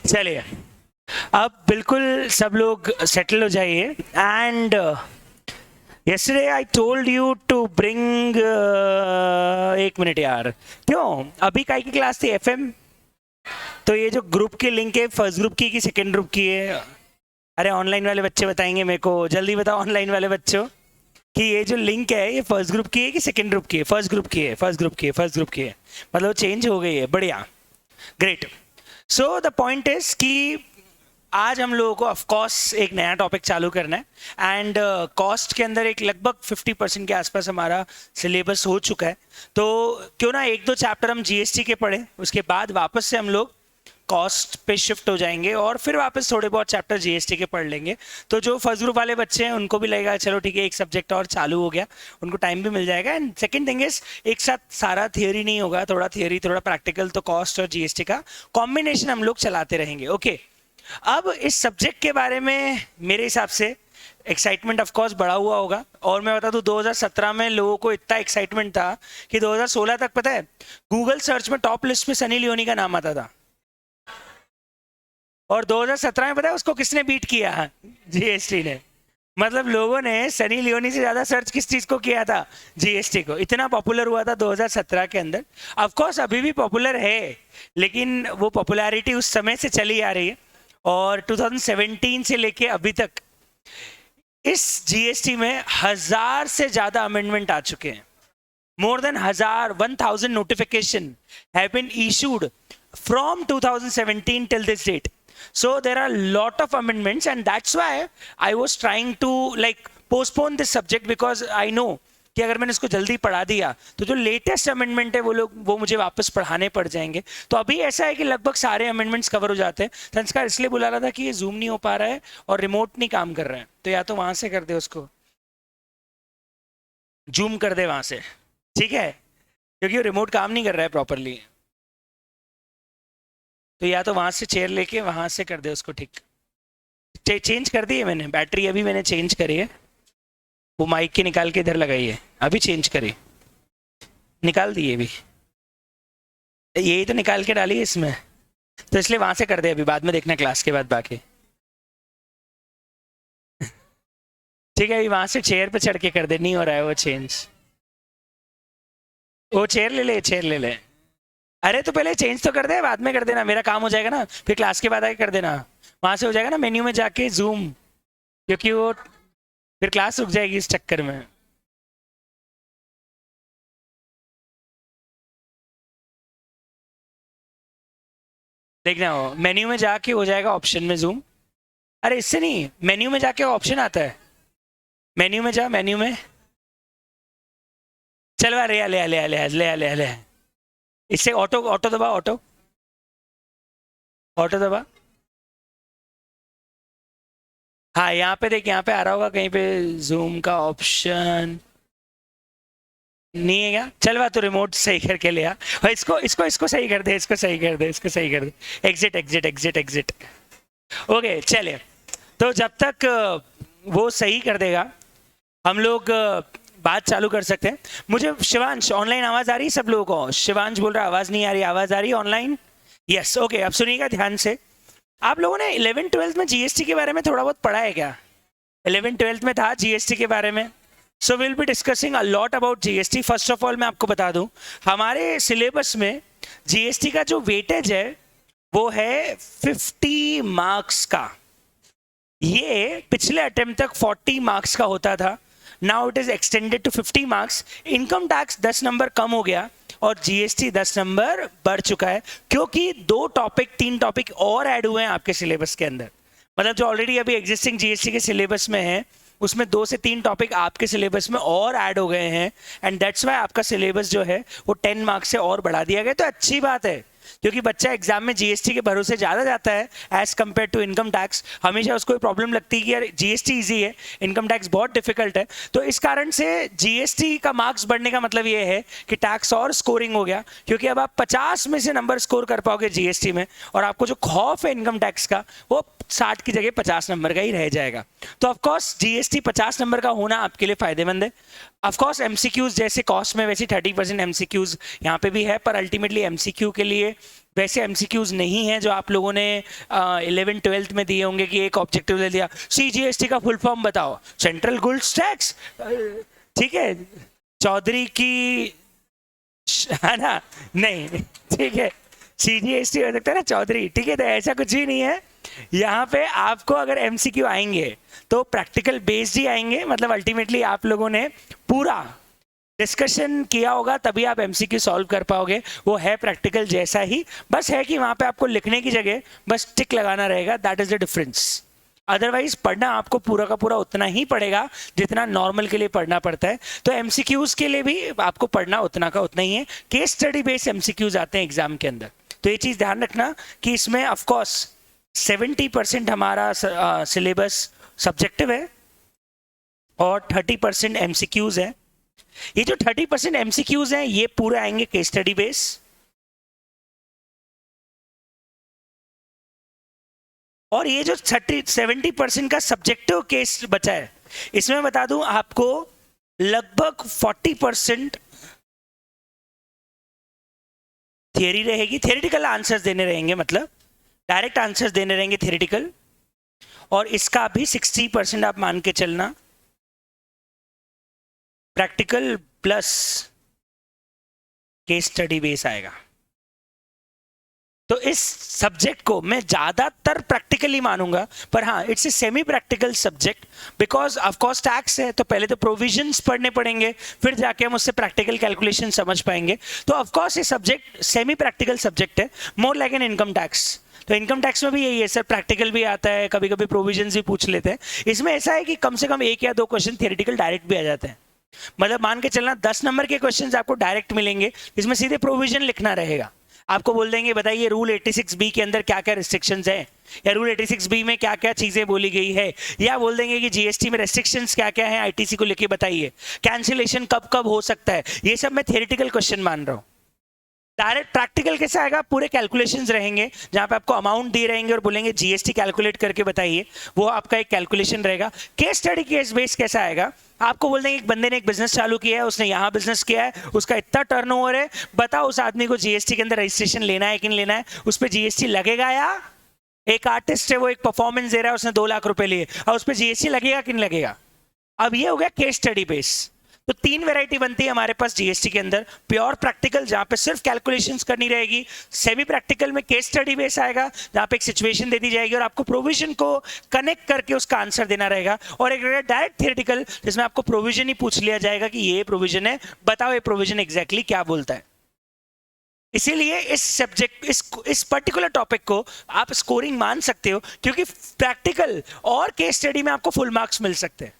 चलिए अब बिल्कुल सब लोग सेटल हो जाइए and yesterday I told you to bring एक मिनट यार, क्यों अभी काय की क्लास थी एफएम? तो ये जो ग्रुप की लिंक है फर्स्ट ग्रुप की कि सेकंड ग्रुप की है? अरे ऑनलाइन वाले बच्चे बताएंगे मेरे को, जल्दी बताओ ऑनलाइन वाले बच्चों कि ये जो लिंक है ये फर्स्ट ग्रुप की है कि सेकंड ग्रुप की है? फर्स्ट ग्रुप की है, फर्स्ट ग्रुप की है, फर्स्ट ग्रुप की है, मतलब चेंज हो गई है। बढ़िया, great. So the point is कि आज हम लोगों को ऑफ कोर्स एक नया टॉपिक चालू करना है एंड कॉस्ट के अंदर एक लगभग 50% के आसपास हमारा सिलेबस हो चुका है। तो क्यों ना एक दो चैप्टर हम जीएसटी के पढ़े, उसके बाद वापस से हम लोग कॉस्ट पे शिफ्ट हो जाएंगे और फिर वापस थोड़े बहुत चैप्टर जीएसटी के पढ़ लेंगे। तो जो फर्स्ट ग्रुप वाले बच्चे हैं उनको भी लगेगा चलो ठीक है एक सब्जेक्ट और चालू हो गया, उनको टाइम भी मिल जाएगा। एंड सेकंड थिंग इज एक साथ सारा थियोरी नहीं होगा, थोड़ा थियोरी थोड़ा प्रैक्टिकल, तो कॉस्ट और जीएसटी का कॉम्बिनेशन हम लोग चलाते रहेंगे। ओके, अब इस सब्जेक्ट के बारे में मेरे हिसाब से एक्साइटमेंट ऑफ कोर्स बढ़ा हुआ होगा। और मैं बता दूं 2017 में लोगों को इतना एक्साइटमेंट था कि 2016 तक पता है गूगल सर्च में टॉप लिस्ट में सनी लियोनी का नाम आता था, और 2017 में पता है उसको किसने बीट किया? जीएसटी ने। मतलब लोगों ने सनी लियोनी से ज्यादा सर्च किस चीज को किया था? जीएसटी को। इतना पॉपुलर हुआ था 2017 के अंदर। ऑफ कोर्स अभी भी पॉपुलर है, लेकिन वो पॉपुलैरिटी उस समय से चली आ रही है और 2017 से लेके अभी तक इस जीएसटी में 1000 से ज्यादा अमेंडमेंट आ चुके हैं। More than 1000 notification have been issued from 2017 till this date. So there are a lot of amendments and that's why I was trying to like postpone this subject because I know कि अगर मैंने इसको जल्दी पढ़ा दिया तो जो latest amendment है वो मुझे वापस पढ़ाने पड़ जाएंगे। तो अभी ऐसा है कि लगभग सारे अमेंडमेंट्स कवर हो जाते हैं। संस्कार इसलिए बुला रहा था कि ये जूम नहीं हो पा रहा है और रिमोट नहीं काम कर रहा है, तो या तो वहां से कर दे, उसको जूम कर दे वहां से, ठीक है? क्योंकि वो रिमोट काम नहीं कर रहा है प्रॉपरली, तो या तो वहां से चेयर लेके वहां से कर दे उसको ठीक। चेंज कर दी है मैंने, बैटरी अभी मैंने चेंज करी है, वो माइक की निकाल के इधर लगाई है, अभी चेंज करी, निकाल दी है भी, यही तो निकाल के डाली है इसमें, तो इसलिए वहां से कर दे, अभी बाद में देखना क्लास के बाद बाकी। ठीक है, अभी वहां से चेयर पे चढ़ के कर दे, नहीं हो रहा है वो चेंज। वो चेयर ले ले, चेयर ले ले। अरे तो पहले चेंज तो कर दे, बाद में कर देना, मेरा काम हो जाएगा ना, फिर क्लास के बाद आके कर देना। वहां से हो जाएगा ना मेन्यू में जाके जूम, क्योंकि वो फिर क्लास रुक जाएगी इस चक्कर में। देखना हो मेन्यू में जाके हो जाएगा ऑप्शन में जूम। अरे इससे नहीं, मेन्यू में जाके ऑप्शन आता है, मेन्यू में जा, मेन्यू में चलवा ले ले ले ले ले ले ले, इससे ऑटो ऑटो दबा, ऑटो ऑटो दबा। हाँ यहाँ पे देख, यहाँ पे आ रहा होगा कहीं पे जूम का ऑप्शन, नहीं है क्या? चलवा तो रिमोट सही करके ले आ, इसको इसको इसको सही कर दे, इसको सही कर दे, इसको सही कर दे, exit exit exit exit. Okay चले, तो जब तक वो सही कर देगा हम लोग बात चालू कर सकते हैं। मुझे शिवांश ऑनलाइन आवाज आ रही है सब लोगों को? शिवांश बोल रहा आवाज नहीं आ रही, आवाज आ रही है ऑनलाइन? Yes, okay. अब सुनिएगा ध्यान से, आप लोगों ने 11th-12th में जीएसटी के बारे में थोड़ा बहुत पढ़ा है क्या? 11th-12th में था जीएसटी के बारे में? So will be discussing a lot about GST. First of all मैं आपको बता दूं, हमारे सिलेबस में जीएसटी का जो वेटेज है वो है 50 मार्क्स का। ये पिछले अटेम्प्ट तक 40 मार्क्स का होता था, now it is extended to 50 marks. Income tax 10 number कम हो गया और जीएसटी 10 नंबर बढ़ चुका है, क्योंकि 3 टॉपिक और ऐड हुए हैं आपके सिलेबस के अंदर। मतलब जो ऑलरेडी अभी एग्जिस्टिंग जीएसटी के सिलेबस में है उसमें 2 से 3 टॉपिक आपके सिलेबस में और ऐड हो गए हैं, एंड दैट्स वाई आपका सिलेबस जो है वो 10 मार्क्स से और बढ़ा दिया गया। तो अच्छी बात है, क्योंकि बच्चा एग्जाम में जीएसटी के भरोसे ज्यादा जाता है as compared to income tax. हमेशा उसको प्रॉब्लम लगती है कि यार जीएसटी इजी है, इनकम टैक्स बहुत डिफिकल्ट है। तो इस कारण से जीएसटी का मार्क्स बढ़ने का मतलब ये है कि टैक्स और स्कोरिंग हो गया, क्योंकि अब आप 50 में से नंबर स्कोर कर पाओगे जीएसटी में, और आपको जो खौफ है इनकम टैक्स का वो 60 की जगह 50 नंबर का ही रह जाएगा। तो ऑफकोर्स जीएसटी 50 नंबर का होना आपके लिए फायदेमंद है। ऑफकोर्स एमसीक्यूज जैसे कॉस्ट में वैसे 30% एमसीक्यूज यहाँ पे भी है, पर अल्टीमेटली एमसीक्यू के लिए वैसे एमसीक्यूज नहीं है जो आप लोगों ने 11th-12th में दिए होंगे कि एक ऑब्जेक्टिव ले लिया, सीजीएसटी का फुल फॉर्म बताओ, सेंट्रल गुड्स टैक्स, ठीक है, चौधरी की, है ना, नहीं, ठीक है, सीजीएसटी हो सकता है ना चौधरी, ठीक है। तो ऐसा कुछ भी नहीं है यहाँ पे। आपको अगर एमसीक्यू आएंगे तो प्रैक्टिकल बेस्ड ही आएंगे, मतलब अल्टीमेटली आप लोगों ने पूरा डिस्कशन किया होगा तभी आप एमसीक्यू सॉल्व कर पाओगे। वो है प्रैक्टिकल जैसा ही, बस है कि वहां पे आपको लिखने की जगह बस टिक लगाना रहेगा, that is the difference. Otherwise पढ़ना आपको पूरा का पूरा उतना ही पड़ेगा जितना नॉर्मल के लिए पढ़ना पड़ता है। तो एमसीक्यूज के लिए भी आपको पढ़ना उतना का उतना ही है। केस स्टडी बेस्ड एमसीक्यूज आते हैं एग्जाम के अंदर, तो ये चीज ध्यान रखना कि इसमें ऑफकोर्स 70% हमारा सिलेबस सब्जेक्टिव है और 30% एमसीक्यूज है। ये जो 30% एमसीक्यूज हैं ये पूरे आएंगे केस स्टडी बेस, और ये जो 70% का सब्जेक्टिव केस बचा है, इसमें बता दूं आपको लगभग 40% थियरी रहेगी, थियरिटिकल आंसर्स देने रहेंगे, मतलब डायरेक्ट आंसर्स देने रहेंगे थियरिटिकल, और इसका भी 60% आप मान के चलना practical plus case study base आएगा। तो इस सब्जेक्ट को मैं ज्यादातर प्रैक्टिकली मानूंगा, पर हाँ it's a semi practical subject because of course tax है, तो पहले तो प्रोविजंस पढ़ने पड़ेंगे, फिर जाके हम उससे प्रैक्टिकल कैलकुलेशन समझ पाएंगे। तो ऑफ कोर्स ये सब्जेक्ट सेमी प्रैक्टिकल सब्जेक्ट है, more like an income tax. तो इनकम टैक्स में भी यही है सर, प्रैक्टिकल भी आता है, कभी कभी प्रोविजंस भी पूछ लेते हैं। इसमें ऐसा है कि कम से कम 1 या 2 क्वेश्चन थियरिटिकल डायरेक्ट भी आ जाते हैं, मतलब मान के चलना 10 नंबर के क्वेश्चंस आपको डायरेक्ट मिलेंगे, इसमें सीधे प्रोविजन लिखना रहेगा। आपको बोल देंगे बताइए रूल 86B के अंदर क्या क्या रिस्ट्रिक्शंस है, या रूल 86B में क्या क्या चीजें बोली गई है, या बोल देंगे कि जीएसटी में रेस्ट्रिक्शंस क्या क्या है, आईटीसी को लेके बताइए, कैंसिलेशन कब कब हो सकता है, ये सब मैं थियरिटिकल क्वेश्चन मान रहा हूँ। डायरेक्ट प्रैक्टिकल कैसा आएगा, पूरे कैलकुलेशंस रहेंगे जहां पे आपको अमाउंट दिए रहेंगे और बोलेंगे जीएसटी कैलकुलेट करके बताइए, वो आपका एक कैलकुलेशन रहेगा। केस स्टडी केस बेस कैसा आएगा, आपको बोल देंगे एक बंदे ने एक बिजनेस चालू किया है, उसने यहाँ बिजनेस किया है, उसका इतना टर्नओवर है, बताओ उस आदमी को जीएसटी के अंदर रजिस्ट्रेशन लेना है कि नहीं लेना है, उस पर जीएसटी लगेगा, या एक आर्टिस्ट है वो एक परफॉर्मेंस दे रहा है, उसने 2 लाख रुपए लिए और उस पर जीएसटी लगेगा कि नहीं लगेगा। अब ये हो गया केस स्टडी बेस। तो 3 वैरायटी बनती है हमारे पास जीएसटी के अंदर, प्योर प्रैक्टिकल जहां पे सिर्फ कैलकुलेशंस करनी रहेगी, सेमी प्रैक्टिकल में केस स्टडी बेस आएगा जहां पे एक सिचुएशन दे दी जाएगी और आपको प्रोविजन को कनेक्ट करके उसका आंसर देना रहेगा, और एक डायरेक्ट थियरिटिकल जिसमें आपको प्रोविजन ही पूछ लिया जाएगा कि ये प्रोविजन है, बताओ ये प्रोविजन एग्जैक्टली क्या बोलता है। इसीलिए इस सब्जेक्ट इस पर्टिकुलर टॉपिक को आप स्कोरिंग मान सकते हो, क्योंकि प्रैक्टिकल और केस स्टडी में आपको फुल मार्क्स मिल सकते हैं।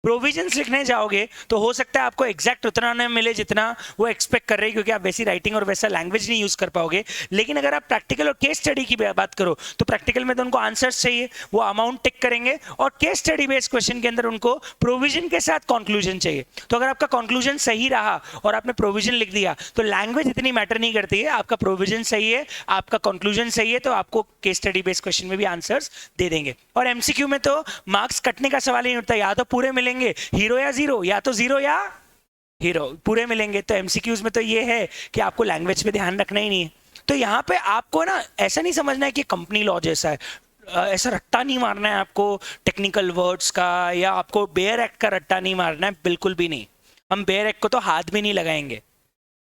प्रोविजंस लिखने जाओगे तो हो सकता है आपको एग्जैक्ट उतना न मिले जितना वो एक्सपेक्ट कर रहे हैं, क्योंकि आप वैसी राइटिंग और वैसा लैंग्वेज नहीं यूज कर पाओगे। लेकिन अगर आप प्रैक्टिकल और केस स्टडी की बात करो तो प्रैक्टिकल में तो उनको आंसर्स चाहिए, वो अमाउंट टिक करेंगे, और केस स्टडी बेस्ड क्वेश्चन के अंदर उनको प्रोविजन के साथ कंक्लूजन चाहिए। तो अगर आपका कंक्लूजन सही रहा और आपने प्रोविजन लिख दिया तो लैंग्वेज इतनी मैटर नहीं करती है, आपका प्रोविजन सही है, आपका कंक्लूजन सही है, तो आपको केस स्टडी बेस्ड क्वेश्चन में भी आंसर्स दे देंगे। और एमसीक्यू में तो मार्क्स कटने का सवाल ही नहीं उठता, या तो पूरे मिलेंगे हीरो या जीरो, या तो जीरो या हीरो, पूरे मिलेंगे। तो एमसीक्यूज में तो ये है कि आपको लैंग्वेज पे ध्यान रखना ही नहीं है। तो यहाँ पे आपको ना ऐसा नहीं समझना है कि कंपनी लॉ जैसा है, ऐसा रट्टा नहीं मारना है आपको टेक्निकल वर्ड्स का, या आपको बेयर एक्ट का रट्टा नहीं मारना है, बिल्कुल भी नहीं। हम बेयर एक्ट को तो हाथ भी नहीं लगाएंगे।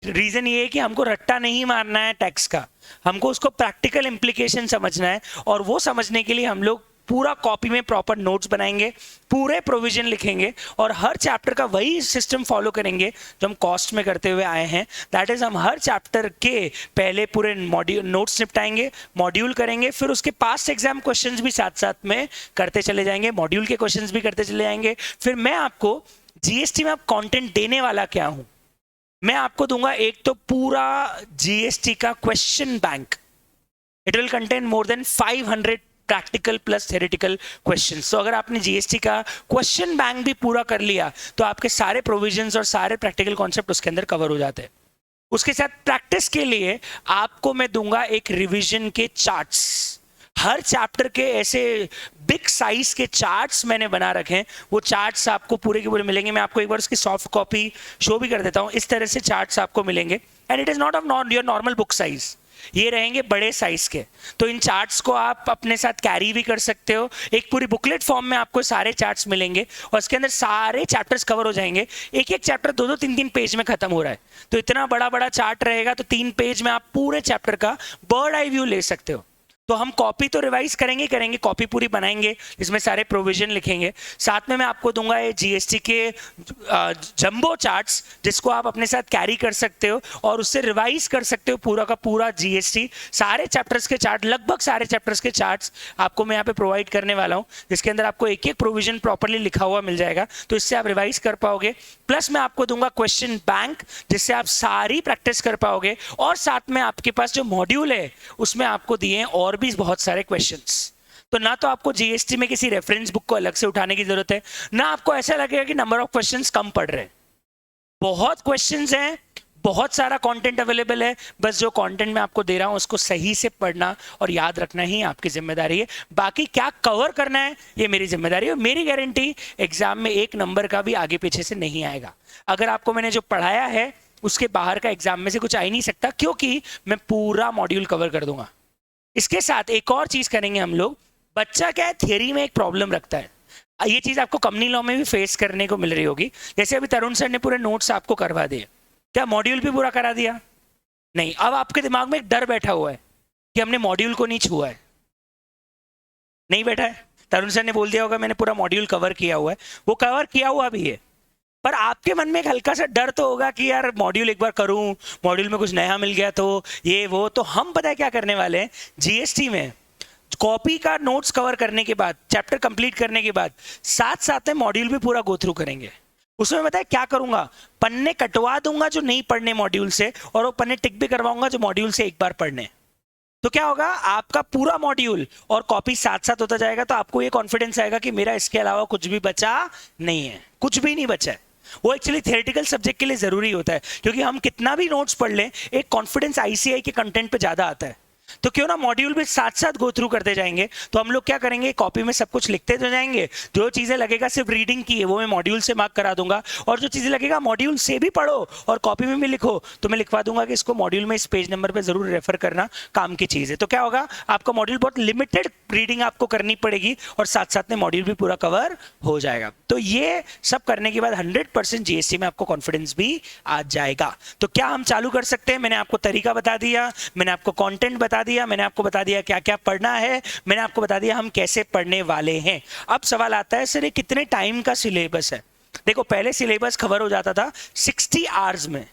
रीजन ये है कि हमको रट्टा नहीं मारना है टैक्स का, हमको उसको प्रैक्टिकल इम्प्लीकेशन समझना है, और वो समझने के लिए हम लोग पूरा कॉपी में प्रॉपर नोट्स बनाएंगे, पूरे प्रोविजन लिखेंगे, और हर चैप्टर का वही सिस्टम फॉलो करेंगे जो हम कॉस्ट में करते हुए आए हैं। दैट इज हम हर चैप्टर के पहले पूरे मॉड्यूल नोट्स निपटाएंगे, मॉड्यूल करेंगे, फिर उसके पास्ट एग्जाम क्वेश्चंस भी साथ साथ में करते चले जाएंगे, मॉड्यूल के क्वेश्चंस भी करते चले जाएंगे। फिर मैं आपको जीएसटी में आप कंटेंट देने वाला क्या हूं, मैं आपको दूंगा एक तो पूरा जीएसटी का question bank. It will contain more than 500 practical plus theoretical questions. तो अगर आपने जीएसटी का क्वेश्चन बैंक भी पूरा कर लिया तो आपके सारे प्रोविजंस और सारे प्रैक्टिकल कॉन्सेप्ट उसके अंदर कवर हो जाते हैं। उसके साथ प्रैक्टिस के लिए आपको मैं दूंगा एक रिवीजन के चार्ट्स। हर चैप्टर के ऐसे बिग साइज के चार्ट्स मैंने बना रखे हैं, वो चार्ट्स आपको पूरे के पूरे मिलेंगे। मैं आपको एक बार उसकी सॉफ्ट कॉपी शो भी कर देता हूँ। इस तरह से चार्ट्स आपको मिलेंगे, and it is not of your normal book size. ये रहेंगे बड़े साइज के। तो इन चार्ट्स को आप अपने साथ कैरी भी कर सकते हो। एक पूरी बुकलेट फॉर्म में आपको सारे चार्ट्स मिलेंगे और इसके अंदर सारे चैप्टर्स कवर हो जाएंगे। एक एक चैप्टर 2-2, 3-3 पेज में खत्म हो रहा है, तो इतना बड़ा बड़ा चार्ट रहेगा, तो 3 पेज में आप पूरे चैप्टर का बर्ड आई व्यू ले सकते हो। तो हम कॉपी तो रिवाइज करेंगे, कॉपी पूरी बनाएंगे, इसमें सारे प्रोविजन लिखेंगे। साथ में मैं आपको दूंगा ये जीएसटी के जंबो चार्ट्स, जिसको आप अपने साथ कैरी कर सकते हो और उससे रिवाइज कर सकते हो पूरा का पूरा जीएसटी। सारे चैप्टर्स के चार्ट, लगभग सारे चैप्टर्स के चार्ट्स आपको मैं यहाँ पे प्रोवाइड करने वाला हूँ, जिसके अंदर आपको एक एक प्रोविजन प्रॉपरली लिखा हुआ मिल जाएगा, तो इससे आप रिवाइज कर पाओगे। प्लस मैं आपको दूंगा क्वेश्चन बैंक, जिससे आप सारी प्रैक्टिस कर पाओगे। और साथ में आपके पास जो मॉड्यूल है उसमें आपको दिए और भी बहुत सारे क्वेश्चंस। तो ना तो आपको जीएसटी में किसी रेफरेंस बुक को अलग से उठाने की जरूरत है, ना आपको ऐसा लगेगा कि नंबर ऑफ क्वेश्चंस कम पड़ रहे हैं। बहुत क्वेश्चंस हैं, बहुत सारा कंटेंट अवेलेबल है। बस जो कंटेंट मैं आपको दे रहा हूं उसको सही से पढ़ना और याद रखना ही आपकी जिम्मेदारी है। बाकी क्या कवर करना है ये मेरी जिम्मेदारी है। मेरी गारंटी एग्जाम में 1 नंबर का भी आगे पीछे से नहीं आएगा। अगर आपको मैंने जो पढ़ाया है उसके बाहर का एग्जाम में से कुछ आ ही नहीं सकता, क्योंकि मैं पूरा मॉड्यूल कवर कर दूंगा। इसके साथ एक और चीज करेंगे हम लोग। बच्चा क्या है, थियरी में एक प्रॉब्लम रखता है, ये चीज आपको कंपनी लॉ में भी फेस करने को मिल रही होगी। जैसे अभी तरुण सर ने पूरे नोट्स आपको करवा दिए, क्या मॉड्यूल भी पूरा करा दिया? नहीं। अब आपके दिमाग में एक डर बैठा हुआ है कि हमने मॉड्यूल को नहीं छुआ है। नहीं बैठा है? तरुण सर ने बोल दिया होगा मैंने पूरा मॉड्यूल कवर किया हुआ है, वो कवर किया हुआ भी है, पर आपके मन में एक हल्का सा डर तो होगा कि यार मॉड्यूल एक बार करूं, मॉड्यूल में कुछ नया मिल गया तो ये वो। तो हम पता है क्या करने वाले हैं, जीएसटी में कॉपी का नोट्स कवर करने के बाद, चैप्टर कंप्लीट करने के बाद साथ साथ में मॉड्यूल भी पूरा गो थ्रू करेंगे। उसमें पता है क्या करूंगा, पन्ने कटवा दूंगा जो नहीं पढ़ने मॉड्यूल से, और वो पन्ने टिक भी करवाऊंगा जो मॉड्यूल से एक बार पढ़ने। तो क्या होगा, आपका पूरा मॉड्यूल और कॉपी साथ साथ होता जाएगा। तो आपको ये कॉन्फिडेंस आएगा कि मेरा इसके अलावा कुछ भी बचा नहीं है, कुछ भी नहीं बचा है। वो एक्चुअली थियोरेटिकल सब्जेक्ट के लिए जरूरी होता है, क्योंकि हम कितना भी नोट्स पढ़ लें, एक कॉन्फिडेंस आईसीआई के कंटेंट पे ज्यादा आता है। तो क्यों ना मॉड्यूल भी साथ साथ गो थ्रू करते जाएंगे। तो हम लोग क्या करेंगे, कॉपी में सब कुछ लिखते तो जाएंगे, जो चीजें लगेगा सिर्फ रीडिंग की है वो मैं मॉड्यूल से मार्क करा दूंगा, और जो चीजें लगेगा मॉड्यूल से भी पढ़ो और कॉपी में भी लिखो, तो मैं लिखवा दूंगा कि इसको मॉड्यूल में इस पेज नंबर पे जरूर रेफर करना, काम की चीज है। तो क्या होगा, आपका मॉड्यूल बहुत लिमिटेड रीडिंग आपको करनी पड़ेगी और साथ साथ में मॉड्यूल भी पूरा कवर हो जाएगा। तो ये सब करने के बाद 100% जीएसटी में आपको कॉन्फिडेंस भी आ जाएगा। तो क्या हम चालू कर सकते हैं? मैंने आपको तरीका बता दिया, मैंने आपको कंटेंट बता दिया, मैंने आपको बता दिया क्या क्या पढ़ना है, मैंने आपको बता दिया हम कैसे पढ़ने वाले हैं। अब सवाल आता है सर ये कितने टाइम का सिलेबस है? देखो पहले सिलेबस कवर हो जाता था 60 आवर्स में,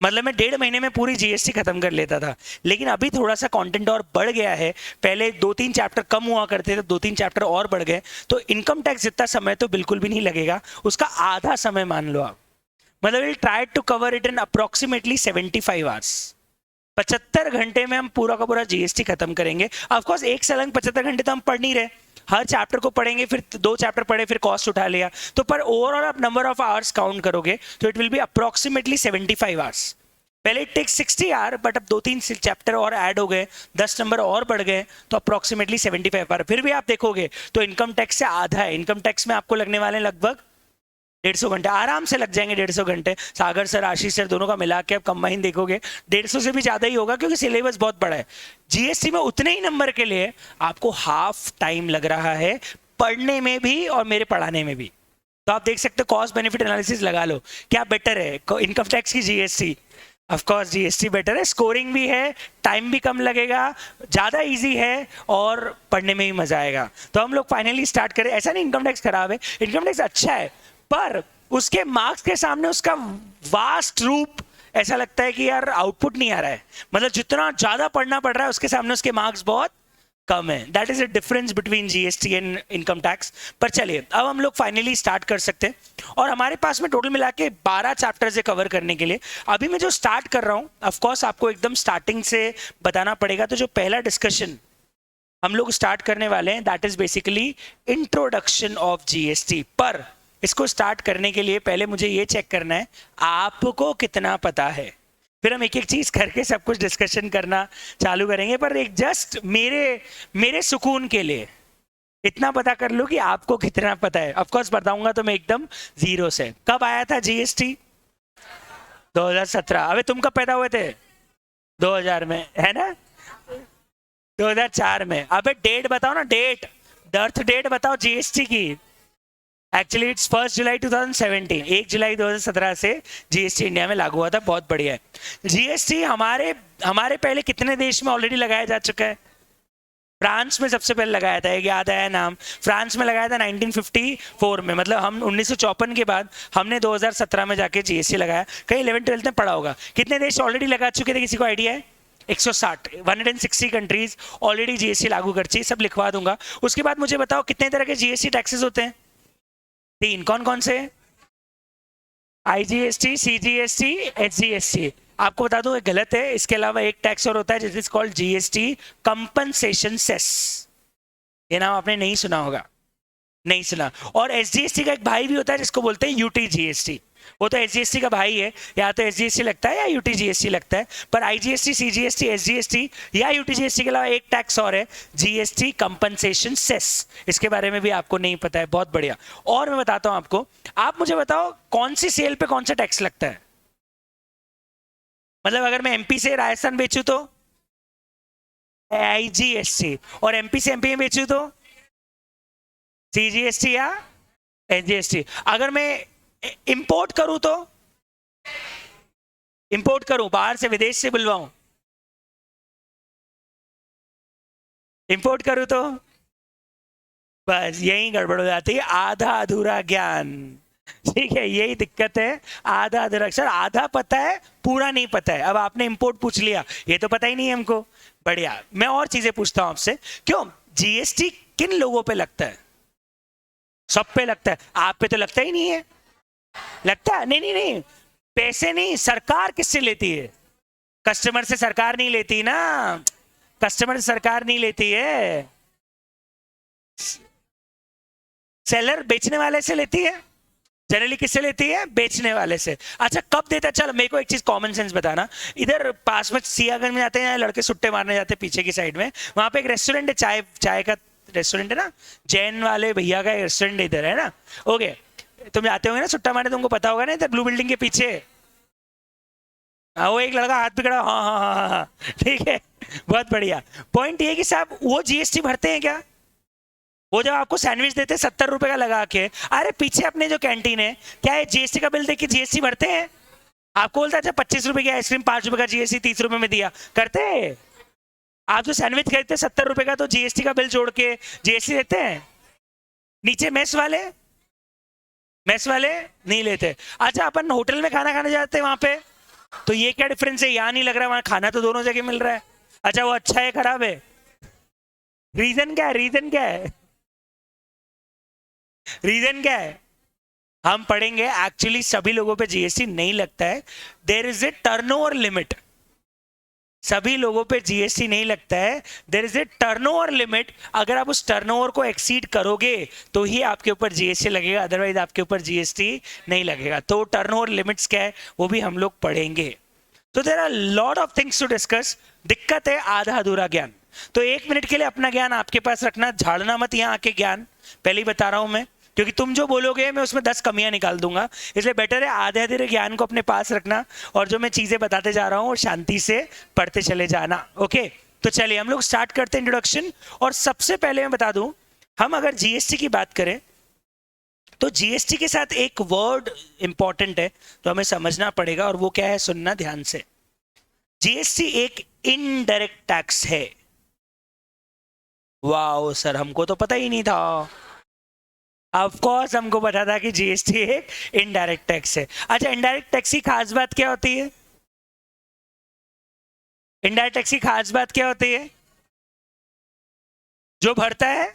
मतलब मैं 1.5 महीने में पूरी जीएसटी खत्म कर लेता था। लेकिन अभी थोड़ा सा कंटेंट और बढ़ गया है, पहले 2-3 चैप्टर कम हुआ करते थे, 2-3 चैप्टर और बढ़ गए। तो इनकम टैक्स जितना समय तो बिल्कुल भी नहीं लगेगा, उसका आधा समय मान लो आप। मतलब will try to cover it in approximately 75 hours. 75 घंटे में हम पूरा का पूरा जीएसटी खत्म करेंगे। ऑफ कोर्स एक सलंग 75 घंटे तो हम पढ़ नहीं रहे, हर चैप्टर को पढ़ेंगे, फिर 2 चैप्टर पढ़े, फिर कॉस्ट उठा लिया, तो पर ओवरऑल आप नंबर ऑफ आवर्स काउंट करोगे तो it will be approximately 75 hours. पहले इट टेक 60 आवर, बट अब 2-3 चैप्टर और ऐड हो गए, 10 नंबर और बढ़ गए, तो अप्रोक्सीमेटली 75 आवर। फिर भी आप देखोगे तो इनकम टैक्स से आधा है। इनकम टैक्स में आपको लगने वाले लगभग 150 घंटे, आराम से लग जाएंगे 150 घंटे। सागर सर, आशीष सर दोनों का मिला के आप कंबाइन देखोगे 150 से भी ज्यादा ही होगा, क्योंकि सिलेबस बहुत बड़ा है। जीएसटी में उतने ही नंबर के लिए आपको हाफ टाइम लग रहा है, पढ़ने में भी और मेरे पढ़ाने में भी। तो आप देख सकते हो, कॉस्ट बेनिफिट एनालिसिस लगा लो, क्या बेटर है, इनकम टैक्स की GST? Of course GST better है, स्कोरिंग भी है, टाइम भी कम लगेगा, ज्यादा इजी है और पढ़ने में भी मजा आएगा। तो हम लोग फाइनली स्टार्ट करें। ऐसा नहीं इनकम टैक्स खराब है, इनकम टैक्स अच्छा है, पर उसके मार्क्स के सामने उसका वास्ट रूप ऐसा लगता है कि यार आउटपुट नहीं आ रहा है। मतलब जितना ज्यादा पढ़ना पड़ रहा है उसके सामने उसके मार्क्स बहुत कम है। That is a difference between GST and income tax. पर चलिए अब हम लोग फाइनली स्टार्ट कर सकते हैं, और हमारे पास में टोटल मिला के 12 चैप्टर्स है कवर करने के लिए। अभी मैं जो स्टार्ट कर रहा हूं, ऑफ कोर्स आपको एकदम स्टार्टिंग से बताना पड़ेगा। तो जो पहला डिस्कशन हम लोग स्टार्ट करने वाले हैं, that is basically introduction of GST. पर इसको स्टार्ट करने के लिए पहले मुझे ये चेक करना है आपको कितना पता है, फिर हम एक एक चीज करके सब कुछ डिस्कशन करना चालू करेंगे। पर एक जस्ट मेरे सुकून के लिए इतना पता कर लो कि आपको कितना पता है। ऑफ कोर्स बताऊंगा तो मैं एकदम जीरो से। कब आया था जीएसटी? 2017। अबे तुम कब पैदा हुए थे? 2000 में, है ना? 2004 में। अबे डेट बताओ ना, डेट, बर्थ डेट बताओ जीएसटी की। एक्चुअली इट्स 1 जुलाई 2017, 1 जुलाई 2017 से जीएसटी इंडिया में लागू हुआ था। बहुत बढ़िया है। जीएसटी हमारे हमारे पहले कितने देश में ऑलरेडी लगाया जा चुका है? फ्रांस में सबसे पहले लगाया था, एक याद आया नाम, फ्रांस में लगाया था 1954 में। मतलब हम 1954 के बाद हमने 2017 में जाके जीएसटी लगाया। कहीं 11-12 में पढ़ा होगा। कितने देश ऑलरेडी लगा चुके थे, किसी को आइडिया है? 160, 160 कंट्रीज ऑलरेडी जीएसटी लागू कर चुकी। सब लिखवा दूंगा। उसके बाद मुझे बताओ कितने तरह के जीएसटी टैक्सेस होते हैं? 3। कौन कौन से? IGST, CGST, HGST. आपको बता दूं, गलत है। इसके अलावा एक टैक्स और होता है जिस is called GST compensation cess. ये नाम आपने नहीं सुना होगा, नहीं सुना। और एसजीएसटी का एक भाई भी होता है जिसको बोलते हैं यूटीजीएसटी। वो तो एसजीएसटी का भाई है, या तो एसजीएसटी लगता है या यूटीजीएसटी लगता है। पर आईजीएसटी, सीजीएसटी, एसजीएसटी या यूटीजीएसटी के अलावा एक टैक्स और है, जीएसटी कंपनसेशन सेस। इसके बारे में भी आपको नहीं पता है, बहुत बढ़िया। और मैं बताता हूं आपको। आप मुझे बताओ कौन सी सेल पे कौन सा टैक्स लगता है? मतलब अगर मैं एमपी से राजस्थान बेचूं तो आईजीएसटी, और एमपी से एमपी में बेचूं तो सीजीएसटी या एसजीएसटी। अगर मैं इंपोर्ट करूं तो, इंपोर्ट करूं बाहर से, विदेश से बुलवाऊं, इंपोर्ट करूं तो बस यही गड़बड़ हो जाती है। आधा अधूरा ज्ञान, ठीक है, यही दिक्कत है। आधा अधूरा अक्षर, आधा पता है, पूरा नहीं पता है। अब आपने इंपोर्ट पूछ लिया, ये तो पता ही नहीं है हमको। बढ़िया। मैं और चीजें पूछता हूं आपसे। क्यों जीएसटी किन लोगों पे लगता है? सब पे लगता है, आप पे तो लगता ही नहीं है। लगता है? नहीं नहीं नहीं, पैसे नहीं, सरकार किससे लेती है? कस्टमर से सरकार नहीं लेती ना, कस्टमर से सरकार नहीं लेती है, सेलर बेचने वाले से लेती है। जनरली किससे लेती है? बेचने वाले से। अच्छा कब देता है? चलो मेरे को एक चीज कॉमन सेंस बताना। इधर पास में सियागंज में जाते हैं लड़के सुट्टे मारने जाते हैं, पीछे की साइड में, वहां पे एक रेस्टोरेंट है, चाय चाय का रेस्टोरेंट है ना, जैन वाले भैया का रेस्टोरेंट इधर है ना। ओके, तुम जाते होंगे ना सुट्टा मारने, तुमको पता होगा ना, इधर ब्लू बिल्डिंग के पीछे। हाँ, वो एक लड़का हाथ पकड़ा, हाँ हाँ हाँ हाँ हाँ, ठीक है, बहुत बढ़िया। पॉइंट ये कि साहब वो जीएसटी भरते हैं क्या? वो जब आपको सैंडविच देते हैं 70 रुपए का लगा के, अरे पीछे अपने जो कैंटीन है, क्या ये जीएसटी का बिल देख के जीएसटी भरते हैं? आपको बोलता है 25 रुपए की आइसक्रीम 5 रुपए का जीएसटी 30 रुपए में दिया, करते हैं? आप जो सैंडविच खरीदते हैं 70 रुपए का, तो जीएसटी का बिल जोड़ के जीएसटी देते हैं? नीचे मेस वाले, मेस वाले नहीं लेते। अच्छा अपन होटल में खाना खाने जाते हैं वहां पे, तो ये क्या डिफरेंस है? यहाँ नहीं लग रहा, वहां खाना तो दोनों जगह मिल रहा है। अच्छा वो अच्छा है खराब है? रीजन क्या है? रीजन क्या है? रीजन क्या है? हम पढ़ेंगे। एक्चुअली सभी लोगों पे जीएसटी नहीं लगता है, there is a turnover limit. सभी लोगों पे जीएसटी नहीं लगता है, there is a turnover limit. अगर आप उस टर्नओवर को एक्सीड करोगे तो ही आपके ऊपर जीएसटी लगेगा, अदरवाइज आपके ऊपर जीएसटी नहीं लगेगा। तो टर्नओवर लिमिट्स क्या है वो भी हम लोग पढ़ेंगे। तो there are lot of things to discuss. दिक्कत है आधा अधूरा ज्ञान। तो 1 मिनट के लिए अपना ज्ञान आपके पास रखना, झाड़ना मत यहाँ आके ज्ञान, पहले ही बता रहा हूं मैं, क्योंकि तुम जो बोलोगे मैं उसमें 10 कमियां निकाल दूंगा। इसलिए बेटर है आधे आधे ज्ञान को अपने पास रखना, और जो मैं चीजें बताते जा रहा हूँ शांति से पढ़ते चले जाना। ओके, तो चलिए हम लोग स्टार्ट करते हैं इंट्रोडक्शन। और सबसे पहले मैं बता दूं, हम अगर जीएसटी की बात करें तो जीएसटी के साथ एक वर्ड इंपॉर्टेंट है तो हमें समझना पड़ेगा, और वो क्या है, सुनना ध्यान से। जीएसटी एक इनडायरेक्ट टैक्स है। वाओ सर, हमको तो पता ही नहीं था। ऑफ कोर्स हमको पता था कि जीएसटी एक इनडायरेक्ट टैक्स है। अच्छा, इनडायरेक्ट टैक्स की खास बात क्या होती है? इनडायरेक्ट टैक्स की खास बात क्या होती है? जो भरता है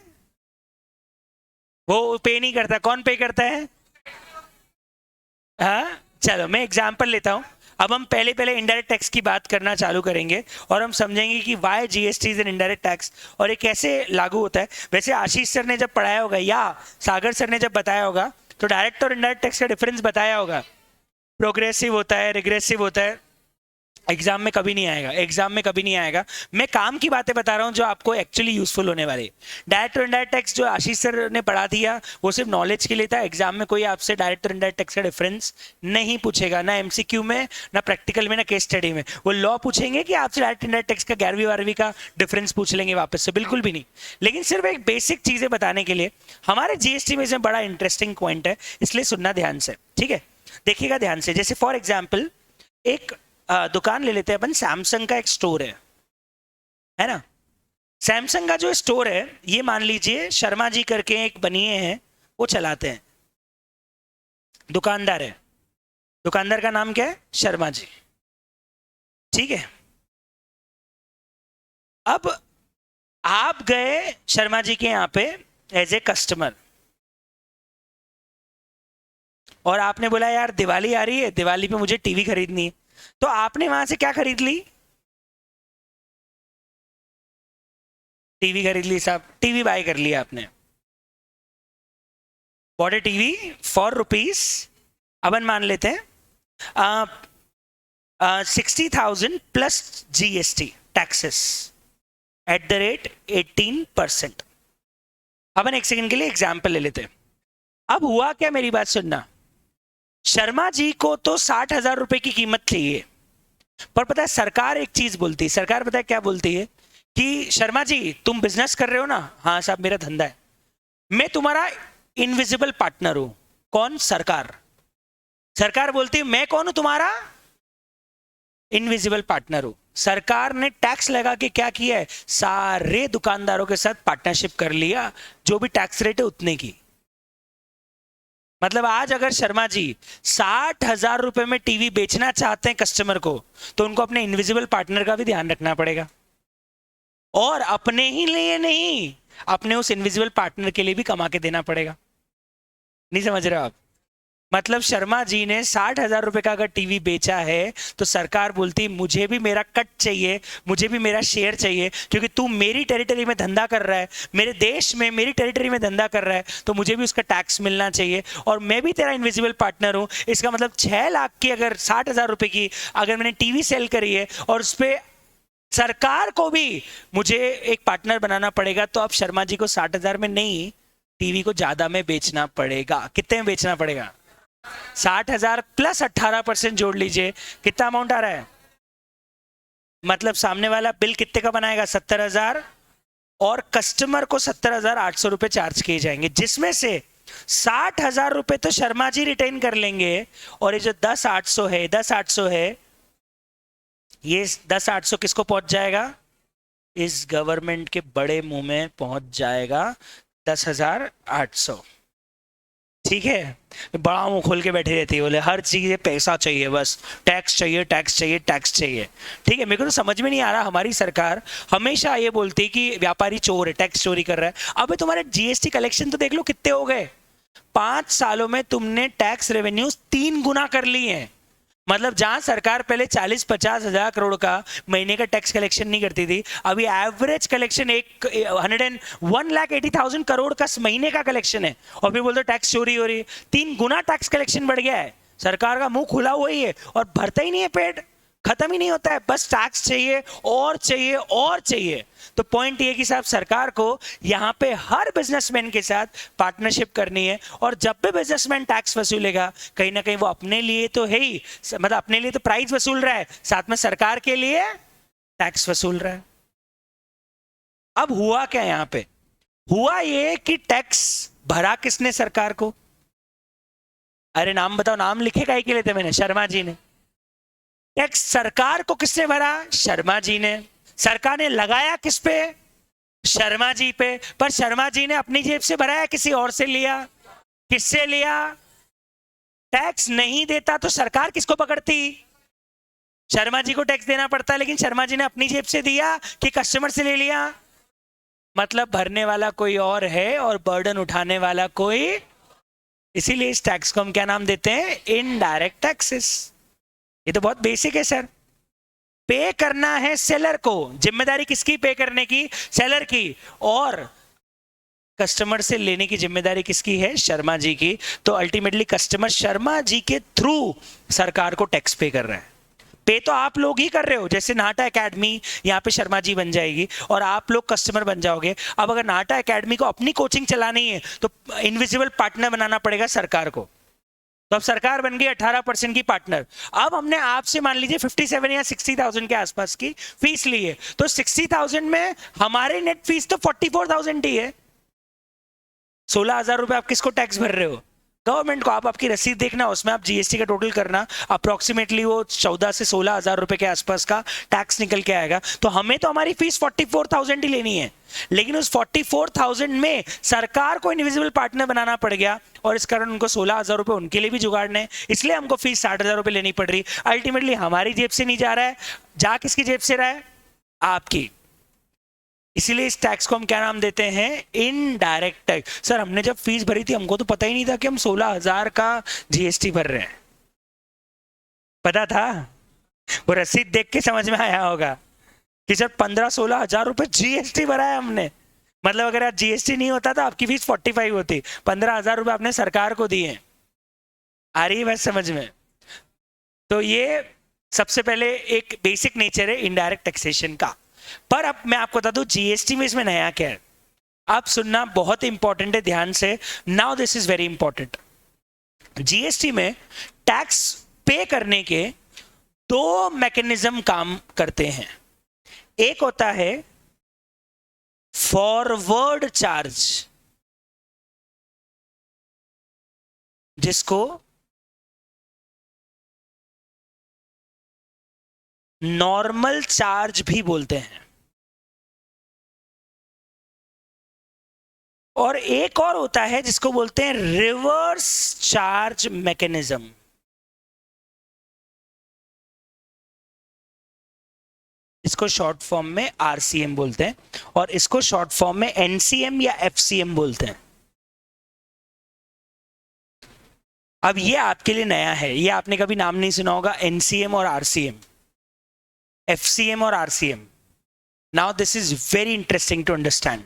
वो पे नहीं करता। कौन पे करता है? हाँ, चलो मैं एग्जांपल लेता हूं। अब हम पहले पहले इनडायरेक्ट टैक्स की बात करना चालू करेंगे और हम समझेंगे कि why GST is an indirect tax और ये कैसे लागू होता है। वैसे आशीष सर ने जब पढ़ाया होगा या सागर सर ने जब बताया होगा तो डायरेक्ट और इनडायरेक्ट टैक्स का डिफरेंस बताया होगा। प्रोग्रेसिव होता है, रिग्रेसिव होता है, एग्जाम में कभी नहीं आएगा, एग्जाम में कभी नहीं आएगा। मैं काम की बातें बता रहा हूं जो आपको एक्चुअली यूजफुल होने वाली। डायरेक्ट और इनडायरेक्ट टैक्स जो आशीष सर ने पढ़ा दिया वो सिर्फ नॉलेज के लिए था। एग्जाम में कोई आपसे डायरेक्ट और इनडायरेक्ट टैक्स का डिफरेंस नहीं पूछेगा, ना एमसीक्यू में, ना प्रैक्टिकल में, ना केस स्टडी में। वो लॉ पूछेंगे कि आपसे डायरेक्ट इंडायरेक्ट टैक्स का 11वीं 12वीं का डिफरेंस पूछ लेंगे वापस से, बिल्कुल भी नहीं। लेकिन सिर्फ एक बेसिक चीजें बताने के लिए हमारे जीएसटी में इसमें बड़ा इंटरेस्टिंग पॉइंट है, इसलिए सुनना ध्यान से, ठीक है? देखिएगा ध्यान से। जैसे फॉर एग्जाम्पल एक दुकान ले लेते हैं अपन, सैमसंग का एक स्टोर है ना? सैमसंग का जो स्टोर है ये मान लीजिए शर्मा जी करके एक बनिए हैं, वो चलाते हैं, दुकानदार है। दुकानदार का नाम क्या है? शर्मा जी, ठीक है? अब आप गए शर्मा जी के यहाँ पे एज ए कस्टमर और आपने बोला यार दिवाली आ रही है, दिवाली पे मुझे टीवी खरीदनी है। तो आपने वहां से क्या खरीद ली? टीवी खरीद ली साहब, टीवी बाय कर लिया आपने। Bought a TV for rupees, अपन मान लेते हैं 60,000 plus GST taxes at the rate 18%। अपन एक सेकंड के लिए एग्जाम्पल ले लेते हैं। अब हुआ क्या, मेरी बात सुनना। शर्मा जी को तो 60,000 रुपए की कीमत चाहिए, पर पता है सरकार एक चीज बोलती है। सरकार पता है क्या बोलती है? कि शर्मा जी तुम बिजनेस कर रहे हो ना? हाँ साहब मेरा धंधा है। मैं तुम्हारा इनविजिबल पार्टनर हूं। कौन? सरकार। सरकार बोलती है मैं कौन हूं? तुम्हारा इनविजिबल पार्टनर हूं। सरकार ने टैक्स लगा के क्या किया है? सारे दुकानदारों के साथ पार्टनरशिप कर लिया, जो भी टैक्स रेट है उतने की। मतलब आज अगर शर्मा जी 60,000 रुपए में टीवी बेचना चाहते हैं कस्टमर को, तो उनको अपने इनविजिबल पार्टनर का भी ध्यान रखना पड़ेगा, और अपने ही लिए नहीं, अपने उस इनविजिबल पार्टनर के लिए भी कमा के देना पड़ेगा। नहीं समझ रहे हो आप? मतलब शर्मा जी ने 60,000 रुपए का अगर टीवी बेचा है तो सरकार बोलती मुझे भी मेरा कट चाहिए, मुझे भी मेरा शेयर चाहिए, क्योंकि तू मेरी टेरिटरी में धंधा कर रहा है, मेरे देश में मेरी टेरिटरी में धंधा कर रहा है, तो मुझे भी उसका टैक्स मिलना चाहिए, और मैं भी तेरा इनविजिबल पार्टनर हूं। इसका मतलब 6 लाख की अगर 60,000 रुपए की अगर मैंने टीवी सेल करी है और उस पर सरकार को भी मुझे एक पार्टनर बनाना पड़ेगा, तो अब शर्मा जी को 60,000 में नहीं, टीवी को ज्यादा में बेचना पड़ेगा। कितने में बेचना पड़ेगा? 60,000 प्लस 18% जोड़ लीजिए, कितना अमाउंट आ रहा है? मतलब सामने वाला बिल कितने का बनाएगा? 70,000, और कस्टमर को 70,800 रुपए चार्ज किए जाएंगे, जिसमें से 60,000 रुपए तो शर्मा जी रिटेन कर लेंगे, और ये जो 10,800 है, 10,800 है, ये 10,800 किसको पहुंच जाएगा? इस गवर्नमेंट के बड़े मुंह में पहुंच जाएगा 10,800। ठीक है? बड़ा मुंह खोल के बैठे रहती है, बोले हर चीज पैसा चाहिए, बस टैक्स चाहिए, टैक्स चाहिए, टैक्स चाहिए। ठीक है? मेरे को तो समझ में नहीं आ रहा, हमारी सरकार हमेशा ये बोलती है कि व्यापारी चोर है, टैक्स चोरी कर रहा है। अबे तुम्हारे जीएसटी कलेक्शन तो देख लो कितने हो गए। 5 सालों में तुमने टैक्स रेवेन्यूज 3 गुना कर ली है। मतलब जहां सरकार पहले 40-50 हजार करोड़ का महीने का टैक्स कलेक्शन नहीं करती थी, अभी एवरेज कलेक्शन 1,80,000 करोड़ का महीने का कलेक्शन है, और फिर बोलते टैक्स चोरी हो रही है। 3 गुना टैक्स कलेक्शन बढ़ गया है। सरकार का मुंह खुला हुआ ही है और भरता ही नहीं है पेट, खत्म ही नहीं होता है, बस टैक्स चाहिए और चाहिए और चाहिए। तो पॉइंट ये कि साहब सरकार को यहां पे हर बिजनेसमैन के साथ पार्टनरशिप करनी है, और जब भी बिजनेसमैन टैक्स वसूलेगा कहीं ना कहीं वो अपने लिए तो है ही, मतलब अपने लिए तो प्राइस वसूल रहा है, साथ में सरकार के लिए टैक्स वसूल रहा है। अब हुआ क्या यहां पे? हुआ ये कि टैक्स भरा किसने? सरकार को। अरे नाम बताओ, नाम लिखे काहे के लिए थे मैंने? शर्मा जी ने। टैक्स सरकार को किसने भरा? शर्मा जी ने। सरकार ने लगाया किस पे? शर्मा जी पे। पर शर्मा जी ने अपनी जेब से भराया, किसी और से लिया? किससे लिया? टैक्स नहीं देता तो सरकार किसको पकड़ती? शर्मा जी को टैक्स देना पड़ता, लेकिन शर्मा जी ने अपनी जेब से दिया कि कस्टमर से ले लिया? मतलब भरने वाला कोई और है और बर्डन उठाने वाला कोई। इसीलिए इस टैक्स को हम क्या नाम देते हैं? Indirect taxes. ये तो बहुत बेसिक है सर। पे करना है सेलर को, जिम्मेदारी किसकी पे करने की? सेलर की। और कस्टमर से लेने की जिम्मेदारी किसकी है? शर्मा जी की। तो अल्टीमेटली कस्टमर शर्मा जी के थ्रू सरकार को टैक्स पे कर रहा है। पे तो आप लोग ही कर रहे हो, जैसे नाटा एकेडमी यहाँ पे शर्मा जी बन जाएगी और आप लोग कस्टमर बन जाओगे। अब अगर नाटा एकेडमी को अपनी कोचिंग चलानी है तो इनविजिबल पार्टनर बनाना पड़ेगा सरकार को, तो अब सरकार बन गई 18% की पार्टनर। अब हमने आपसे मान लीजिए 57 या 60,000 के आसपास की फीस ली है, तो 60,000 में हमारे नेट फीस तो 44,000 ही है। 16,000 रुपए आप किसको टैक्स भर रहे हो? गवर्नमेंट को। आप आपकी रसीद देखना, उसमें आप जीएसटी का टोटल करना, अप्रोक्सीमेटली वो 14 से 16,000 रुपए के आसपास का टैक्स निकल के आएगा। तो हमें तो हमारी फीस 44,000 ही लेनी है, लेकिन उस 44,000 में सरकार को इनविजिबल पार्टनर बनाना पड़ गया और इस कारण उनको 16,000 रुपए उनके लिए भी जुगाड़ने हैं, इसलिए हमको फीस 60,000 रुपए लेनी पड़ रही। अल्टीमेटली हमारी जेब से नहीं जा रहा है, जा किसकी जेब से रहा है? आपकी। इसीलिए इस टैक्स को हम क्या नाम देते हैं? Indirect tax. सर हमने जब फीस भरी थी हमको तो पता ही नहीं था कि हम 16,000 का जीएसटी भर रहे हैं। पता था? वो रसीद देख के समझ में आया होगा कि सर 15-16 हजार रुपए जीएसटी भरा है हमने। मतलब अगर आज जीएसटी नहीं होता तो आपकी फीस 45 होती, 15,000 रुपए आपने सरकार को दिए। आ रही है बात समझ में? तो ये सबसे पहले एक बेसिक नेचर है इनडायरेक्ट टैक्सेशन का। पर अब मैं आपको बता दूं जीएसटी में इसमें नया क्या है, आप सुनना बहुत इंपॉर्टेंट है ध्यान से। Now this is very important. GST में टैक्स पे करने के दो मैकेनिज्म काम करते हैं। एक होता है फॉरवर्ड चार्ज, जिसको नॉर्मल चार्ज भी बोलते हैं, और एक और होता है जिसको बोलते हैं रिवर्स चार्ज मैकेनिज्म। इसको शॉर्ट फॉर्म में आरसीएम बोलते हैं और इसको शॉर्ट फॉर्म में एनसीएम या एफसीएम बोलते हैं। अब ये आपके लिए नया है, ये आपने कभी नाम नहीं सुना होगा, एनसीएम और आरसीएम, एफसीएम और RCM. Now this is very interesting to understand.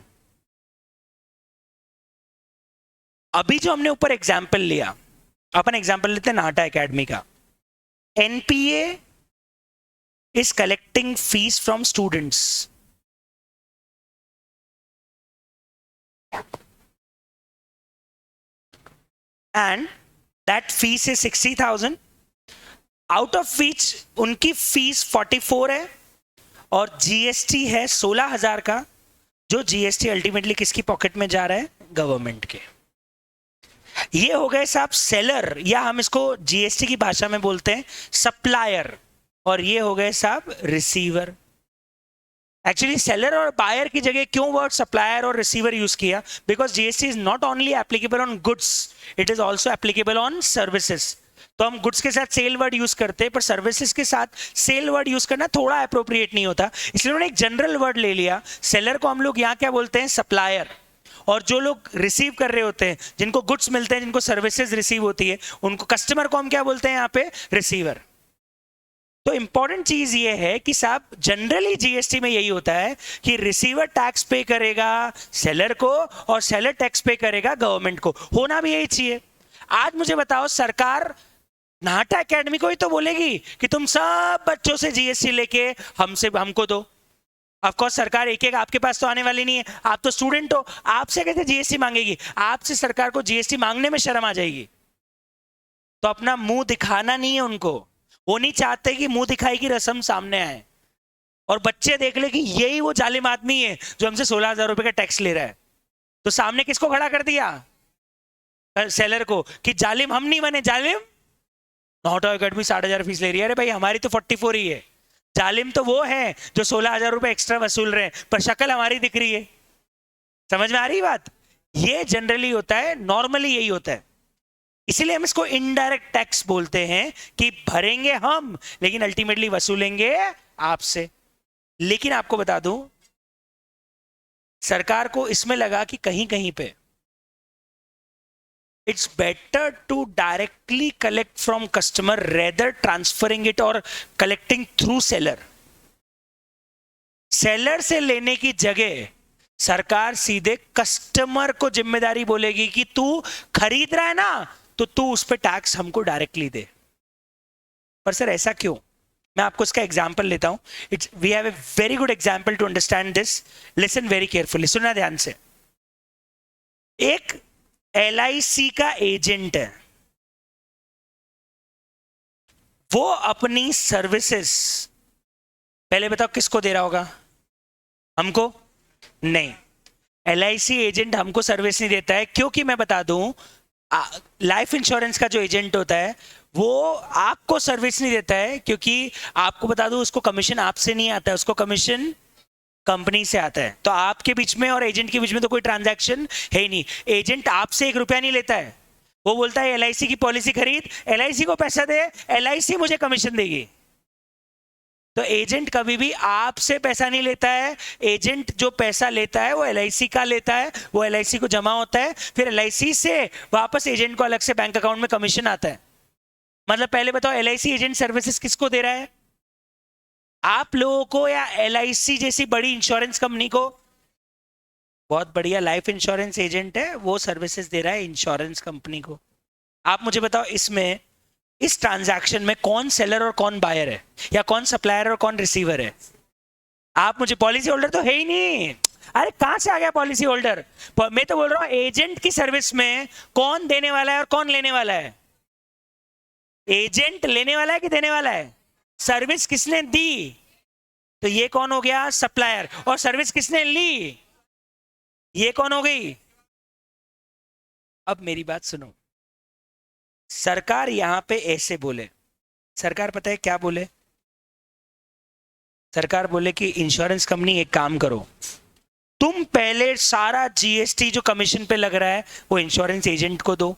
अभी जो हमने ऊपर एग्जाम्पल लिया, अपन एग्जाम्पल लेते हैं नाटा एकेडमी का। NPA is collecting fees from students, and that fees is 60,000, out of which उनकी फीस 44 है और जीएसटी है 16,000 का, जो जीएसटी अल्टीमेटली किसकी पॉकेट में जा रहा है? गवर्नमेंट के। ये हो गए साहब सेलर, या हम इसको जीएसटी की भाषा में बोलते हैं सप्लायर, और ये हो गए साहब रिसीवर। एक्चुअली सेलर और बायर की जगह क्यों वर्ड सप्लायर और रिसीवर यूज किया? Because GST is not only applicable on goods, it is also applicable on services. तो हम गुड्स के साथ सेल वर्ड यूज करते हैं, पर सर्विसेज के साथ सेल वर्ड यूज करना थोड़ा अप्रोप्रिएट नहीं होता, इसलिए उन्होंने एक जनरल वर्ड ले लिया। सेलर को हम लोग यहाँ क्या बोलते हैं? सप्लायर। और जो लोग रिसीव कर रहे होते हैं, जिनको गुड्स मिलते हैं, जिनको सर्विसेज रिसीव होती है, उनको कस्टमर को हम क्या बोलते हैं यहाँ पे? रिसीवर। तो इंपॉर्टेंट चीज ये है कि साहब जनरली जीएसटी में यही होता है कि रिसीवर टैक्स पे करेगा सेलर को और सेलर टैक्स पे करेगा गवर्नमेंट को। होना भी यही चाहिए। आज मुझे बताओ, सरकार नाटा एकेडमी को ही तो बोलेगी कि तुम सब बच्चों से जीएसटी लेके हमको दो। ऑफ कोर्स सरकार एक एक आपके पास तो आने वाली नहीं है, आप तो स्टूडेंट हो, आपसे कैसे जीएसटी मांगेगी? आपसे सरकार को जीएसटी मांगने में शर्म आ जाएगी। तो अपना मुंह दिखाना नहीं है उनको, वो नहीं चाहते कि मुंह दिखाई की रस्म सामने आए और बच्चे देख ले कि यही वो जालिम आदमी है जो हमसे 16,000 रुपए का टैक्स ले रहा है। तो सामने किसको खड़ा कर दिया? सेलर को, कि जालिम हम नहीं बने, जालिम नाटा एकेडमी 60,000 फीस ले रही है। अरे भाई हमारी तो 44 ही है, जालिम तो वो है जो 16,000 रुपए एक्स्ट्रा वसूल रहे हैं, पर शक्ल हमारी दिख रही है। समझ में आ रही बात? ये जनरली होता है, नॉर्मली यही होता है। इसीलिए हम इसको इनडायरेक्ट टैक्स बोलते हैं कि भरेंगे हम लेकिन अल्टीमेटली वसूलेंगे आपसे। लेकिन आपको बता दूं, सरकार को इसमें लगा कि कहीं कहीं पे it's better to directly collect from customer rather transferring it और कलेक्टिंग थ्रू सेलर। सेलर से लेने की जगह सरकार सीधे कस्टमर को जिम्मेदारी बोलेगी कि तू खरीद रहा है ना, तो तू उस पर टैक्स हमको डायरेक्टली दे। पर सर ऐसा क्यों? मैं आपको इसका एग्जाम्पल लेता हूं. It's we have a very good example to understand this. Listen very carefully, सुनना ध्यान से. एक LIC का एजेंट है, वो अपनी सर्विसेज, पहले बताओ किसको दे रहा होगा? हमको नहीं. LIC एजेंट हमको सर्विस नहीं देता है, क्योंकि मैं बता दूं, लाइफ इंश्योरेंस का जो एजेंट होता है वो आपको सर्विस नहीं देता है, क्योंकि आपको बता दूं उसको कमीशन आपसे नहीं आता है, उसको कमीशन कंपनी से आता है. तो आपके बीच में और एजेंट के बीच में तो कोई ट्रांजैक्शन है ही नहीं. एजेंट आपसे 1 रुपया नहीं लेता है. वो बोलता है LIC की पॉलिसी खरीद, LIC को पैसा दे, LIC मुझे कमीशन देगी. तो एजेंट कभी भी आपसे पैसा नहीं लेता है. एजेंट जो पैसा लेता है वो LIC का लेता है, वो LIC को जमा होता है, फिर LIC से वापस एजेंट को अलग से बैंक अकाउंट में कमीशन आता है. मतलब पहले बताओ, LIC एजेंट सर्विसेज किसको दे रहा है? आप लोगों को, या LIC जैसी बड़ी इंश्योरेंस कंपनी को? बहुत बढ़िया, लाइफ इंश्योरेंस एजेंट है, वो सर्विसेज दे रहा है इंश्योरेंस कंपनी को. आप मुझे बताओ, इसमें इस ट्रांजैक्शन में कौन सेलर और कौन बायर है, या कौन सप्लायर और कौन रिसीवर है? आप मुझे, पॉलिसी होल्डर तो है ही नहीं. अरे कहां से आ गया पॉलिसी होल्डर? मैं तो बोल रहा हूं एजेंट की सर्विस में कौन देने वाला है और कौन लेने वाला है? एजेंट लेने वाला है कि देने वाला है? सर्विस किसने दी? तो ये कौन हो गया? सप्लायर. और सर्विस किसने ली? ये कौन हो गई? अब मेरी बात सुनो. सरकार यहां पे ऐसे बोले, सरकार पता है क्या बोले? सरकार बोले कि इंश्योरेंस कंपनी एक काम करो, तुम पहले सारा GST जो कमीशन पे लग रहा है वो इंश्योरेंस एजेंट को दो,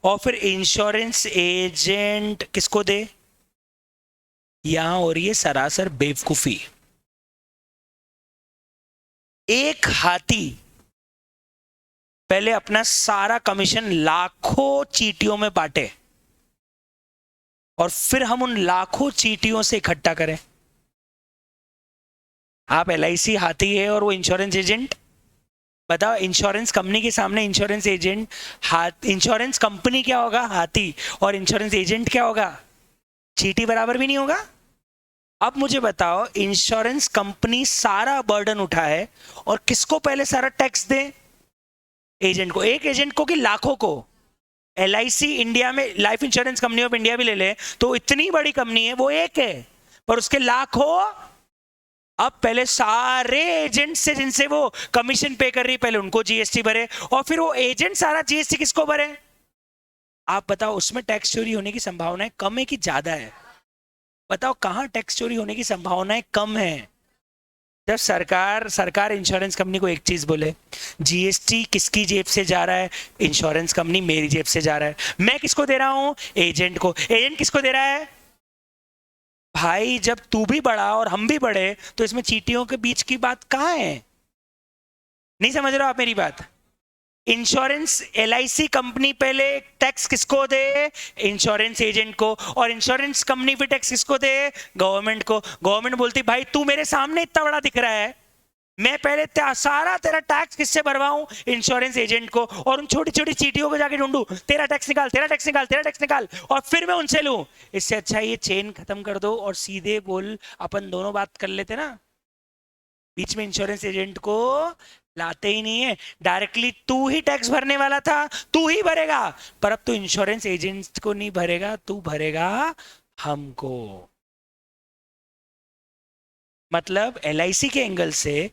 और फिर इंश्योरेंस एजेंट किसको दे? यहां हो रही है सरासर बेवकूफी. एक हाथी पहले अपना सारा कमीशन लाखों चींटियों में बांटे, और फिर हम उन लाखों चींटियों से इकट्ठा करें. आप LIC हाथी है और वो इंश्योरेंस एजेंट. बताओ, इंश्योरेंस कंपनी के सामने इंश्योरेंस एजेंट इंश्योरेंस कंपनी क्या होगा? हाथी. और इंश्योरेंस एजेंट क्या होगा? चींटी बराबर भी नहीं होगा. अब मुझे बताओ, इंश्योरेंस कंपनी सारा बर्डन उठाए और किसको पहले सारा टैक्स दे? एजेंट को. एक एजेंट को कि लाखों को? LIC इंडिया में, life insurance company of India भी ले ले तो इतनी बड़ी कंपनी है, वो एक है, पर उसके लाखों. अब पहले सारे एजेंट से जिनसे वो कमीशन पे कर रही, पहले उनको GST भरे, और फिर वो एजेंट सारा GST किसको भरे? आप बताओ, उसमें टैक्स चोरी होने की संभावनाएं कम है कि ज्यादा है? बताओ, कहां टैक्स चोरी होने की संभावनाएं कम है? जब सरकार इंश्योरेंस कंपनी को एक चीज बोले, GST किसकी जेब से जा रहा है? इंश्योरेंस कंपनी मेरी जेब से जा रहा है. मैं किसको दे रहा हूं? एजेंट को. एजेंट किसको दे रहा है? भाई, जब तू भी बढ़ा और हम भी बढ़े तो इसमें चींटियों के बीच की बात कहां है? नहीं समझ रहे हो आप मेरी बात? इंश्योरेंस LIC कंपनी पहले टैक्स किसको दे? इंश्योरेंस एजेंट को. और इंश्योरेंस कंपनी भी टैक्स किसको दे? गवर्नमेंट को. गवर्नमेंट बोलती भाई तू मेरे सामने इतना बड़ा दिख रहा है, मैं पहले सारा तेरा टैक्स किससे भरवाऊं? इंश्योरेंस एजेंट को. और उन छोटी छोटी चीटियों को जाके ढूंढूं, तेरा टैक्स निकाल, तेरा टैक्स निकाल, तेरा टैक्स निकाल, और फिर मैं उनसे लूं. इससे अच्छा ये चेन खत्म कर दो और सीधे बोल, अपन दोनों बात कर लेते ना. बीच में इंश्योरेंस एजेंट को लाते ही नहीं है. डायरेक्टली तू ही टैक्स भरने वाला था, तू ही भरेगा, पर अब तू इंश्योरेंस एजेंट को नहीं भरेगा, तू भरेगा हमको. मतलब LIC के एंगल से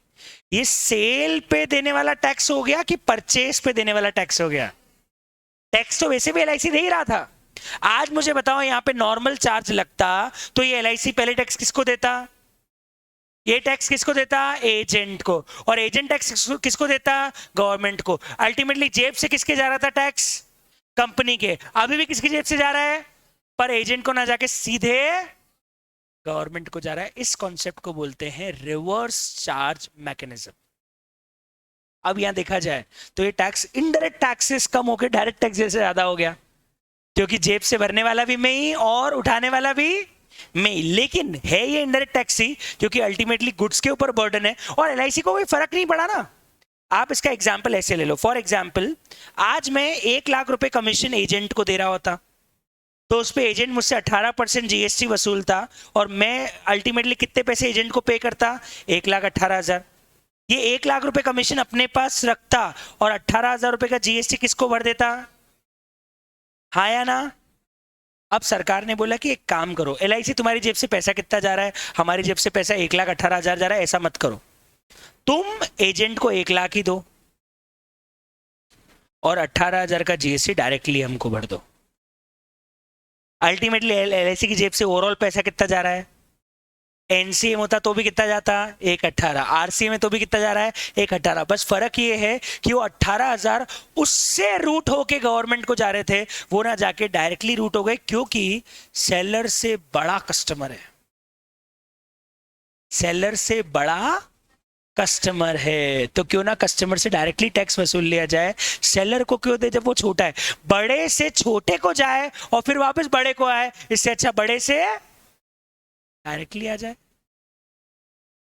ये सेल पे देने वाला टैक्स हो गया कि परचेस पे देने वाला टैक्स हो गया? टैक्स तो वैसे भी LIC दे ही रहा था. आज मुझे बताओ, यहां पे नॉर्मल चार्ज लगता तो ये LIC पहले टैक्स किसको देता? ये टैक्स किसको देता? एजेंट को. और एजेंट टैक्स किसको देता? गवर्नमेंट को. अल्टीमेटली जेब से किसके जा रहा था टैक्स? कंपनी के. अभी भी किसकी जेब से जा रहा है? पर एजेंट को ना जाके सीधे गवर्नमेंट को जा रहा है. इस कॉन्सेप्ट को बोलते हैं रिवर्स चार्ज मैकेनिज्म. अब यहां देखा जाए तो ये टैक्स, इनडायरेक्ट टैक्सेस कम होकर डायरेक्ट टैक्स जैसे ज्यादा हो गया, क्योंकि जेब से भरने वाला भी मैं ही और उठाने वाला भी मैं ही. लेकिन है ये इनडायरेक्ट टैक्स ही, क्योंकि अल्टीमेटली गुड्स के ऊपर बर्डन है, और LIC को कोई फर्क नहीं पड़ा ना. आप इसका एग्जाम्पल ऐसे ले लो. फॉर एग्जाम्पल, आज मैं 1 लाख रुपए कमीशन एजेंट को दे रहा होता, तो उस पे एजेंट मुझसे 18% जीएसटी वसूलता और मैं अल्टीमेटली कितने पैसे एजेंट को पे करता? 1,18,000। ये 1,00,000 रुपए कमीशन अपने पास रखता और 18,000 रुपए का जीएसटी किसको भर देता? हाँ या ना? अब सरकार ने बोला कि एक काम करो, एलआईसी तुम्हारी जेब से पैसा कितना जा रहा है? हमारी जेब से पैसा 1,18,000 जा रहा है, ऐसा मत करो, तुम एजेंट को 1,00,000 ही दो और 18,000 का जीएसटी डायरेक्टली हमको भर दो। अल्टीमेटली एलआईसी की जेब से ओवरऑल पैसा कितना जा रहा है? एनसीएम होता तो भी कितना जाता? 1,18,000। आरसीए में तो भी कितना जा रहा है? 1,18,000। बस फर्क ये है कि वो 18,000 उससे रूट होके गवर्नमेंट को जा रहे थे, वो ना जाके डायरेक्टली रूट हो गए, क्योंकि सेलर से बड़ा कस्टमर है, सेलर से बड़ा कस्टमर है, तो क्यों ना कस्टमर से डायरेक्टली टैक्स वसूल लिया जाए। सेलर को क्यों दे जब वो छोटा है? बड़े से छोटे को जाए और फिर वापस बड़े को आए, इससे अच्छा बड़े से डायरेक्टली आ जाए।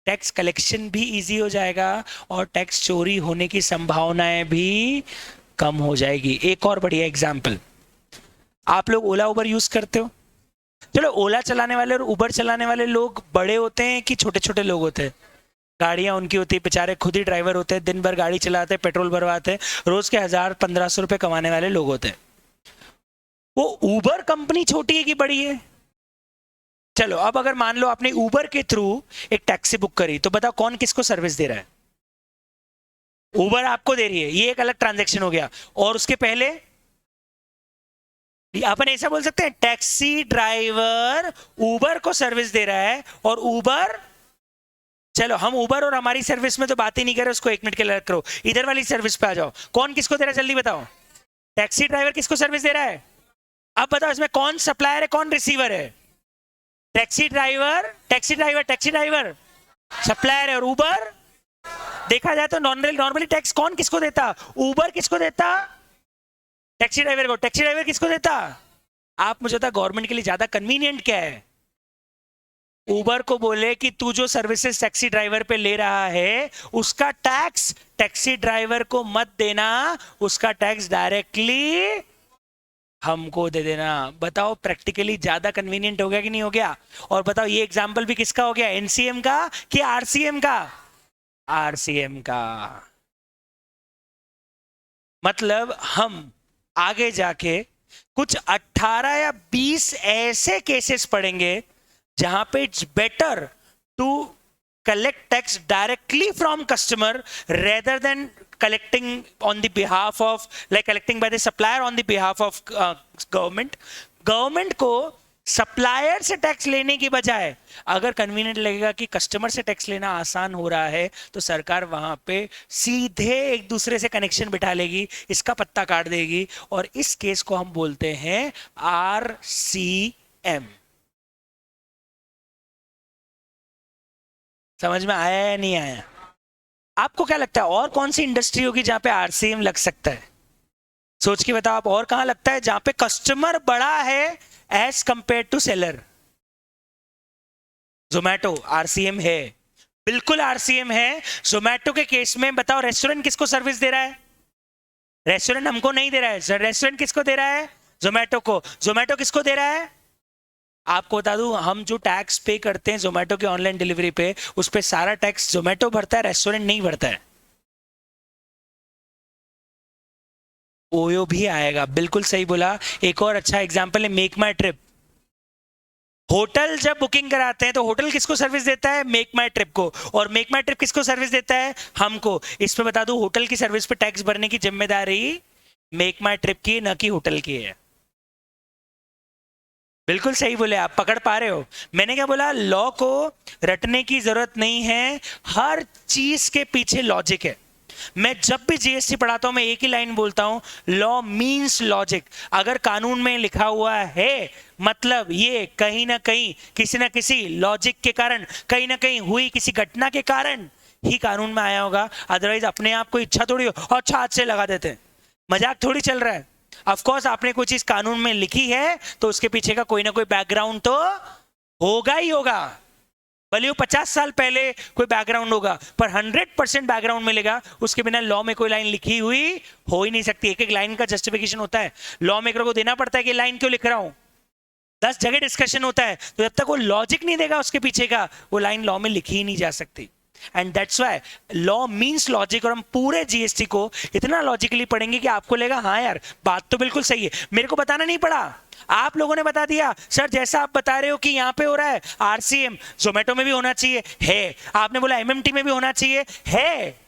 टैक्स कलेक्शन भी इजी हो जाएगा और टैक्स चोरी होने की संभावनाएं भी कम हो जाएगी। एक और बढ़िया एग्जांपल, आप लोग ओला उबर यूज करते हो? चलो, ओला चलाने वाले और उबर चलाने वाले लोग बड़े होते हैं कि छोटे छोटे लोग होते हैं? गाड़ियां उनकी होती है, बेचारे खुद ही ड्राइवर होते हैं, दिन भर गाड़ी चलाते हैं, पेट्रोल भरवाते हैं, रोज के 1,000-1,500 रुपए कमाने वाले लोग होते हैं। वो उबर कंपनी छोटी है कि बड़ी है? चलो, अब अगर मान लो आपने उबर के थ्रू एक टैक्सी बुक करी, तो बताओ कौन किसको सर्विस दे रहा है? उबर आपको दे रही है, ये एक अलग ट्रांजैक्शन हो गया। और उसके पहले अपन ऐसा बोल सकते हैं, टैक्सी ड्राइवर उबर को सर्विस दे रहा है और उबर, चलो हम उबर और हमारी सर्विस में तो बात ही नहीं कर रहे, उसको 1 मिनट के लिए करो, इधर वाली सर्विस पे आ जाओ। कौन किसको दे रहा है जल्दी बताओ? टैक्सी ड्राइवर किसको सर्विस दे रहा है? अब बताओ इसमें कौन सप्लायर है, कौन रिसीवर है? Taxi driver, taxi driver, taxi driver supplier है, और उबर देखा जाए तो नॉर्मली टैक्स कौन किसको देता? उबर किसको देता? टैक्सी ड्राइवर को। टैक्सी ड्राइवर किसको देता? आप मुझे बता, गवर्नमेंट के लिए ज्यादा कन्वीनियंट क्या है? उबर को बोले कि तू जो सर्विसेज टैक्सी ड्राइवर पे ले रहा है उसका टैक्स टैक्सी ड्राइवर को मत देना, उसका टैक्स डायरेक्टली हमको दे देना। बताओ प्रैक्टिकली ज्यादा कन्वीनियंट हो गया कि नहीं हो गया? और बताओ ये एग्जांपल भी किसका हो गया, एनसीएम का कि आरसीएम का? आरसीएम का। मतलब हम आगे जाके कुछ 18 या 20 ऐसे केसेस पढ़ेंगे जहां पे it's better to collect tax directly from customer rather than collecting on the behalf of, like collecting by the supplier on the behalf of government. Government को सप्लायर से टैक्स लेने की बजाय अगर कन्वीनियंट लगेगा कि कस्टमर से टैक्स लेना आसान हो रहा है, तो सरकार वहां पे सीधे एक दूसरे से कनेक्शन बिठा लेगी, इसका पत्ता काट देगी, और इस केस को हम बोलते हैं आरसीएम। समझ में आया या नहीं आया? आपको क्या लगता है और कौन सी इंडस्ट्री होगी जहां पे आरसीएम लग सकता है? सोच के बताओ आप, और कहां लगता है जहां पे कस्टमर बड़ा है as compared to seller? Zomato RCM है, बिल्कुल आरसीएम है। जोमैटो के केस में बताओ रेस्टोरेंट किसको सर्विस दे रहा है? रेस्टोरेंट हमको नहीं दे रहा है, रेस्टोरेंट किसको दे रहा है? जोमैटो को। जोमैटो किसको दे रहा है? आपको बता दूं, हम जो टैक्स पे करते हैं जोमेटो की ऑनलाइन डिलीवरी पे, उस पे सारा टैक्स जोमेटो भरता है, रेस्टोरेंट नहीं भरता है। ओयो भी आएगा, बिल्कुल सही बोला। एक और अच्छा एग्जांपल है मेक माई ट्रिप। होटल जब बुकिंग कराते हैं तो होटल किसको सर्विस देता है? मेक माई ट्रिप को। और मेक माई ट्रिप किसको सर्विस देता है? हमको। इसमें बता दूं, होटल की सर्विस पे टैक्स भरने की जिम्मेदारी मेक माई ट्रिप की, न कि होटल की है। बिल्कुल सही बोले आप, पकड़ पा रहे हो। मैंने क्या बोला? लॉ को रटने की जरूरत नहीं है, हर चीज के पीछे लॉजिक है। मैं जब भी जीएसटी पढ़ाता हूं मैं एक ही लाइन बोलता हूं, लॉ मींस लॉजिक। अगर कानून में लिखा हुआ है मतलब ये कहीं ना कहीं किसी ना किसी लॉजिक के कारण, कहीं ना कहीं हुई किसी घटना के कारण ही कानून में आया होगा। अदरवाइज अपने आप को इच्छा थोड़ी हो और अच्छा हाथ से लगा देते हैं, मजाक थोड़ी चल रहा है। ऑफ कोर्स आपने कोई चीज कानून में लिखी है तो उसके पीछे का कोई ना कोई बैकग्राउंड तो होगा ही होगा, भले वो 50 साल पहले कोई बैकग्राउंड होगा, पर 100% बैकग्राउंड मिलेगा। उसके बिना लॉ में कोई लाइन लिखी हुई हो ही नहीं सकती। एक एक लाइन का जस्टिफिकेशन होता है, लॉ मेकर को देना पड़ता है कि लाइन क्यों लिख रहा हूं। 10 जगह डिस्कशन होता है, तो जब तक वो लॉजिक नहीं देगा उसके पीछे का, वो लाइन लॉ में लिखी ही नहीं जा सकती। And that's why law means logic. और हम पूरे जीएसटी को इतना लॉजिकली पढ़ेंगे कि आपको लगेगा हाँ यार बात तो बिल्कुल सही है, मेरे को बताना नहीं पड़ा, आप लोगों ने बता दिया। सर जैसा आप बता रहे हो कि यहाँ पे हो रहा है आरसीएम, जोमेटो में भी होना चाहिए, है। आपने बोला एमएमटी में भी होना चाहिए, है।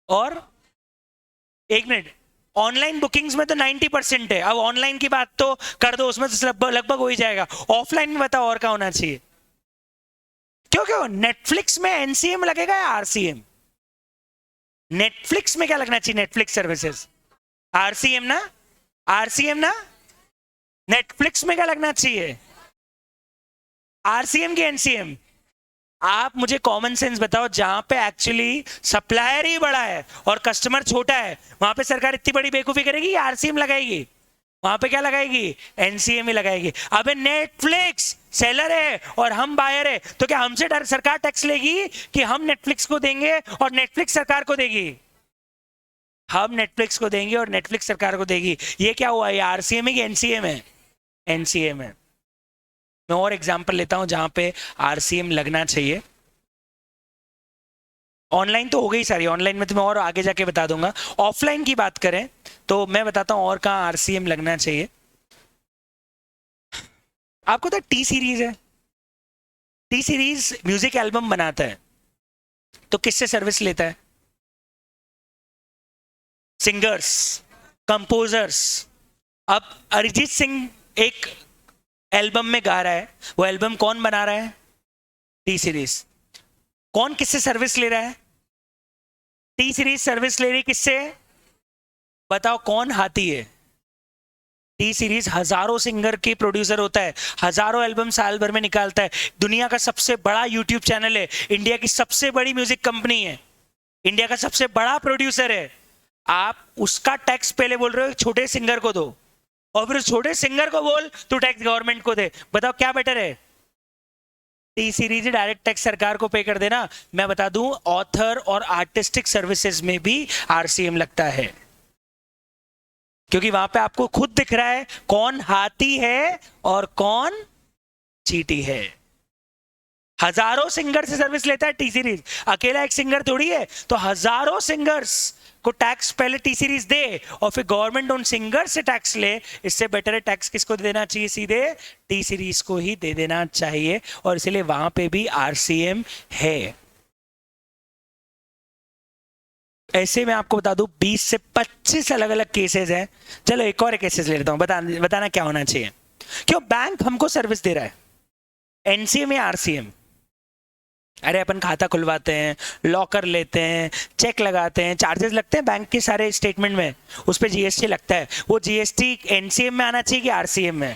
और एक मिनट, ऑनलाइन बुकिंग्स में तो 90% है, अब ऑनलाइन की बात तो कर दो, उसमें तो लगभग हो ही जाएगा। ऑफलाइन में बताओ और क्या होना चाहिए? क्यों क्यों नेटफ्लिक्स में एनसीएम लगेगा या आरसीएम? नेटफ्लिक्स में क्या लगना चाहिए? नेटफ्लिक्स सर्विसेज आरसीएम ना, आरसीएम ना। नेटफ्लिक्स में क्या लगना चाहिए? आरसीएम की एनसीएम? आप मुझे कॉमन सेंस बताओ, जहां पे एक्चुअली सप्लायर ही बड़ा है और कस्टमर छोटा है, वहां पे सरकार इतनी बड़ी बेवकूफी करेगी या आरसीएम लगाएगी? वहां पे क्या लगाएगी? एनसीएम ही लगाएगी। अबे नेटफ्लिक्स सेलर है और हम बायर है, तो क्या हमसे सरकार टैक्स लेगी कि हम नेटफ्लिक्स को देंगे और नेटफ्लिक्स सरकार को देगी? हम नेटफ्लिक्स को देंगे और नेटफ्लिक्स सरकार को देगी। ये क्या हुआ? ये आरसीएम है कि एनसीएम है? एनसीएम है। मैं और एग्जांपल लेता हूं जहां पे आरसीएम लगना चाहिए। ऑनलाइन तो हो गई सारी, ऑनलाइन में तो मैं और आगे जाके बता दूंगा। ऑफलाइन की बात करें तो मैं बताता हूं और कहां आरसीएम लगना चाहिए। आपको तो टी सीरीज है, टी सीरीज म्यूजिक एल्बम बनाता है, तो किससे सर्विस लेता है? Singers, composers. अब अरिजीत सिंह एक एल्बम में गा रहा है, वो एल्बम कौन बना रहा है? T series. कौन किससे सर्विस ले रहा है? टी सीरीज सर्विस ले रही किससे? बताओ कौन हाथी है? टी सीरीज हजारों सिंगर के प्रोड्यूसर होता है, हजारों एल्बम साल भर में निकालता है, दुनिया का सबसे बड़ा यूट्यूब चैनल है, इंडिया की सबसे बड़ी म्यूजिक कंपनी है, इंडिया का सबसे बड़ा प्रोड्यूसर है। आप उसका टैक्स पहले बोल रहे हो छोटे सिंगर को दो, और फिर छोटे सिंगर को बोल तू टैक्स गवर्नमेंट को दे। बताओ क्या बेटर है? टी सीरीज डायरेक्ट टैक्स सरकार को पे कर देना। मैं बता दूं, ऑथर और आर्टिस्टिक सर्विसेज में भी आरसीएम लगता है, क्योंकि वहां पे आपको खुद दिख रहा है कौन हाथी है और कौन चींटी है। हजारों सिंगर से सर्विस लेता है टी सीरीज, अकेला एक सिंगर थोड़ी है, तो हजारों सिंगर्स को टैक्स पहले टी सीरीज दे और फिर गवर्नमेंट उन सिंगर से टैक्स ले। इससे बेटर है टैक्स किसको दे देना चाहिए? सीधे टी सीरीज को ही दे देना चाहिए, और इसलिए वहां पे भी आरसीएम है। ऐसे मैं आपको बता दूं 20 से 25 अलग अलग केसेस हैं। चलो एक और केसेस ले लेता हूं, बताना क्या होना चाहिए। क्यों बैंक हमको सर्विस दे रहा है? एनसीएम या आरसीएम? अरे अपन खाता खुलवाते हैं, लॉकर लेते हैं, चेक लगाते हैं, चार्जेस लगते हैं बैंक के सारे स्टेटमेंट में, उस पर जीएसटी लगता है। वो जीएसटी एनसीएम में आना चाहिए कि आरसीएम में?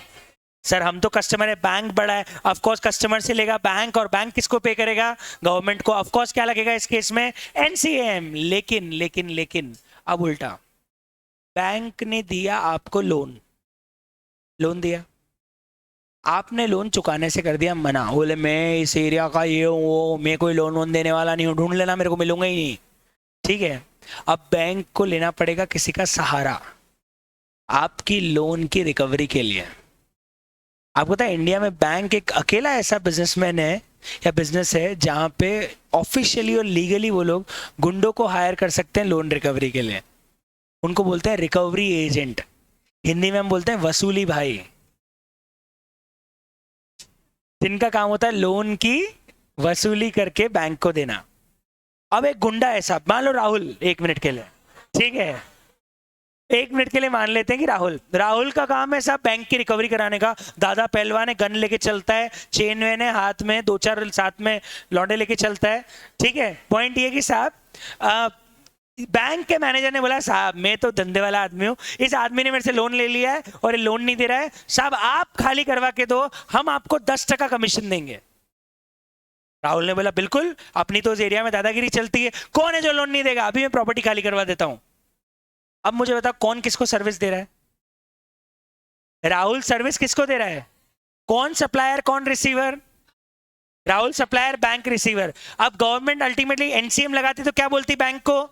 सर हम तो कस्टमर है, बैंक बड़ा है, ऑफ कोर्स कस्टमर से लेगा बैंक, और बैंक किसको पे करेगा? गवर्नमेंट को। ऑफ कोर्स क्या लगेगा इस केस में? एनसीएम। लेकिन लेकिन लेकिन अब उल्टा, बैंक ने दिया आपको लोन, लोन दिया, आपने लोन चुकाने से कर दिया मना, बोले मैं इस एरिया का ये हूँ वो, मैं कोई लोन वोन देने वाला नहीं हूँ, ढूंढ लेना, मेरे को मिलूंगा ही नहीं। ठीक है, अब बैंक को लेना पड़ेगा किसी का सहारा आपकी लोन की रिकवरी के लिए। आपको पता है इंडिया में बैंक एक अकेला ऐसा बिजनेसमैन है या बिजनेस है जहां पे ऑफिशियली और लीगली वो लोग गुंडों को हायर कर सकते हैं लोन रिकवरी के लिए। उनको बोलते हैं रिकवरी एजेंट, हिंदी में हम बोलते हैं वसूली भाई, जिनका काम होता है लोन की वसूली करके बैंक को देना। अब एक गुंडा है साहब, मान लो राहुल, 1 मिनट के लिए, ठीक है 1 मिनट के लिए मान लेते हैं कि राहुल का काम है साहब बैंक की रिकवरी कराने का। दादा पहलवान है, गन लेके चलता है, चेन वेन है हाथ में, 2-4 साथ में लौंडे लेके चलता है। ठीक है, पॉइंट ये कि साहब बैंक के मैनेजर ने बोला साहब मैं तो धंधे वाला आदमी हूँ, इस आदमी ने मेरे से लोन ले लिया है और ये लोन नहीं दे रहा है, साहब आप खाली करवा के दो, हम आपको 10% कमीशन देंगे। राहुल ने बोला बिल्कुल, अपनी तो उस एरिया में दादागिरी चलती है, कौन है जो लोन नहीं देगा, अभी मैं प्रॉपर्टी खाली करवा देता हूं। अब मुझे बता कौन किसको सर्विस दे रहा है? राहुल सर्विस किसको दे रहा है? कौन सप्लायर कौन receiver? Rahul supplier, bank receiver. अब गवर्नमेंट अल्टीमेटली एनसीएम लगाती तो क्या बोलती बैंक को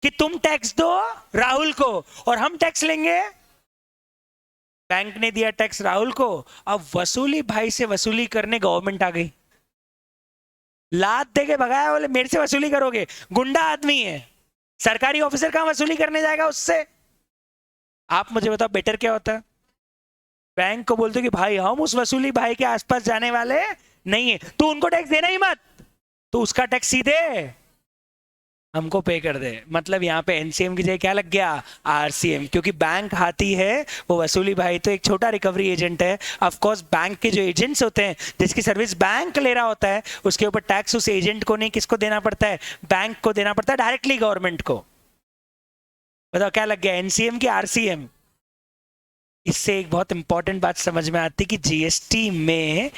कि तुम टैक्स दो राहुल को और हम टैक्स लेंगे बैंक ने दिया टैक्स राहुल को, अब वसूली भाई से वसूली करने गवर्नमेंट आ गई, लात दे के भगाया, बोले मेरे से वसूली करोगे, गुंडा आदमी है, सरकारी ऑफिसर कहां वसूली करने जाएगा उससे। आप मुझे बताओ बेटर क्या होता है? बैंक को बोलते कि भाई हम उस वसूली भाई के आसपास जाने वाले नहीं है, तू उनको टैक्स देना ही मत, तू उसका टैक्स सीधे हमको पे कर दे। मतलब यहाँ पे एनसीएम की जगह क्या लग गया? आरसीएम, क्योंकि बैंक हाथी है, वो वसूली भाई तो एक छोटा रिकवरी एजेंट है। ऑफ कोर्स बैंक के जो एजेंट्स होते हैं, जिसकी सर्विस बैंक ले रहा होता है, उसके ऊपर टैक्स उस एजेंट को नहीं, किसको देना पड़ता है? बैंक को देना पड़ता है, डायरेक्टली गवर्नमेंट को। बताओ क्या लग गया, एनसीएम की आरसीएम? इससे एक बहुत इंपॉर्टेंट बात समझ में आती है कि जीएसटी में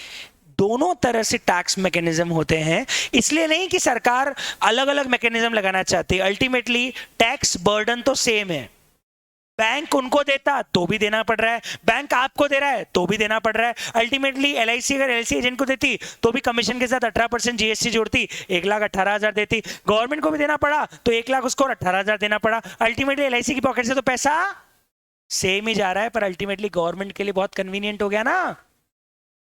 दोनों तरह से टैक्स मैकेनिज्म होते हैं। इसलिए नहीं कि सरकार अलग अलग मैकेनिज्म लगाना चाहती है, अल्टीमेटली टैक्स बर्डन तो सेम है। बैंक उनको देता तो भी देना पड़ रहा है, बैंक आपको दे रहा है तो भी देना पड़ रहा है। अल्टीमेटली एलआईसी अगर एलआईसी एजेंट को देती तो भी कमीशन के साथ 18% जीएसटी जोड़ती, 1,18,000 देती। गवर्नमेंट को भी देना पड़ा तो 1 लाख उसको 18,000 देना पड़ा। अल्टीमेटली एलआईसी की पॉकेट से तो पैसा सेम ही जा रहा है, पर अल्टीमेटली गवर्नमेंट के लिए बहुत कन्वीनियंट हो गया ना,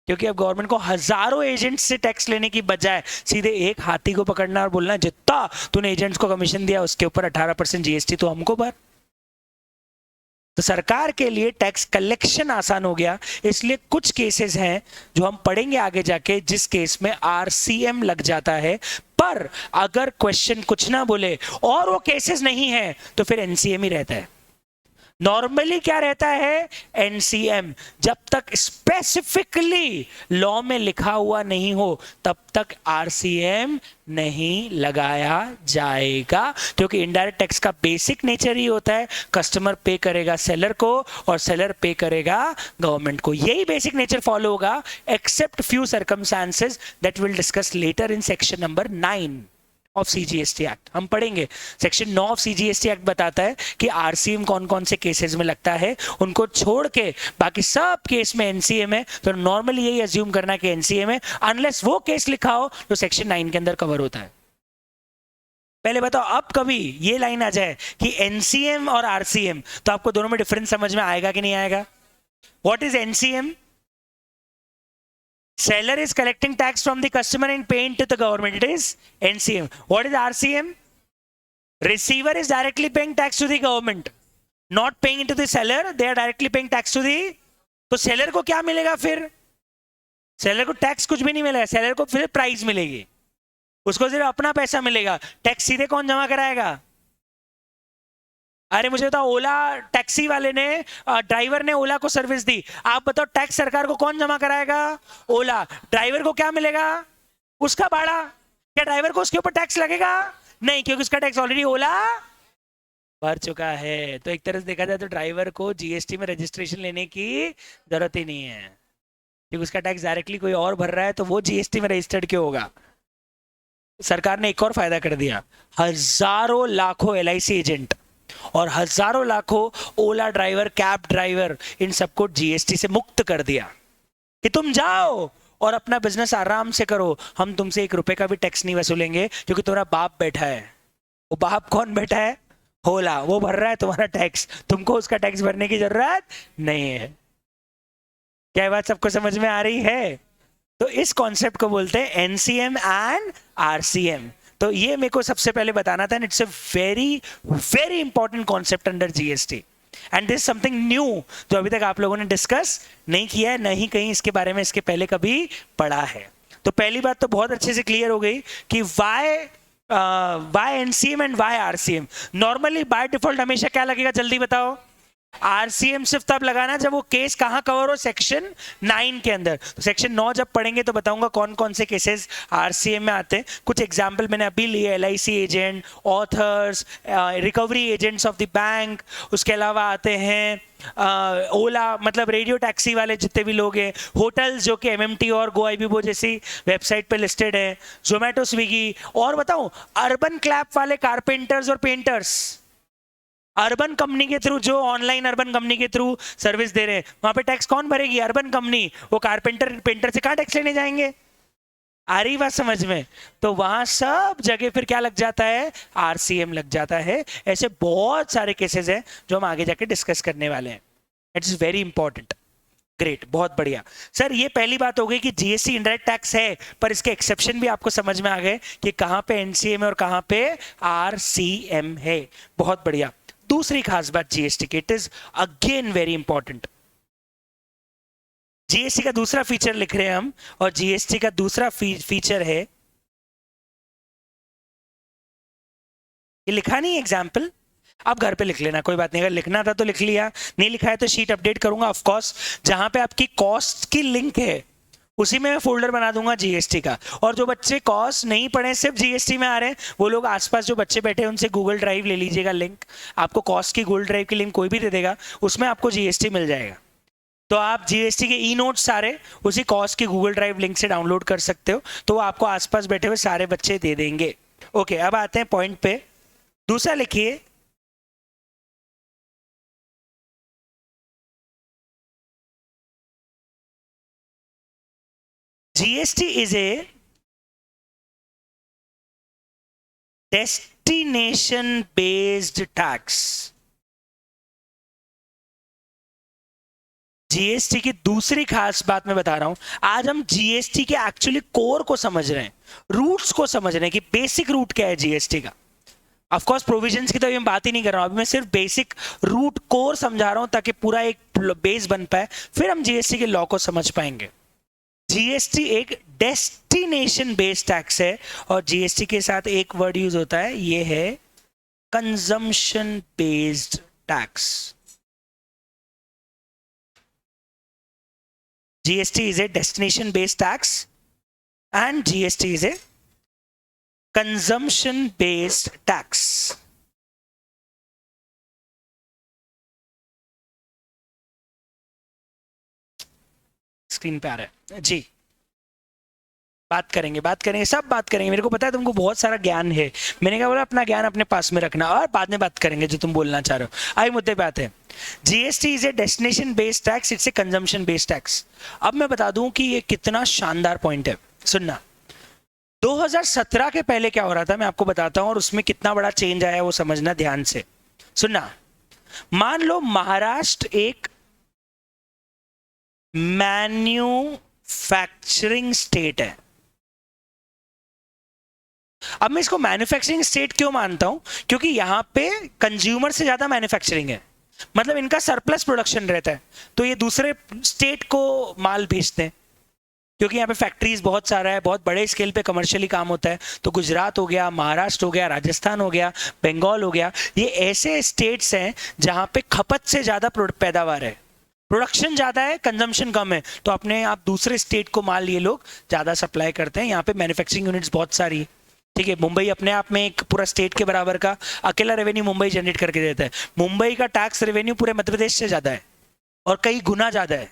क्योंकि अब गवर्नमेंट को हजारों एजेंट्स से टैक्स लेने की बजाय सीधे एक हाथी को पकड़ना और बोलना जितना तूने एजेंट्स को कमीशन दिया उसके ऊपर 18% जीएसटी तो हमको भर। तो सरकार के लिए टैक्स कलेक्शन आसान हो गया। इसलिए कुछ केसेस हैं जो हम पढ़ेंगे आगे जाके, जिस केस में आरसीएम लग जाता है, पर अगर क्वेश्चन कुछ ना बोले और वो केसेस नहीं है तो फिर एनसीएम ही रहता है। नॉर्मली क्या रहता है? एनसीएम। जब तक स्पेसिफिकली लॉ में लिखा हुआ नहीं हो तब तक आरसीएम नहीं लगाया जाएगा, क्योंकि इनडायरेक्ट टैक्स का बेसिक नेचर ही होता है कस्टमर पे करेगा सेलर को और सेलर पे करेगा गवर्नमेंट को। यही बेसिक नेचर फॉलो होगा, except few circumstances that will discuss later in section number 9 of CGST act. हम पढ़ेंगे सेक्शन 9 ऑफ सीजीएसटी एक्ट बताता है कि आरसीएम कौन कौन से केसेस में लगता है, उनको छोड़ के बाकी सब केस में एनसीएम है। तो नॉर्मली यही अज्यूम करना कि एनसीएम है, अनलेस वो केस लिखा हो जो सेक्शन 9 के अंदर कवर होता है। पहले बताओ, अब कभी ये लाइन आ जाए कि एनसीएम और आरसीएम, तो आपको दोनों में डिफरेंस समझ में आएगा कि नहीं आएगा? What is NCM? Seller is collecting tax from the customer and paying to the government. It is NCM. What is RCM? Receiver is directly paying tax to the government, not paying it to the seller. They are directly paying tax to the. तो seller को क्या मिलेगा फिर? Seller को tax कुछ भी नहीं मिलेगा, seller को फिर प्राइस मिलेगी, उसको सिर्फ अपना पैसा मिलेगा। टैक्स सीधे कौन जमा कराएगा? अरे मुझे बताओ, ओला टैक्सी वाले ने, ड्राइवर ने ओला को सर्विस दी, आप बताओ टैक्स सरकार को कौन जमा कराएगा? ओला। ड्राइवर को क्या मिलेगा? उसका भाड़ा। क्या ड्राइवर को उसके ऊपर टैक्स लगेगा? नहीं, क्योंकि उसका टैक्स ऑलरेडी ओला भर चुका है। तो एक तरह से देखा जाए तो ड्राइवर को जीएसटी में रजिस्ट्रेशन लेने की जरूरत ही नहीं है, क्योंकि उसका टैक्स डायरेक्टली कोई और भर रहा है, तो वो जीएसटी में रजिस्टर्ड क्यों होगा? सरकार ने एक और फायदा कर दिया, हजारों लाखों एलआईसी एजेंट और हजारों लाखों ओला ड्राइवर, कैब ड्राइवर, इन सबको जीएसटी से मुक्त कर दिया कि तुम जाओ और अपना बिजनेस आराम से करो, हम तुमसे 1 रुपए का भी टैक्स नहीं वसूलेंगे, क्योंकि तुम्हारा बाप बैठा है। वो बाप कौन बैठा है? ओला। वो भर रहा है तुम्हारा टैक्स, तुमको उसका टैक्स भरने की जरूरत नहीं है। क्या बात सबको समझ में आ रही है? तो इस कॉन्सेप्ट को बोलते हैं एनसीएम एंड आरसीएम। तो ये मेरे को सबसे पहले बताना था, and it's a very very important concept under GST, and this something new जो अभी तक आप लोगों ने डिस्कस नहीं किया है, नहीं कहीं इसके बारे में इसके पहले कभी पढ़ा है। तो पहली बात तो बहुत अच्छे से क्लियर हो गई कि why NCM and why RCM. Normally by default हमेशा क्या लगेगा, जल्दी बताओ? आरसीएम सिर्फ तब लगाना जब वो केस कहां कवर हो, सेक्शन 9 के अंदर। तो सेक्शन 9 जब पढ़ेंगे तो बताऊंगा कौन कौन से केसेस आरसीएम में आते हैं। कुछ एग्जांपल मैंने अभी लिए, LIC agent, authors, recovery agents of the bank, उसके अलावा आते हैं ओला, मतलब रेडियो टैक्सी वाले जितने भी लोग हैं, होटल्स जो कि एमएमटी और गोआईबीबो जैसी वेबसाइट पे लिस्टेड है, जोमेटो, स्विगी, और बताऊं अर्बन क्लैप वाले कारपेंटर्स और पेंटर्स, अर्बन कंपनी के थ्रू, जो ऑनलाइन अर्बन कंपनी के थ्रू सर्विस दे रहे हैं, वहां पे टैक्स कौन भरेगी? Urban company. वो कारपेंटर पेंटर से कहां टैक्स लेने जाएंगे? आ रही बात समझ में? तो वहां सब जगह फिर क्या लग जाता है? आरसीएम लग जाता है। ऐसे बहुत सारे केसेस हैं जो हम आगे जाके डिस्कस करने वाले हैं। It is very important. Great, बहुत बढ़िया सर। ये पहली बात हो गई कि जीएसटी इनडायरेक्ट टैक्स है, पर इसके एक्सेप्शन भी आपको समझ में आ गए कि कहां पे एनसीएम है और कहां पे आरसीएम है। बहुत बढ़िया। दूसरी खास बात जीएसटी की, it is again very important. GST का दूसरा फीचर लिख रहे हैं हम, और जीएसटी का दूसरा फीचर है, ये लिखा नहीं एग्जाम्पल, आप घर पे लिख लेना, कोई बात नहीं। अगर लिखना था तो लिख लिया, नहीं लिखा है तो शीट अपडेट करूंगा ऑफ कोर्स। जहां पे आपकी कॉस्ट की लिंक है उसी में मैं फोल्डर बना दूंगा जीएसटी का। और जो बच्चे कॉस्ट नहीं पढ़े सिर्फ जीएसटी में आ रहे हैं, वो लोग आसपास जो बच्चे बैठे हैं उनसे गूगल ड्राइव ले लीजिएगा लिंक। आपको कॉस्ट की गूगल ड्राइव की लिंक कोई भी दे देगा, उसमें आपको जीएसटी मिल जाएगा। तो आप जीएसटी के ई नोट्स सारे उसी कॉस्ट की गूगल ड्राइव लिंक से डाउनलोड कर सकते हो, तो वो आपको आसपास बैठे हुए सारे बच्चे दे देंगे। ओके, अब आते हैं पॉइंट पे। दूसरा लिखिए, GST is a destination based tax। GST की दूसरी खास बात मैं बता रहा हूं। आज हम जीएसटी के एक्चुअली कोर को समझ रहे हैं, रूट्स को समझ रहे हैं कि बेसिक रूट क्या है जीएसटी का। ऑफ कोर्स प्रोविजंस की तो मैं बात ही नहीं कर रहा हूं, अभी मैं सिर्फ बेसिक रूट कोर समझा रहा हूं ताकि पूरा एक बेस बन पाए, फिर हम जीएसटी के लॉ को समझ पाएंगे। जीएसटी एक डेस्टिनेशन बेस्ड टैक्स है, और जीएसटी के साथ एक वर्ड यूज होता है, ये है consumption based tax. GST is a destination based tax and GST is a consumption based tax। Screen पे आ रहा है जी। बात करेंगे सब बात करेंगे। मेरे को पता है तुमको बहुत सारा ज्ञान है, मैंने क्या बोला, अपना ज्ञान अपने पास में रखना, और बाद में बात करेंगे जो तुम बोलना चाह रहे हो। आई मुद्दे पे आते हैं। GST is a destination based tax, it's a consumption based tax. अब मैं बता दूं कि ये कितना शानदार पॉइंट है, सुनना। 2017 के पहले क्या हो रहा था मैं आपको बताता हूं, और उसमें कितना बड़ा चेंज आया वो समझना ध्यान से। सुनना, मान लो महाराष्ट्र एक मैन्युफैक्चरिंग स्टेट है। अब मैं इसको मैन्युफैक्चरिंग स्टेट क्यों मानता हूं, क्योंकि यहां पे कंज्यूमर से ज्यादा मैन्युफैक्चरिंग है, मतलब इनका सरप्लस प्रोडक्शन रहता है, तो ये दूसरे स्टेट को माल भेजते हैं, क्योंकि यहाँ पे फैक्ट्रीज बहुत सारा है, बहुत बड़े स्केल पे कमर्शियली काम होता है। तो गुजरात हो गया, महाराष्ट्र हो गया, राजस्थान हो गया, बंगाल हो गया, ये ऐसे स्टेट्स हैं जहां पे खपत से ज्यादा पैदावार है, प्रोडक्शन ज्यादा है, कंजम्पशन कम है, तो अपने आप दूसरे स्टेट को माल ये लोग ज्यादा सप्लाई करते हैं। यहाँ पे मैन्युफैक्चरिंग यूनिट्स बहुत सारी है, ठीक है। मुंबई अपने आप में एक पूरा स्टेट के बराबर का अकेला रेवेन्यू मुंबई जनरेट करके देता है। मुंबई का टैक्स रेवेन्यू पूरे मध्य प्रदेश से ज्यादा है, और कई गुना ज्यादा है,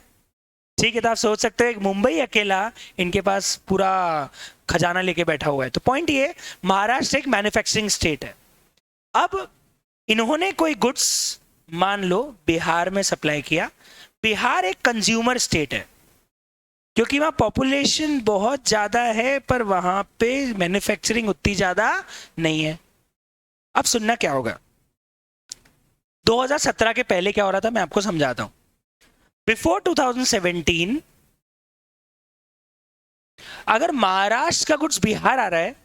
ठीक है। तो आप सोच सकते हैं मुंबई अकेला इनके पास पूरा खजाना लेके बैठा हुआ है। तो पॉइंट ये, महाराष्ट्र एक मैन्युफैक्चरिंग स्टेट है। अब इन्होंने कोई गुड्स मान लो बिहार में सप्लाई किया। बिहार एक कंज्यूमर स्टेट है, क्योंकि वहां पॉपुलेशन बहुत ज्यादा है, पर वहां पे मैन्युफैक्चरिंग उतनी ज्यादा नहीं है। अब सुनना क्या होगा, 2017 के पहले क्या हो रहा था मैं आपको समझाता हूं। बिफोर 2017 अगर महाराष्ट्र का गुड्स बिहार आ रहा है,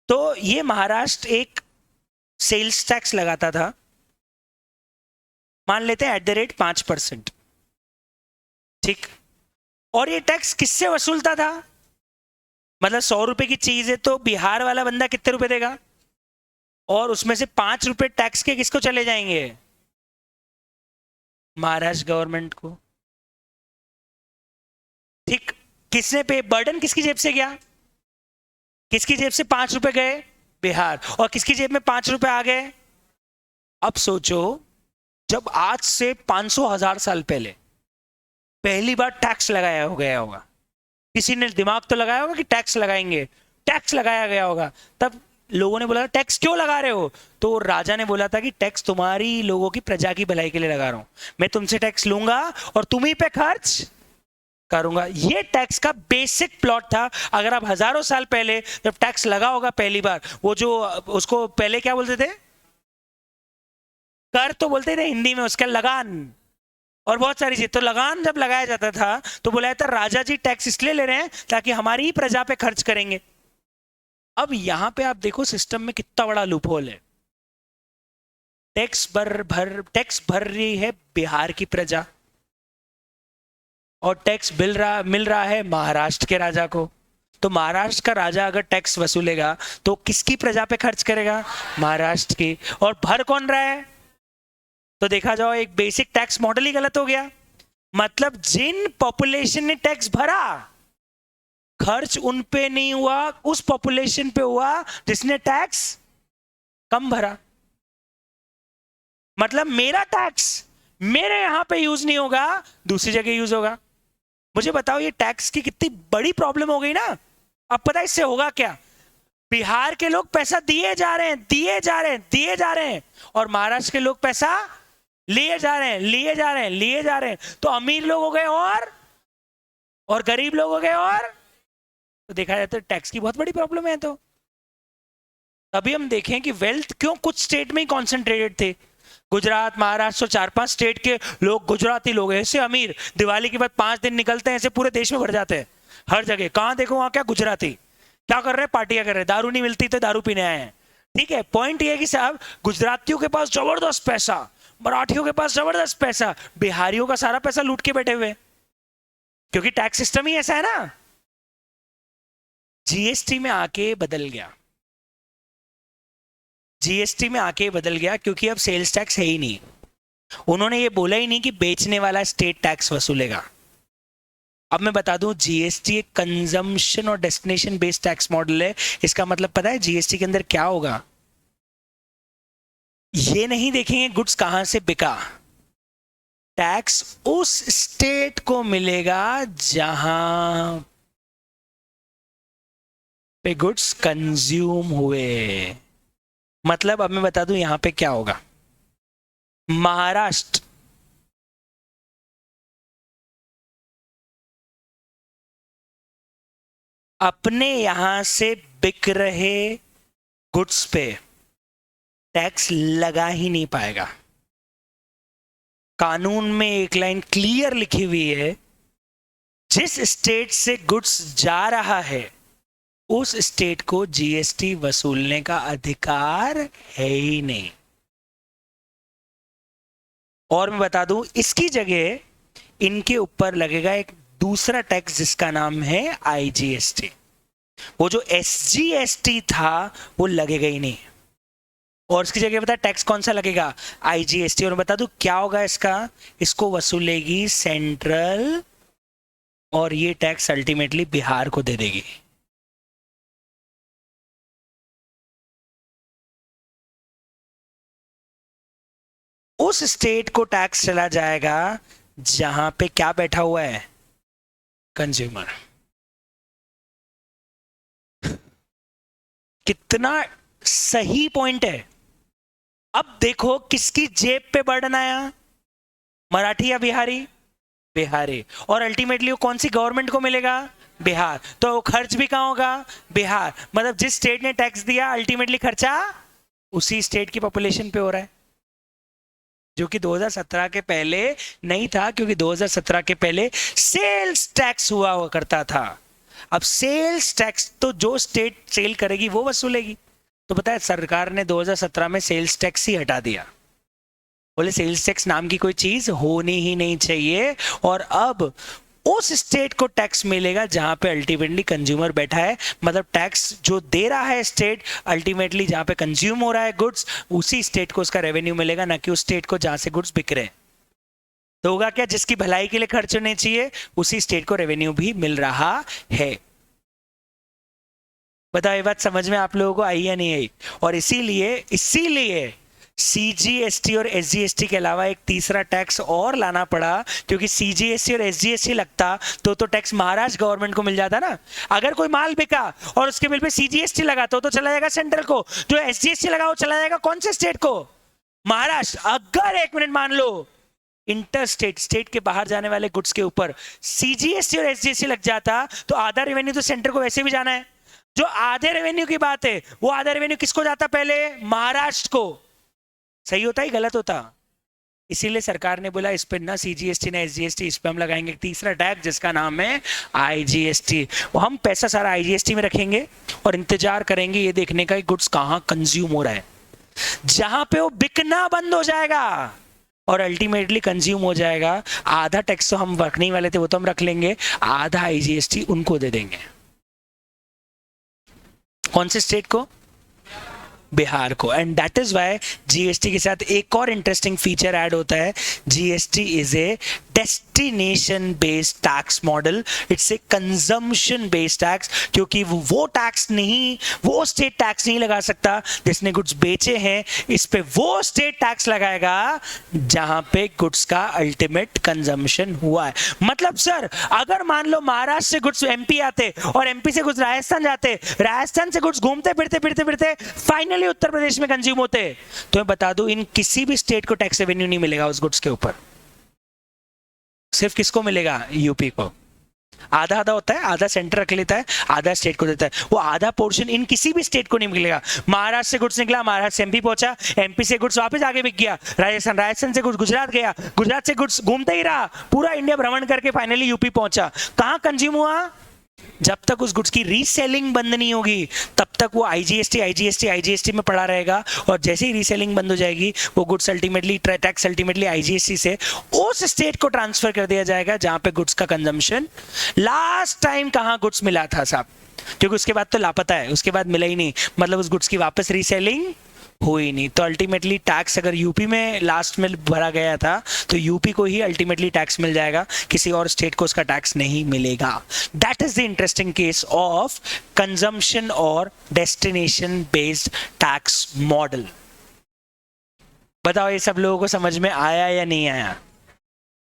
तो ये महाराष्ट्र एक सेल्स टैक्स लगाता था, मान लेते हैं @5%, ठीक। और ये टैक्स किससे वसूलता था, मतलब 100 रुपए की चीज है तो बिहार वाला बंदा कितने रुपए देगा, और उसमें से 5 रुपए टैक्स के किसको चले जाएंगे, महाराष्ट्र गवर्नमेंट को, ठीक। किसने पे बर्डन किसकी जेब से गया, किसकी जेब से 5 रुपए गए, बिहार, और किसकी जेब में 5 रुपए आ गए। अब सोचो, जब आज से 500,000 साल पहले पहली बार टैक्स लगाया हो गया होगा, किसी ने दिमाग तो लगाया होगा कि टैक्स लगाएंगे, टैक्स लगाया गया होगा, तब लोगों ने बोला टैक्स क्यों लगा रहे हो, तो राजा ने बोला था कि टैक्स तुम्हारी लोगों की प्रजा की भलाई के लिए लगा रहा हूं, मैं तुमसे टैक्स लूंगा और तुम ही पे खर्च करूंगा। ये टैक्स का बेसिक प्लॉट था। अगर आप हजारों साल पहले जब टैक्स लगा होगा पहली बार, वो जो उसको पहले क्या बोलते थे, कर तो बोलते थे हिंदी में, उसका लगान, और बहुत सारी चीज। तो लगान जब लगाया जाता था तो बोला जाता राजा जी टैक्स इसलिए ले रहे हैं ताकि हमारी ही प्रजा पे खर्च करेंगे। अब यहां पे आप देखो सिस्टम में कितना बड़ा लूपहोल है। टैक्स भर रही है बिहार की प्रजा और टैक्स मिल रहा है महाराष्ट्र के राजा को। तो महाराष्ट्र का राजा अगर टैक्स वसूलेगा तो किसकी प्रजा पे खर्च करेगा? महाराष्ट्र की। और भर कौन रहा है? तो देखा जाओ एक बेसिक टैक्स मॉडल ही गलत हो गया। मतलब जिन पॉपुलेशन ने टैक्स भरा खर्च उन पे नहीं हुआ, उस पॉपुलेशन पे हुआ जिसने टैक्स कम भरा। मतलब मेरा टैक्स मेरे यहां पे यूज नहीं होगा, दूसरी जगह यूज होगा। मुझे बताओ ये टैक्स की कितनी बड़ी प्रॉब्लम हो गई ना। अब पता इससे होगा क्या? बिहार के लोग पैसा दिए जा रहे हैं, दिए जा रहे हैं, दिए जा रहे हैं, और महाराष्ट्र के लोग पैसा लिए जा रहे हैं, लिए जा रहे हैं, लिए जा रहे हैं। तो अमीर लोग हो गए और गरीब लोग हो गए। और तो देखा जाए तो टैक्स की बहुत बड़ी प्रॉब्लम है। तो तभी हम देखें कि वेल्थ क्यों कुछ स्टेट में ही कॉन्सेंट्रेटेड थे। गुजरात, महाराष्ट्र, 4-5 स्टेट के लोग, गुजराती लोग ऐसे अमीर, दिवाली के बाद 5 दिन निकलते हैं ऐसे पूरे देश में भर जाते हैं। हर जगह कहां देखो वहां क्या गुजराती क्या कर रहे हैं? पार्टियां कर रहे हैं। दारू नहीं मिलती तो दारू पीने आए हैं। ठीक है, पॉइंट ये है कि साहब गुजरातियों के पास जबरदस्त पैसा, मराठियों के पास जबरदस्त पैसा, बिहारियों का सारा पैसा लूट के बैठे हुए, क्योंकि टैक्स सिस्टम ही ऐसा है ना। जीएसटी में आके बदल गया, जीएसटी में आके बदल गया क्योंकि अब सेल्स टैक्स है ही नहीं। उन्होंने ये बोला ही नहीं कि बेचने वाला स्टेट टैक्स वसूलेगा। अब मैं बता दूं जीएसटी एक कंजम्पशन और डेस्टिनेशन बेस्ड टैक्स मॉडल है। इसका मतलब पता है जीएसटी के अंदर क्या होगा? ये नहीं देखेंगे गुड्स कहां से बिका, टैक्स उस स्टेट को मिलेगा जहां पे गुड्स कंज्यूम हुए। मतलब अब मैं बता दूं यहां पे क्या होगा। महाराष्ट्र अपने यहां से बिक रहे गुड्स पे टैक्स लगा ही नहीं पाएगा। कानून में एक लाइन क्लियर लिखी हुई है, जिस स्टेट से गुड्स जा रहा है उस स्टेट को जीएसटी वसूलने का अधिकार है ही नहीं। और मैं बता दूं इसकी जगह इनके ऊपर लगेगा एक दूसरा टैक्स जिसका नाम है आईजीएसटी। वो जो एसजीएसटी था वो लगेगा ही नहीं, और इसकी जगह बता टैक्स कौन सा लगेगा? आईजीएसटी। और बता दूं क्या होगा इसका? इसको वसूलेगी सेंट्रल, और ये टैक्स अल्टीमेटली बिहार को दे देगी। उस स्टेट को टैक्स चला जाएगा जहां पे क्या बैठा हुआ है? कंज्यूमर। कितना सही पॉइंट है। अब देखो किसकी जेब पे बर्डन आया? मराठी या बिहारी? बिहारी। और अल्टीमेटली वो कौन सी गवर्नमेंट को मिलेगा? बिहार। तो खर्च भी कहां होगा? बिहार। मतलब जिस स्टेट ने टैक्स दिया अल्टीमेटली खर्चा उसी स्टेट की पॉपुलेशन पे हो रहा है, जो कि 2017 के पहले नहीं था, क्योंकि 2017 के पहले सेल्स टैक्स हुआ करता था। अब सेल्स टैक्स तो जो स्टेट सेल करेगी वो वसूलेगी। तो पता है सरकार ने 2017 में सेल्स टैक्स ही हटा दिया। बोले सेल्स टैक्स नाम की कोई चीज होनी ही नहीं चाहिए, और अब उस स्टेट को टैक्स मिलेगा जहां पे अल्टीमेटली कंज्यूमर बैठा है। मतलब टैक्स जो दे रहा है स्टेट, अल्टीमेटली जहां पे कंज्यूम हो रहा है गुड्स, उसी स्टेट को उसका रेवेन्यू मिलेगा, ना कि उस स्टेट को जहां से गुड्स बिक रहे हैं। तो होगा क्या? जिसकी भलाई के लिए खर्च होने चाहिए उसी स्टेट को रेवेन्यू भी मिल रहा है। बताओ ये बात समझ में आप लोगों को आई या नहीं आई? और इसीलिए सीजीएसटी और एसजीएसटी के अलावा एक तीसरा टैक्स और लाना पड़ा, क्योंकि सीजीएसटी और एसजीएसटी लगता तो टैक्स महाराष्ट्र गवर्नमेंट को मिल जाता ना। अगर कोई माल बिका और उसके बिल पे सीजीएसटी लगा तो चला जाएगा सेंट्रल को, जो एसजीएसटी लगा वो चला जाएगा कौन से स्टेट को? महाराष्ट्र। अगर एक मिनट मान लो इंटर स्टेट के बाहर जाने वाले गुड्स के ऊपर सीजीएसटी और एसजीएसटी लग जाता तो आधा रेवेन्यू तो सेंटर को वैसे भी जाना है। जो आधे रेवेन्यू की बात है वो आधा रेवेन्यू किसको जाता? पहले महाराष्ट्र को। सही होता ही गलत होता? इसीलिए सरकार ने बोला इस पे ना सीजीएसटी ना एसजीएसटी, इस पे हम लगाएंगे तीसरा टैक्स जिसका नाम है आईजीएसटी। वो हम पैसा सारा आईजीएसटी में रखेंगे और इंतजार करेंगे ये देखने का गुड्स कहाँ कंज्यूम हो रहा है। जहां पे वो बिकना बंद हो जाएगा और अल्टीमेटली कंज्यूम हो जाएगा, आधा टैक्स तो हम रखने वाले थे वो तो हम रख लेंगे, आधा आईजीएसटी उनको दे देंगे। कौन से स्टेट को? बिहार को। And that is why GST के साथ एक और इंटरेस्टिंग फीचर ऐड होता है, GST is a destination based tax model, it's a consumption based tax, क्योंकि वो टैक्स नहीं, वो स्टेट टैक्स नहीं लगा सकता जिसने गुड्स बेचे हैं, इस पे वो स्टेट टैक्स लगाएगा जहां पे गुड्स का अल्टीमेट कंजम्पशन हुआ है। मतलब सर अगर मान लो महाराष्ट्र से गुड्स एमपी आते और एमपी से गुड्स राजस्थान जाते, राजस्थान से गुड्स घूमते फिरते फिरते फिरते फाइनली उत्तर प्रदेश में कंज्यूम होते, तो मैं बता दूं इन किसी भी स्टेट को टैक्स रेवेन्यू नहीं मिलेगा उस गुड्स के ऊपर। सिर्फ किसको मिलेगा? यूपी को। आधा आधा होता है, आधा सेंटर रख लेता है, आधा स्टेट को देता है। वो आधा पोर्शन इन किसी भी स्टेट को नहीं मिलेगा। महाराष्ट्र से गुड्स निकला, महाराष्ट्र से एमपी पहुंचा, एमपी से गुड्स वापस आगे बिक गया, राजस्थान, राजस्थान से गुड्स गुजरात गया, गुजरात से गुड्स घूमते ही रहा, पूरा इंडिया भ्रमण करके फाइनली यूपी पहुंचा। कहां कंज्यूम हुआ? जब तक उस गुड्स की रीसेलिंग बंद नहीं होगी तब तक वो आईजीएसटी में पड़ा रहेगा, और जैसे ही रीसेलिंग बंद हो जाएगी वो goods ultimately tax ultimately IGST से उस स्टेट को ट्रांसफर कर दिया जाएगा जहां पे गुड्स का कंजम्पशन लास्ट टाइम कहां गुड्स मिला था साहब, क्योंकि उसके बाद तो लापता है, उसके बाद मिला ही नहीं, मतलब उस गुड्स की वापस रीसेलिंग हुई नहीं। तो अल्टीमेटली टैक्स अगर यूपी में लास्ट में भरा गया था तो यूपी को ही अल्टीमेटली टैक्स मिल जाएगा, किसी और स्टेट को उसका टैक्स नहीं मिलेगा। That is the interesting case of consumption और डेस्टिनेशन बेस्ड टैक्स मॉडल। बताओ ये सब लोगों को समझ में आया या नहीं आया?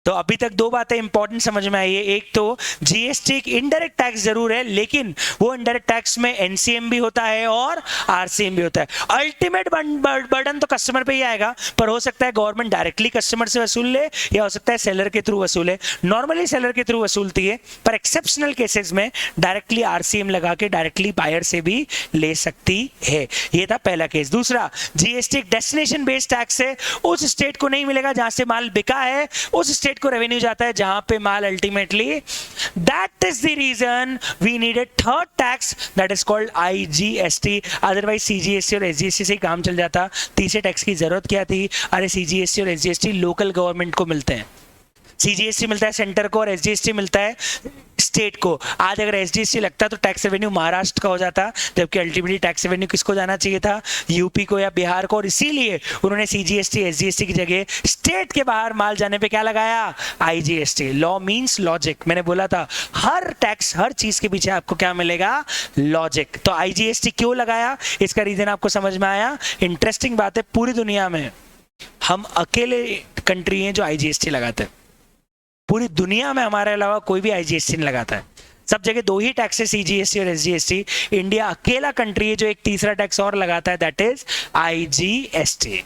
तो अभी तक दो बातें इंपॉर्टेंट समझ में आई है। एक तो जीएसटी एक इनडायरेक्ट टैक्स जरूर है, लेकिन वो इनडायरेक्ट टैक्स में एनसीएम भी होता है और आरसीएम भी होता है। अल्टीमेट बर्डन तो कस्टमर पे ही आएगा, पर हो सकता है गवर्नमेंट डायरेक्टली कस्टमर से वसूल ले या हो सकता है सेलर के थ्रू वसूले। नॉर्मली सेलर के थ्रू वसूलती है, पर एक्सेप्शनल केसेस में डायरेक्टली आरसीएम लगा के डायरेक्टली बायर से भी ले सकती है। ये था पहला केस। दूसरा, जीएसटी एक डेस्टिनेशन बेस्ड टैक्स है, उस स्टेट को नहीं मिलेगा जहां से माल बिका है, उस स्टेट को रेवेन्यू जाता है जहां पे माल ultimately. That is the reason we need a third tax that is called IGST. Otherwise CGST और एसजीएसटी से ही काम चल जाता। तीसरे टैक्स की जरूरत क्या थी? अरे सीजीएसटी और एसजीएसटी लोकल गवर्नमेंट को मिलते हैं, सीजीएसटी मिलता है सेंटर को और एसजीएसटी मिलता है स्टेट को। आज अगर एसजीएसटी लगता तो टैक्स रेवेन्यू महाराष्ट्र का हो जाता, जबकि अल्टीमेटली टैक्स रेवेन्यू किसको जाना चाहिए था? यूपी को या बिहार को। और इसीलिए उन्होंने सीजीएसटी एसजीएसटी की जगह स्टेट के बाहर माल जाने पे क्या लगाया? आईजीएसटी। Law means logic. मैंने बोला था हर टैक्स, हर चीज के पीछे आपको क्या मिलेगा? लॉजिक। तो आईजीएसटी क्यों लगाया, इसका रीजन आपको समझ में आया? इंटरेस्टिंग बात है, पूरी दुनिया में हम अकेले कंट्री हैं जो आईजीएसटी लगाते हैं। पूरी दुनिया में हमारे अलावा कोई भी आईजीएसटी नहीं लगाता है। सब जगह दो ही टैक्स है, सीजीएसटी और एसजीएसटी। इंडिया अकेला कंट्री है जो एक तीसरा टैक्स और लगाता है, दैट इज आईजीएसटी।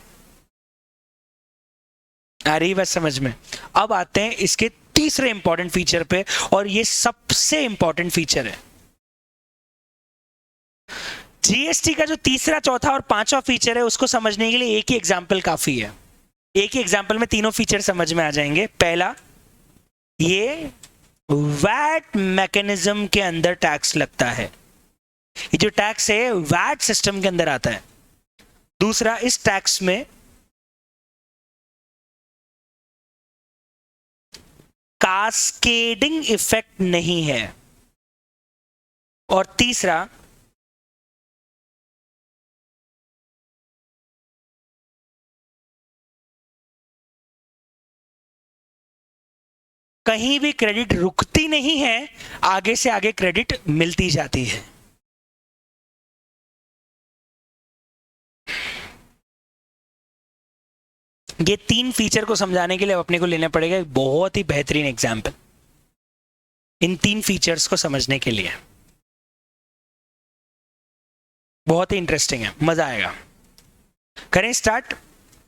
आ रही बात समझ में? अब आते हैं इसके तीसरे इंपॉर्टेंट फीचर पे, और ये सबसे इंपॉर्टेंट फीचर है। जीएसटी का जो तीसरा, चौथा और पांचवा फीचर है उसको समझने के लिए एक ही एग्जाम्पल काफी है। एक ही एग्जाम्पल में तीनों फीचर समझ में आ जाएंगे। पहला, ये वैट मैकेनिज्म के अंदर टैक्स लगता है। ये जो टैक्स है वैट सिस्टम के अंदर आता है। दूसरा, इस टैक्स में कास्केडिंग इफेक्ट नहीं है। और तीसरा, कहीं भी क्रेडिट रुकती नहीं है, आगे से आगे क्रेडिट मिलती जाती है। ये तीन फीचर को समझाने के लिए अपने को लेना पड़ेगा एक बहुत ही बेहतरीन एग्जाम्पल, इन तीन फीचर्स को समझने के लिए। बहुत ही इंटरेस्टिंग है, मजा आएगा। करें स्टार्ट?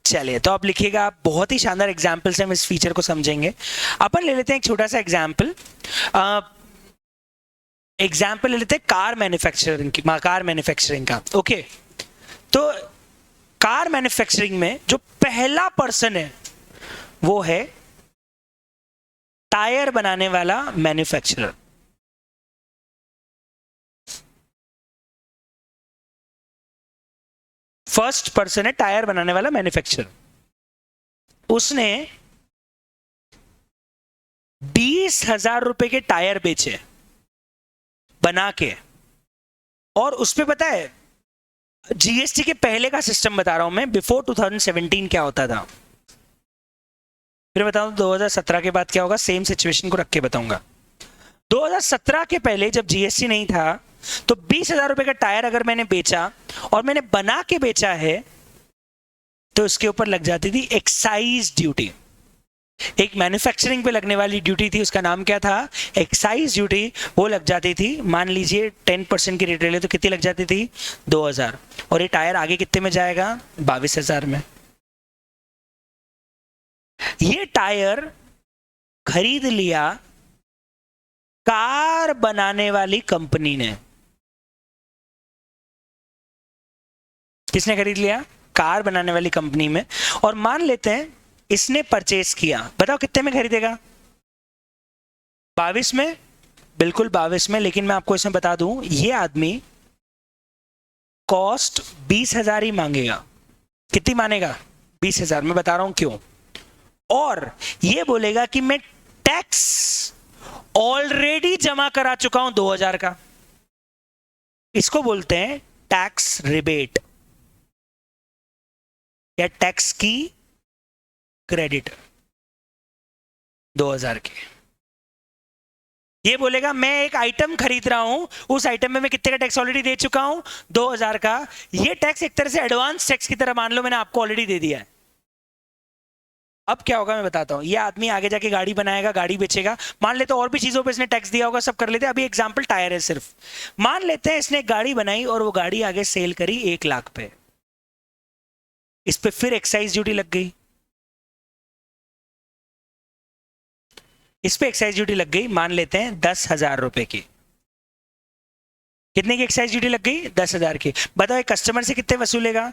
चलिए, तो आप लिखिएगा, आप बहुत ही शानदार एग्जाम्पल से हम इस फीचर को समझेंगे। अपन ले लेते हैं एक छोटा सा एग्जाम्पल। एग्जाम्पल ले लेते हैं कार मैन्युफैक्चरिंग का। ओके, तो कार मैन्युफैक्चरिंग में जो पहला पर्सन है वो है टायर बनाने वाला मैन्युफैक्चरर। फर्स्ट पर्सन है टायर बनाने वाला मैन्युफैक्चरर। उसने 20,000 रुपए के टायर बेचे बना के, और उस पे पता है जीएसटी के पहले का सिस्टम बता रहा हूं मैं, बिफोर 2017 क्या होता था, फिर बताऊं 2017 के बाद क्या होगा, सेम सिचुएशन को रख के बताऊंगा। 2017 के पहले जब जीएसटी नहीं था तो 20,000 रुपए का टायर अगर मैंने बेचा और मैंने बना के बेचा है तो उसके ऊपर लग जाती थी एक्साइज ड्यूटी। एक मैन्युफैक्चरिंग पे लगने वाली ड्यूटी थी, उसका नाम क्या था, एक्साइज ड्यूटी। वो लग जाती थी, मान लीजिए 10% की रिटेल है तो कितनी लग जाती थी, 2,000। और ये टायर आगे कितने में जाएगा, 22,000 में। ये टायर खरीद लिया कार बनाने वाली कंपनी ने। किसने खरीद लिया, कार बनाने वाली कंपनी में। और मान लेते हैं इसने परचेस किया, बताओ कितने में खरीदेगा, 22 में, बिल्कुल 22 में। लेकिन मैं आपको इसमें बता दूं, ये आदमी कॉस्ट 20,000 ही मांगेगा। कितनी मानेगा, 20,000। मैं बता रहा हूं क्यों। और ये बोलेगा कि मैं टैक्स ऑलरेडी जमा करा चुका हूं 2,000 का। इसको बोलते हैं टैक्स रिबेट या टैक्स की क्रेडिट 2,000 के। ये बोलेगा मैं एक आइटम खरीद रहा हूं, उस आइटम में मैं कितने का टैक्स ऑलरेडी दे चुका हूं, 2,000 का। ये टैक्स एक तरह से एडवांस टैक्स की तरह मान लो मैंने आपको ऑलरेडी दे दिया है। अब क्या होगा मैं बताता हूं। ये आदमी आगे जाके गाड़ी बनाएगा, गाड़ी बेचेगा, मान लेते और भी चीजों पे इसने टैक्स दिया होगा, सब कर लेते हैं। अभी एग्जांपल टायर है सिर्फ। मान लेते हैं इसने गाड़ी बनाई और वो गाड़ी आगे सेल करी 1 लाख पे, इस पे फिर एक्साइज ड्यूटी लग गई, इस पे एक्साइज ड्यूटी लग गई, मान लेते हैं 10,000 रुपए की। कितने की एक्साइज ड्यूटी लग गई, 10,000 की। बताओ एक कस्टमर से कितने वसूलेगा,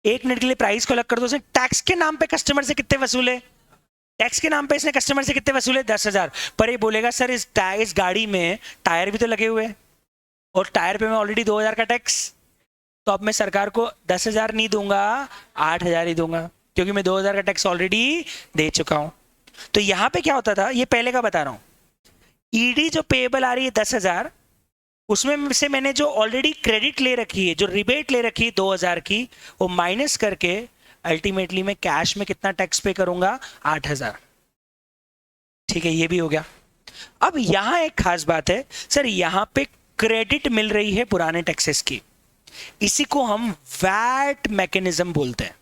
1 मिनट के लिए प्राइस को अलग कर दो, उसने टैक्स के नाम पे कस्टमर से कितने वसूले, टैक्स के नाम पे इसने कस्टमर से कितने वसूले, 10,000। पर ये बोलेगा सर इस गाड़ी में टायर भी तो लगे हुए और टायर पे मैं ऑलरेडी 2,000 का टैक्स, तो अब मैं सरकार को 10,000 नहीं दूंगा, 8,000 ही दूंगा, क्योंकि मैं 2,000 का टैक्स ऑलरेडी दे चुका हूं। तो यहां पे क्या होता था, ये पहले का बता रहा हूं, ईडी जो पेएबल आ रही है 10,000, उसमें से मैंने जो ऑलरेडी क्रेडिट ले रखी है, जो रिबेट ले रखी है 2,000 की, वो माइनस करके अल्टीमेटली मैं कैश में कितना टैक्स पे करूंगा, 8,000। ठीक है, ये भी हो गया। अब यहां एक खास बात है सर, यहां पे क्रेडिट मिल रही है पुराने टैक्सेस की, इसी को हम वैट मैकेनिज्म बोलते हैं।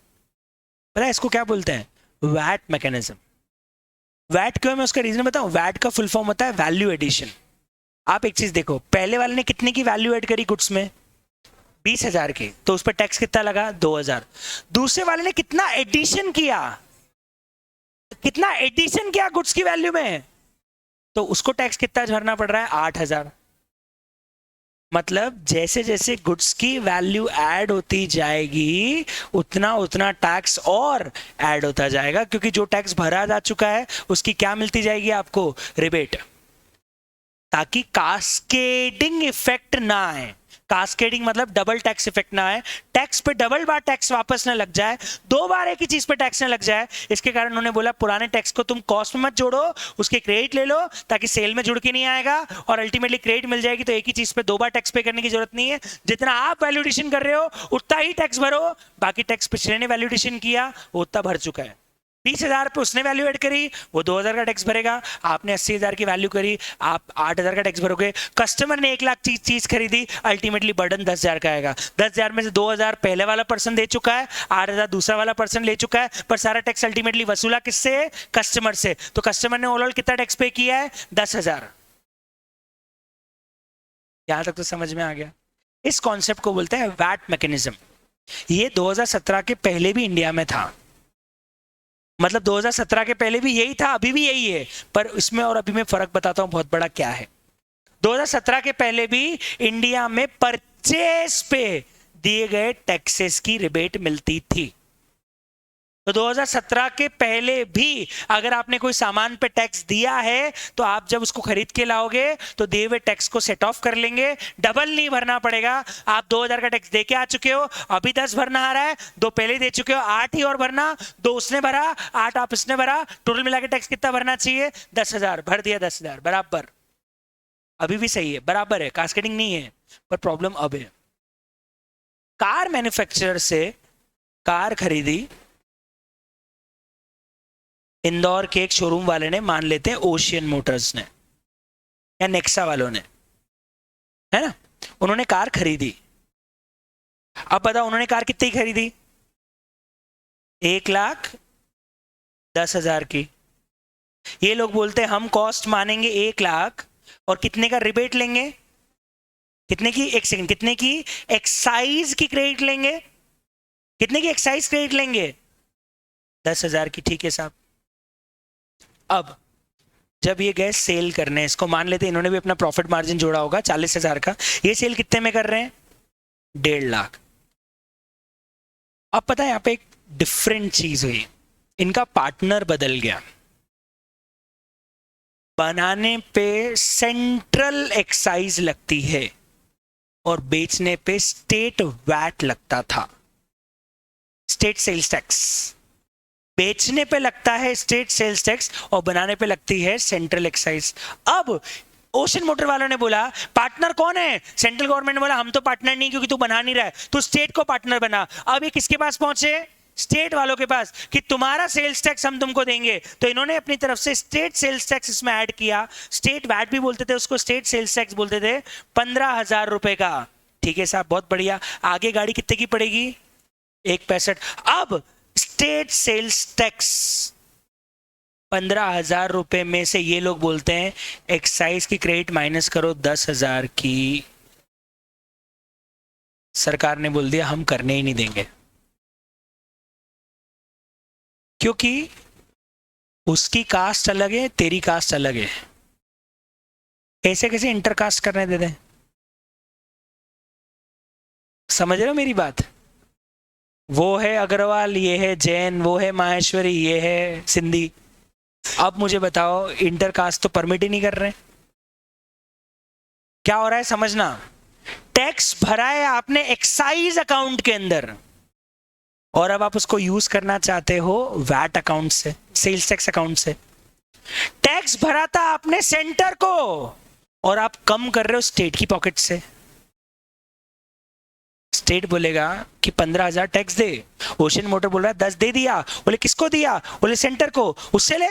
पता है इसको क्या बोलते हैं, वैट मैकेनिज्म। वैट क्यों है मैं उसका रीजन बताऊं। वैट का फुल फॉर्म होता है वैल्यू एडिशन। आप एक चीज देखो, पहले वाले ने कितने की वैल्यू ऐड करी गुड्स में, 20,000 की, तो उस पर टैक्स कितना लगा, 2,000। दूसरे वाले ने कितना एडिशन किया, कितना एडिशन किया गुड्स की वैल्यू में, तो उसको टैक्स कितना भरना पड़ रहा है, 8,000। मतलब जैसे जैसे गुड्स की वैल्यू ऐड होती जाएगी उतना उतना टैक्स और ऐड होता जाएगा, क्योंकि जो टैक्स भरा जा चुका है उसकी क्या मिलती जाएगी आपको, रिबेट, ताकि कास्केडिंग इफेक्ट ना आए। कास्केडिंग मतलब डबल टैक्स इफेक्ट ना आए, टैक्स पे डबल बार टैक्स वापस ना लग जाए, 2 बार एक ही चीज पे टैक्स ना लग जाए। इसके कारण उन्होंने बोला पुराने टैक्स को तुम कॉस्ट में मत जोड़ो, उसके क्रेडिट ले लो, ताकि सेल में जुड़ के नहीं आएगा, और अल्टीमेटली क्रेडिट मिल जाएगी तो एक ही चीज पे 2 बार टैक्स पे करने की जरूरत नहीं है। जितना आप वैल्यूएडिशन कर रहे हो उतना ही टैक्स भरो, बाकी टैक्स पिछले ने वैल्यूएडिशन किया वो उतना भर चुका है। 20,000 पे उसने वैल्यू ऐड करी, वो 2,000 का टैक्स भरेगा। आपने 80,000 की वैल्यू करी, आप 8,000 का टैक्स भरोगे। कस्टमर ने 1 लाख चीज खरीदी, अल्टीमेटली बर्डन 10,000 का आएगा। 10,000 में से 2,000 पहले वाला पर्सन दे चुका है, 8,000 दूसरा वाला पर्सन ले चुका है, पर सारा टैक्स अल्टीमेटली वसूला किससे, कस्टमर से। तो कस्टमर ने ओवरऑल कितना टैक्स पे किया है, 10,000। यहां तक तो समझ में आ गया। इस कॉन्सेप्ट को बोलते हैं वैट मैकेनिज्म। ये 2017 के पहले भी इंडिया में था, मतलब 2017 के पहले भी यही था, अभी भी यही है, पर इसमें और अभी मैं फर्क बताता हूं बहुत बड़ा क्या है। 2017 के पहले भी इंडिया में परचेस पे दिए गए टैक्सेस की रिबेट मिलती थी। तो 2017 के पहले भी अगर आपने कोई सामान पे टैक्स दिया है तो आप जब उसको खरीद के लाओगे तो दिए हुए टैक्स को सेट ऑफ कर लेंगे, डबल नहीं भरना पड़ेगा। आप 2000 का टैक्स दे के आ चुके हो, अभी 10 भरना आ रहा है, 2 पहले दे चुके हो, 8 ही और भरना, 2 उसने भरा, 8 आप इसने भरा, टोटल मिला के टैक्स कितना भरना चाहिए? 10,000 भर दिया, 10,000 बराबर। अभी भी सही है, बराबर है, कास्केडिंग नहीं है। पर प्रॉब्लम अब है, कार मैन्युफैक्चरर से कार खरीदी इंदौर के एक शोरूम वाले ने, मान लेते हैं ओशियन मोटर्स ने या नेक्सा वालों ने, है ना, उन्होंने कार खरीदी। अब बताओ उन्होंने कार कितनी खरीदी? 1,10,000 की। ये लोग बोलते हैं हम कॉस्ट मानेंगे 1 लाख और कितने का रिबेट लेंगे? कितने की? एक सेकंड, कितने की एक्साइज की क्रेडिट लेंगे? कितने की एक्साइज क्रेडिट लेंगे? 10,000 की। ठीक है साहब। अब जब ये गए सेल करने, इसको मान लेते हैं इन्होंने भी अपना प्रॉफिट मार्जिन जोड़ा होगा 40,000 का, ये सेल कितने में कर रहे हैं? 1.5 लाख। अब पता है यहां पे एक डिफरेंट चीज हुई, इनका पार्टनर बदल गया। बनाने पे सेंट्रल एक्साइज लगती है और बेचने पे स्टेट वैट लगता था, स्टेट सेल्स टैक्स। बेचने पे लगता है स्टेट सेल्स टैक्स और बनाने पे लगती है सेंट्रल एक्साइज। अब ओशन मोटर वालों ने बोला पार्टनर कौन है? सेंट्रल गवर्नमेंट ने बोला हम तो पार्टनर नहीं, क्योंकि तू बना नहीं रहा है, तू स्टेट को पार्टनर बना। अब ये किसके पास पहुंचे? स्टेट वालों के पास, कि तुम्हारा सेल्स टैक्स हम तुमको देंगे। तो इन्होंने अपनी तरफ से स्टेट सेल्स टैक्स इसमें ऐड किया। स्टेट वैट भी बोलते थे उसको, स्टेट सेल्स टैक्स बोलते थे, 15,000 रुपए का। ठीक है साहब, बहुत बढ़िया। आगे गाड़ी कितने की पड़ेगी? 1.65। अब स्टेट सेल्स टैक्स 15,000 रुपए में से ये लोग बोलते हैं एक्साइज की क्रेडिट माइनस करो 10,000 की। सरकार ने बोल दिया हम करने ही नहीं देंगे, क्योंकि उसकी कास्ट अलग है, तेरी कास्ट अलग है। ऐसे कैसे इंटरकास्ट करने दे दें? समझ रहे हो मेरी बात? वो है अग्रवाल, ये है जैन, वो है माहेश्वरी, ये है सिंधी। अब मुझे बताओ, इंटरकास्ट तो परमिट ही नहीं कर रहे। क्या हो रहा है समझना, टैक्स भरा है आपने एक्साइज अकाउंट के अंदर और अब आप उसको यूज करना चाहते हो वैट अकाउंट से, सेल्स टैक्स अकाउंट से। टैक्स भरा था आपने सेंटर को और आप कम कर रहे हो स्टेट की पॉकेट से। स्टेट बोलेगा कि 15,000 टैक्स दे, ओशन मोटर बोल रहा है 10 दे दिया, बोले किसको दिया? बोले सेंटर को, उससे ले।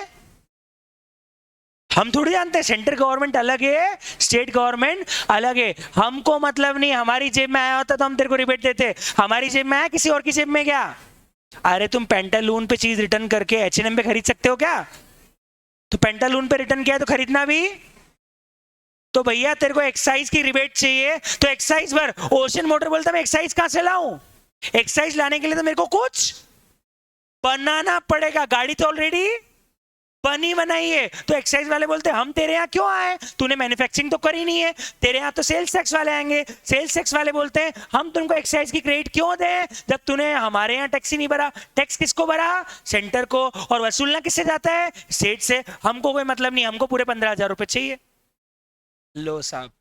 हम थोड़ी जानते हैं सेंटर गवर्नमेंट अलग है, स्टेट गवर्नमेंट अलग है। हमको मतलब नहीं, हमारी जेब में आया होता तो हम तेरे को रिबेट देते। हमारी जेब में आया, किसी और की जेब में क्या? अरे तुम पेंटालून पे चीज रिटर्न करके H&M पे खरीद सकते हो क्या? तो पेंटालून पे रिटर्न किया तो खरीदना भी। तो भैया तेरे को एक्साइज की रिबेट चाहिए तो एक्साइज भर। ओशन मोटर बोलता मैं एक्साइज कहां से लाऊं? एक्साइज लाने के लिए तो मेरे को कुछ बनाना पड़ेगा। गाड़ी तो ऑलरेडी बनी बनाई है। तो एक्साइज वाले बोलते हैं हम तेरे यहाँ क्यों आए? तूने मैन्युफैक्चरिंग तो करी नहीं है, तेरे यहाँ तो सेल्स टैक्स वाले आएंगे। सेल्स टैक्स वाले बोलते हैं हम तुमको एक्साइज की क्रेडिट क्यों दें जब तूने हमारे यहाँ टैक्स ही नहीं भरा। टैक्स किसको भरा? सेंटर को। और वसूलना किससे जाता है? स्टेट से। हमको कोई मतलब नहीं, हमको पूरे 15,000 रुपए चाहिए। लो साहब,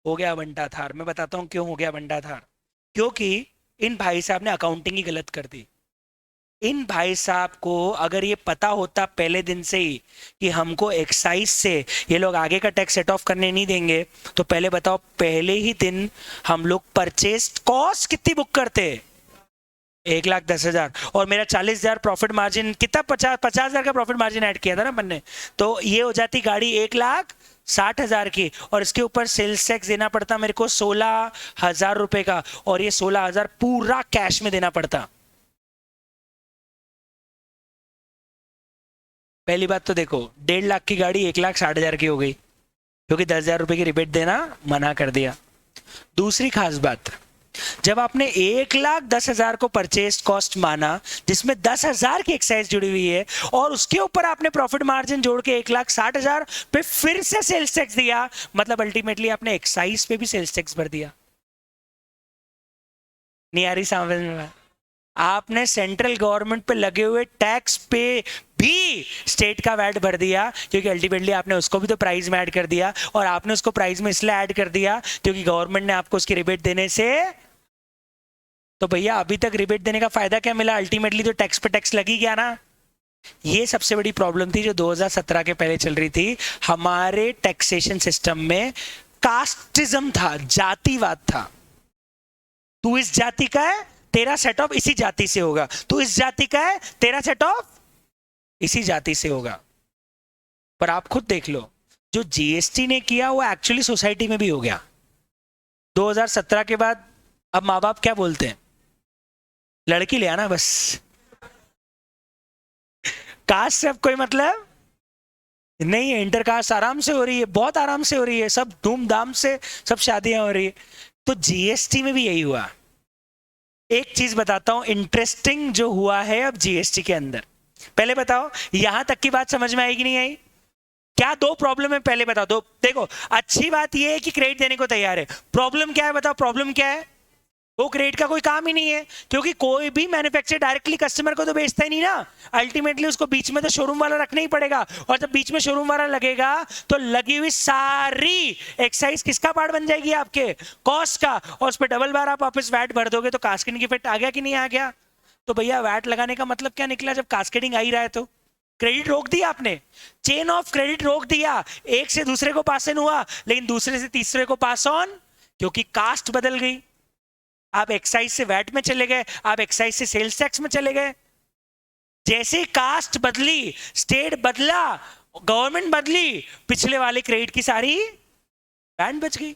हो गया बंटा थार। मैं बताता हूं क्यों हो गया बंटा थार। क्योंकि इन भाई साहब ने अकाउंटिंग ही गलत कर दी। इन भाई साहब को अगर ये पता होता पहले दिन से ही कि हमको एक्साइज से ये लोग आगे का टैक्स सेट ऑफ करने नहीं देंगे, तो पहले बताओ, पहले ही दिन हम लोग परचेज कॉस्ट कितनी बुक करते? 1,10,000 और मेरा 40,000 प्रॉफिट मार्जिन कितना? 50,000 का प्रॉफिट मार्जिन ऐड किया था ना अपन ने। तो ये हो जाती गाड़ी 1,60,000 की और इसके ऊपर सेल्स टैक्स देना पड़ता मेरे को 16,000 रुपए का, और ये 16,000 पूरा कैश में देना पड़ता। पहली बात तो देखो, 1.5 लाख की गाड़ी 1,60,000 की हो गई क्योंकि 10,000 रुपए की रिबेट देना मना कर दिया। दूसरी खास बात, जब आपने 1,10,000 को परचेज कॉस्ट माना जिसमें 10,000 की एक्साइज जुड़ी हुई है और उसके ऊपर आपने प्रॉफिट मार्जिन जोड़ के 1,60,000 पे फिर से सेल्स टैक्स दिया, मतलब अल्टीमेटली आपने एक्साइज पे भी सेल्स टैक्स भर दिया। नहीं आ रही समझ में? आपने सेंट्रल गवर्नमेंट पे लगे हुए टैक्स पे भी स्टेट का वैट भर दिया, क्योंकि अल्टीमेटली आपने उसको भी तो प्राइस में ऐड कर दिया, और आपने उसको प्राइस में इसलिए ऐड कर दिया क्योंकि गवर्नमेंट ने आपको उसकी रिबेट देने से, तो भैया अभी तक रिबेट देने का फायदा क्या मिला? अल्टीमेटली तो टैक्स पे टैक्स लगी गया ना। ये सबसे बड़ी प्रॉब्लम थी जो 2017 के पहले चल रही थी। हमारे टैक्सेशन सिस्टम में कास्टिज्म था, जातिवाद था। तू इस जाति का है, तेरा सेट ऑफ इसी जाति से होगा, तू इस जाति का है, तेरा सेट ऑफ इसी जाति से होगा। पर आप खुद देख लो, जो जीएसटी ने किया वो एक्चुअली सोसाइटी में भी हो गया। 2017 के बाद अब माँ बाप क्या बोलते हैं? लड़की ले आना बस, कास्ट से अब कोई मतलब नहीं है। इंटरकास्ट आराम से हो रही है, बहुत आराम से हो रही है, सब धूमधाम से सब शादियां हो रही है। तो जीएसटी में भी यही हुआ। एक चीज बताता हूं इंटरेस्टिंग जो हुआ है अब जीएसटी के अंदर। पहले बताओ यहां तक की बात समझ में आएगी नहीं आई? क्या दो प्रॉब्लम है पहले बताओ। दो देखो, अच्छी बात यह है कि क्रेडिट देने को तैयार है। प्रॉब्लम क्या है बताओ? प्रॉब्लम क्या है? वो क्रेडिट का कोई काम ही नहीं है, क्योंकि कोई भी मैन्युफैक्चरर डायरेक्टली कस्टमर को तो बेचता ही नहीं ना। अल्टीमेटली उसको बीच में तो शोरूम वाला रखना ही पड़ेगा, और जब बीच में शोरूम वाला लगेगा तो लगी हुई सारी एक्साइज किसका पार्ट बन जाएगी? आपके कॉस्ट का। और उस पर डबल बार आप वापस वैट भर दोगे तो कास्केडिंग इफेक्ट आ गया कि नहीं आ गया? तो भैया वैट लगाने का मतलब क्या निकला? जब कास्केडिंग आ ही रहा है तो क्रेडिट रोक दिया आपने, चेन ऑफ क्रेडिट रोक दिया। एक से दूसरे को पास ऑन हुआ, लेकिन दूसरे से तीसरे को पास ऑन, क्योंकि कास्ट बदल गई। आप एक्साइज से वैट में चले गए, आप एक्साइज से सेल्स टैक्स में चले गए। जैसे कास्ट बदली, स्टेट बदला, गवर्नमेंट बदली, पिछले वाले क्रेडिट की सारी बैंड बच गई,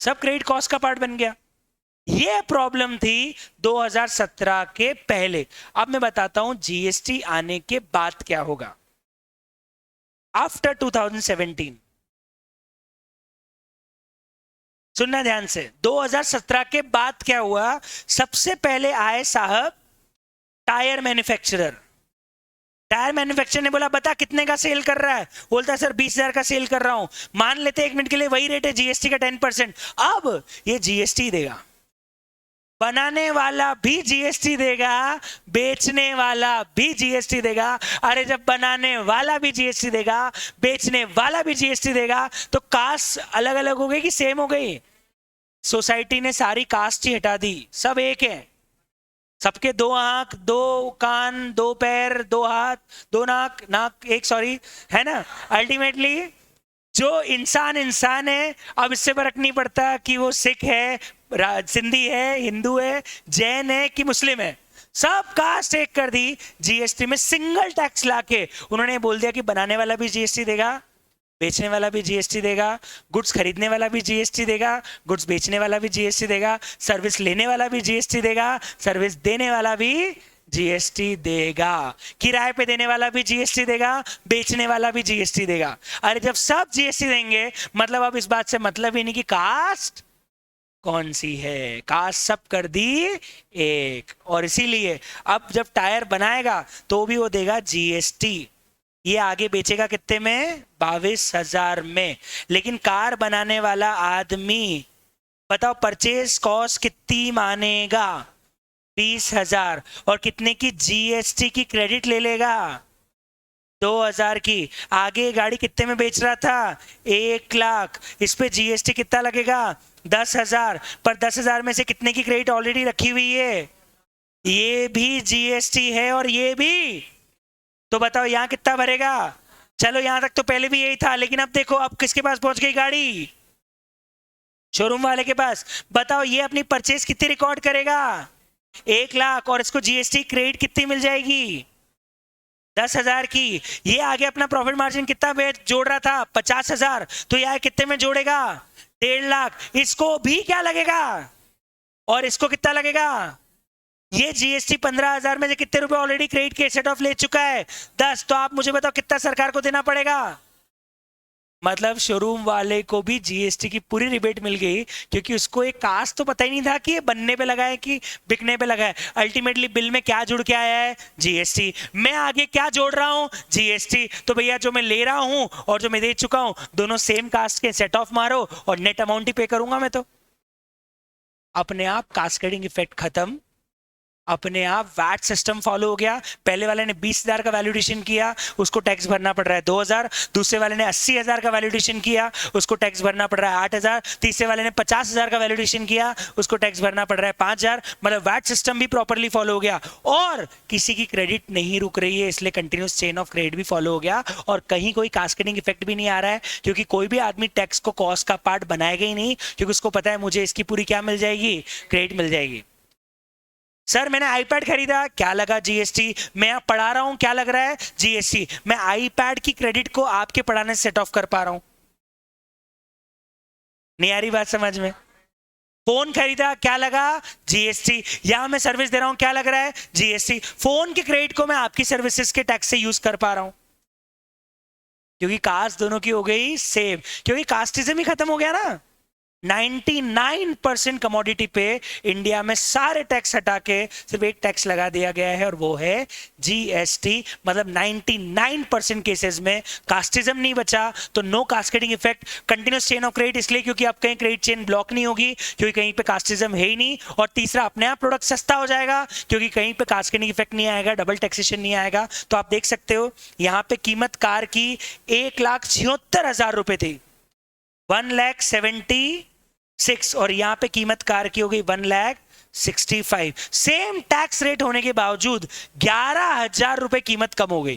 सब क्रेडिट कॉस्ट का पार्ट बन गया। ये प्रॉब्लम थी 2017 के पहले। अब मैं बताता हूं जीएसटी आने के बाद क्या होगा आफ्टर 2017। सुनना ध्यान से, 2017 के बाद क्या हुआ? सबसे पहले आए साहब टायर मैन्युफैक्चरर। टायर मैन्युफैक्चरर ने बोला बता कितने का सेल कर रहा है? बोलता है सर 20,000 का सेल कर रहा हूं। मान लेते एक मिनट के लिए वही रेट है जीएसटी का 10%। अब ये जीएसटी देगा, बनाने वाला भी जीएसटी देगा, बेचने वाला भी जीएसटी देगा। अरे जब बनाने वाला भी जीएसटी देगा, बेचने वाला भी जीएसटी देगा, तो कास्ट अलग अलग हो गई कि सेम हो गई? सोसाइटी ने सारी कास्ट ही हटा दी, सब एक है। सबके दो आंख, दो कान, दो पैर, दो हाथ, दो नाक, नाक एक, सॉरी, है ना। अल्टीमेटली जो इंसान इंसान है। अब इससे फर्क नहीं पड़ता कि वो सिख है, सिंधी है, हिंदू है, जैन है कि मुस्लिम है, सब कास्ट एक कर दी जीएसटी में। सिंगल टैक्स लाके उन्होंने बोल दिया कि बनाने वाला भी जीएसटी देगा, बेचने वाला भी जीएसटी देगा, गुड्स खरीदने वाला भी जीएसटी देगा, गुड्स बेचने वाला भी जीएसटी देगा, सर्विस लेने वाला भी जीएसटी देगा, सर्विस देने वाला भी जीएसटी देगा, किराए पे देने वाला भी जीएसटी देगा, बेचने वाला भी जीएसटी देगा। अरे जब सब जीएसटी देंगे, मतलब अब इस बात से मतलब ही नहीं कि कास्ट कौन सी है, कास्ट सब कर दी एक। और इसीलिए अब जब टायर बनाएगा तो भी वो देगा जीएसटी। ये आगे बेचेगा कितने में? 22,000 में। लेकिन कार बनाने वाला आदमी बताओ परचेज कॉस्ट कितनी मानेगा? 20,000। और कितने की जीएसटी की क्रेडिट ले लेगा? 2,000 की। आगे गाड़ी कितने में बेच रहा था? 1 लाख। इस पे जीएसटी कितना लगेगा? 10,000। पर 10,000 में से कितने की क्रेडिट ऑलरेडी रखी हुई है? ये भी जीएसटी है और ये भी। तो बताओ यहां कितना भरेगा? चलो यहां तक तो पहले भी यही था, लेकिन अब देखो अब किसके पास पहुंच गई गाड़ी? शोरूम वाले के पास। बताओ ये अपनी परचेज कितनी रिकॉर्ड करेगा? 1 लाख। और इसको जीएसटी क्रेडिट कितनी मिल जाएगी? 10,000 की। ये आगे अपना प्रॉफिट मार्जिन कितना जोड़ रहा था? 50,000। तो यह कितने में जोड़ेगा? 1.5 लाख। इसको भी क्या लगेगा? और इसको कितना लगेगा? ये जीएसटी 15,000 में से कितने रुपए ऑलरेडी क्रेडिट के सेट ऑफ ले चुका है? 10। तो आप मुझे बताओ कितना सरकार को देना पड़ेगा? मतलब शोरूम वाले को भी जीएसटी की पूरी रिबेट मिल गई, क्योंकि उसको एक कास्ट तो पता ही नहीं था कि ये बनने पे लगा है कि बिकने पे लगा है। अल्टीमेटली बिल में क्या जुड़ के आया है? जीएसटी। मैं आगे क्या जोड़ रहा हूं? जीएसटी। तो भैया जो मैं ले रहा हूं और जो मैं दे चुका हूं, दोनों सेम कास्ट के, सेट ऑफ मारो और नेट अमाउंट ही पे करूंगा मैं। तो अपने आप कास्केडिंग इफेक्ट खत्म अपने आप वैट सिस्टम फॉलो हो गया। पहले वाले ने 20,000 का वैल्यूडेशन किया, उसको टैक्स भरना पड़ रहा है 2,000। दूसरे वाले ने 80,000 का वैल्यूडेशन किया, उसको टैक्स भरना पड़ रहा है 8,000। तीसरे वाले ने 50,000 का वैल्यूडेशन किया, उसको टैक्स भरना पड़ रहा है 5,000। मतलब वैट सिस्टम भी प्रॉपरली फॉलो हो गया और किसी की क्रेडिट नहीं रुक रही है, इसलिए कंटिन्यूस चेन ऑफ क्रेडिट भी फॉलो हो गया और कहीं कोई कास्केडिंग इफेक्ट भी नहीं आ रहा है, क्योंकि कोई भी आदमी टैक्स को कॉस्ट का पार्ट बनाएगा ही नहीं, क्योंकि उसको पता है मुझे इसकी पूरी क्या मिल जाएगी, क्रेडिट मिल जाएगी। सर मैंने आईपैड खरीदा, क्या लगा जीएसटी। मैं आप पढ़ा रहा हूं, क्या लग रहा है, जीएसटी। मैं आईपैड की क्रेडिट को आपके पढ़ाने से सेट ऑफ कर पा रहा हूं, नहीं आ रही बात समझ में। फोन खरीदा, क्या लगा, जीएसटी। यहां मैं सर्विस दे रहा हूं, क्या लग रहा है, जीएसटी। फोन के क्रेडिट को मैं आपकी सर्विसेज के टैक्स से यूज कर पा रहा हूं, क्योंकि कास्ट दोनों की हो गई सेम, क्योंकि कास्टिज्म ही खत्म हो गया ना। 99% कमोडिटी पे इंडिया में सारे टैक्स हटा के सिर्फ एक टैक्स लगा दिया गया है और वो है जीएसटी। मतलब 99% केसेस में कास्टिज्म नहीं बचा, तो no cascading effect, continuous chain of credit. इसलिए क्योंकि अब कहीं क्रेडिट चेन ब्लॉक नहीं होगी, क्योंकि कहीं पे कास्टिज्म है ही नहीं। और तीसरा, अपने आप प्रोडक्ट सस्ता हो जाएगा, क्योंकि कहीं पे कास्केडिंग इफेक्ट नहीं आएगा, डबल टैक्सेशन नहीं आएगा। तो आप देख सकते हो यहां पे कीमत कार की 1,76,000 रुपए थी, 1,76,000, और यहां पे कीमत कार की हो गई 1,65,000। सेम टैक्स रेट होने के बावजूद 11,000 रुपए कीमत कम हो गई,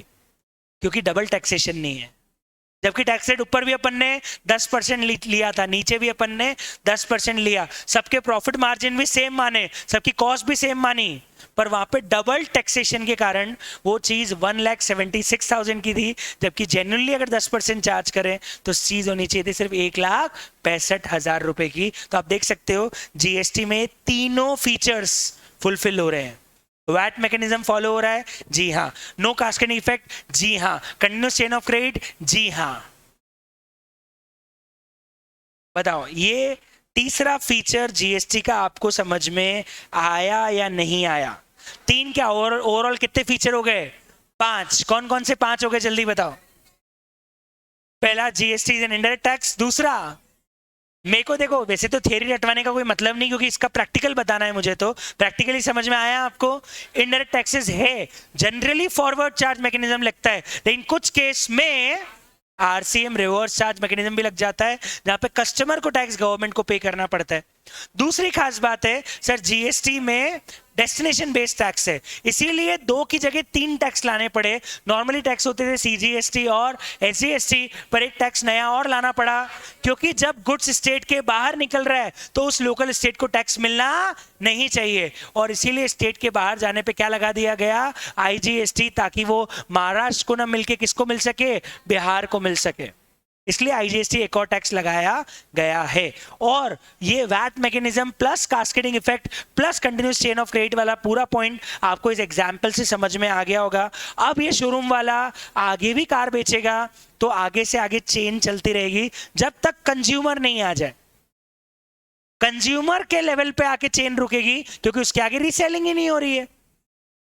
क्योंकि डबल टैक्सेशन नहीं है। जबकि टैक्स रेट ऊपर भी अपन ने 10% लिया था, नीचे भी अपन ने 10% लिया, सबके प्रॉफिट मार्जिन भी सेम माने, सबकी कॉस्ट भी सेम मानी, पर वहां पे डबल टैक्सेशन के कारण वो चीज 1,76,000 की थी, जबकि जेन्युइनली अगर 10% चार्ज करें तो चीज होनी चाहिए थी सिर्फ 1,65,000 रुपए की। तो आप देख सकते हो जीएसटी में तीनों फीचर्स फुलफिल हो रहे हैं। वैट मैकेनिज्म फॉलो हो रहा है, जी हाँ। नो कास्केडिंग इफेक्ट, जी हाँ। कंटिन्यूस चेन ऑफ क्रेडिट, जी हाँ। बताओ ये तीसरा फीचर जीएसटी का आपको समझ में आया या नहीं आया। तीन क्या, ओवरऑल कितने फीचर हो गए, 5। कौन कौन से 5 हो गए, जल्दी बताओ। पहला, GST is an indirect tax. दूसरा, मेरे को देखो वैसे तो थियरी रटवाने का कोई मतलब नहीं, क्योंकि इसका प्रैक्टिकल बताना है मुझे, तो प्रैक्टिकली समझ में आया आपको। इनडायरेक्ट टैक्सेस है, जनरली फॉरवर्ड चार्ज मैकेनिज्म लगता है, लेकिन कुछ केस में आरसीएम रिवर्स चार्ज मैकेनिज्म भी लग जाता है, जहां पे कस्टमर को टैक्स गवर्नमेंट को पे करना पड़ता है। दूसरी खास बात है सर, जीएसटी में डेस्टिनेशन बेस्ड टैक्स है, इसीलिए 2 की जगह 3 टैक्स लाने पड़े। नॉर्मली टैक्स होते थे सीजीएसटी और एसजीएसटी, पर एक टैक्स नया और लाना पड़ा, क्योंकि जब गुड्स स्टेट के बाहर निकल रहा है तो उस लोकल स्टेट को टैक्स मिलना नहीं चाहिए, और इसीलिए स्टेट के बाहर जाने पे क्या लगा दिया गया, आईजीएसटी, ताकि वो महाराष्ट्र को ना मिलके किसको मिल सके, बिहार को मिल सके। इसलिए आईजीएसटी एक और टैक्स लगाया गया है। और ये VAT mechanism plus cascading effect plus continuous chain of credit वाला पूरा पॉइंट आपको इस एग्जांपल से समझ में आ गया होगा। अब ये शोरूम वाला आगे भी कार बेचेगा तो आगे से आगे चेन चलती रहेगी जब तक कंज्यूमर नहीं आ जाए। कंज्यूमर के लेवल पे आके चेन रुकेगी, क्योंकि उसके आगे रीसेलिंग ही नहीं हो रही है।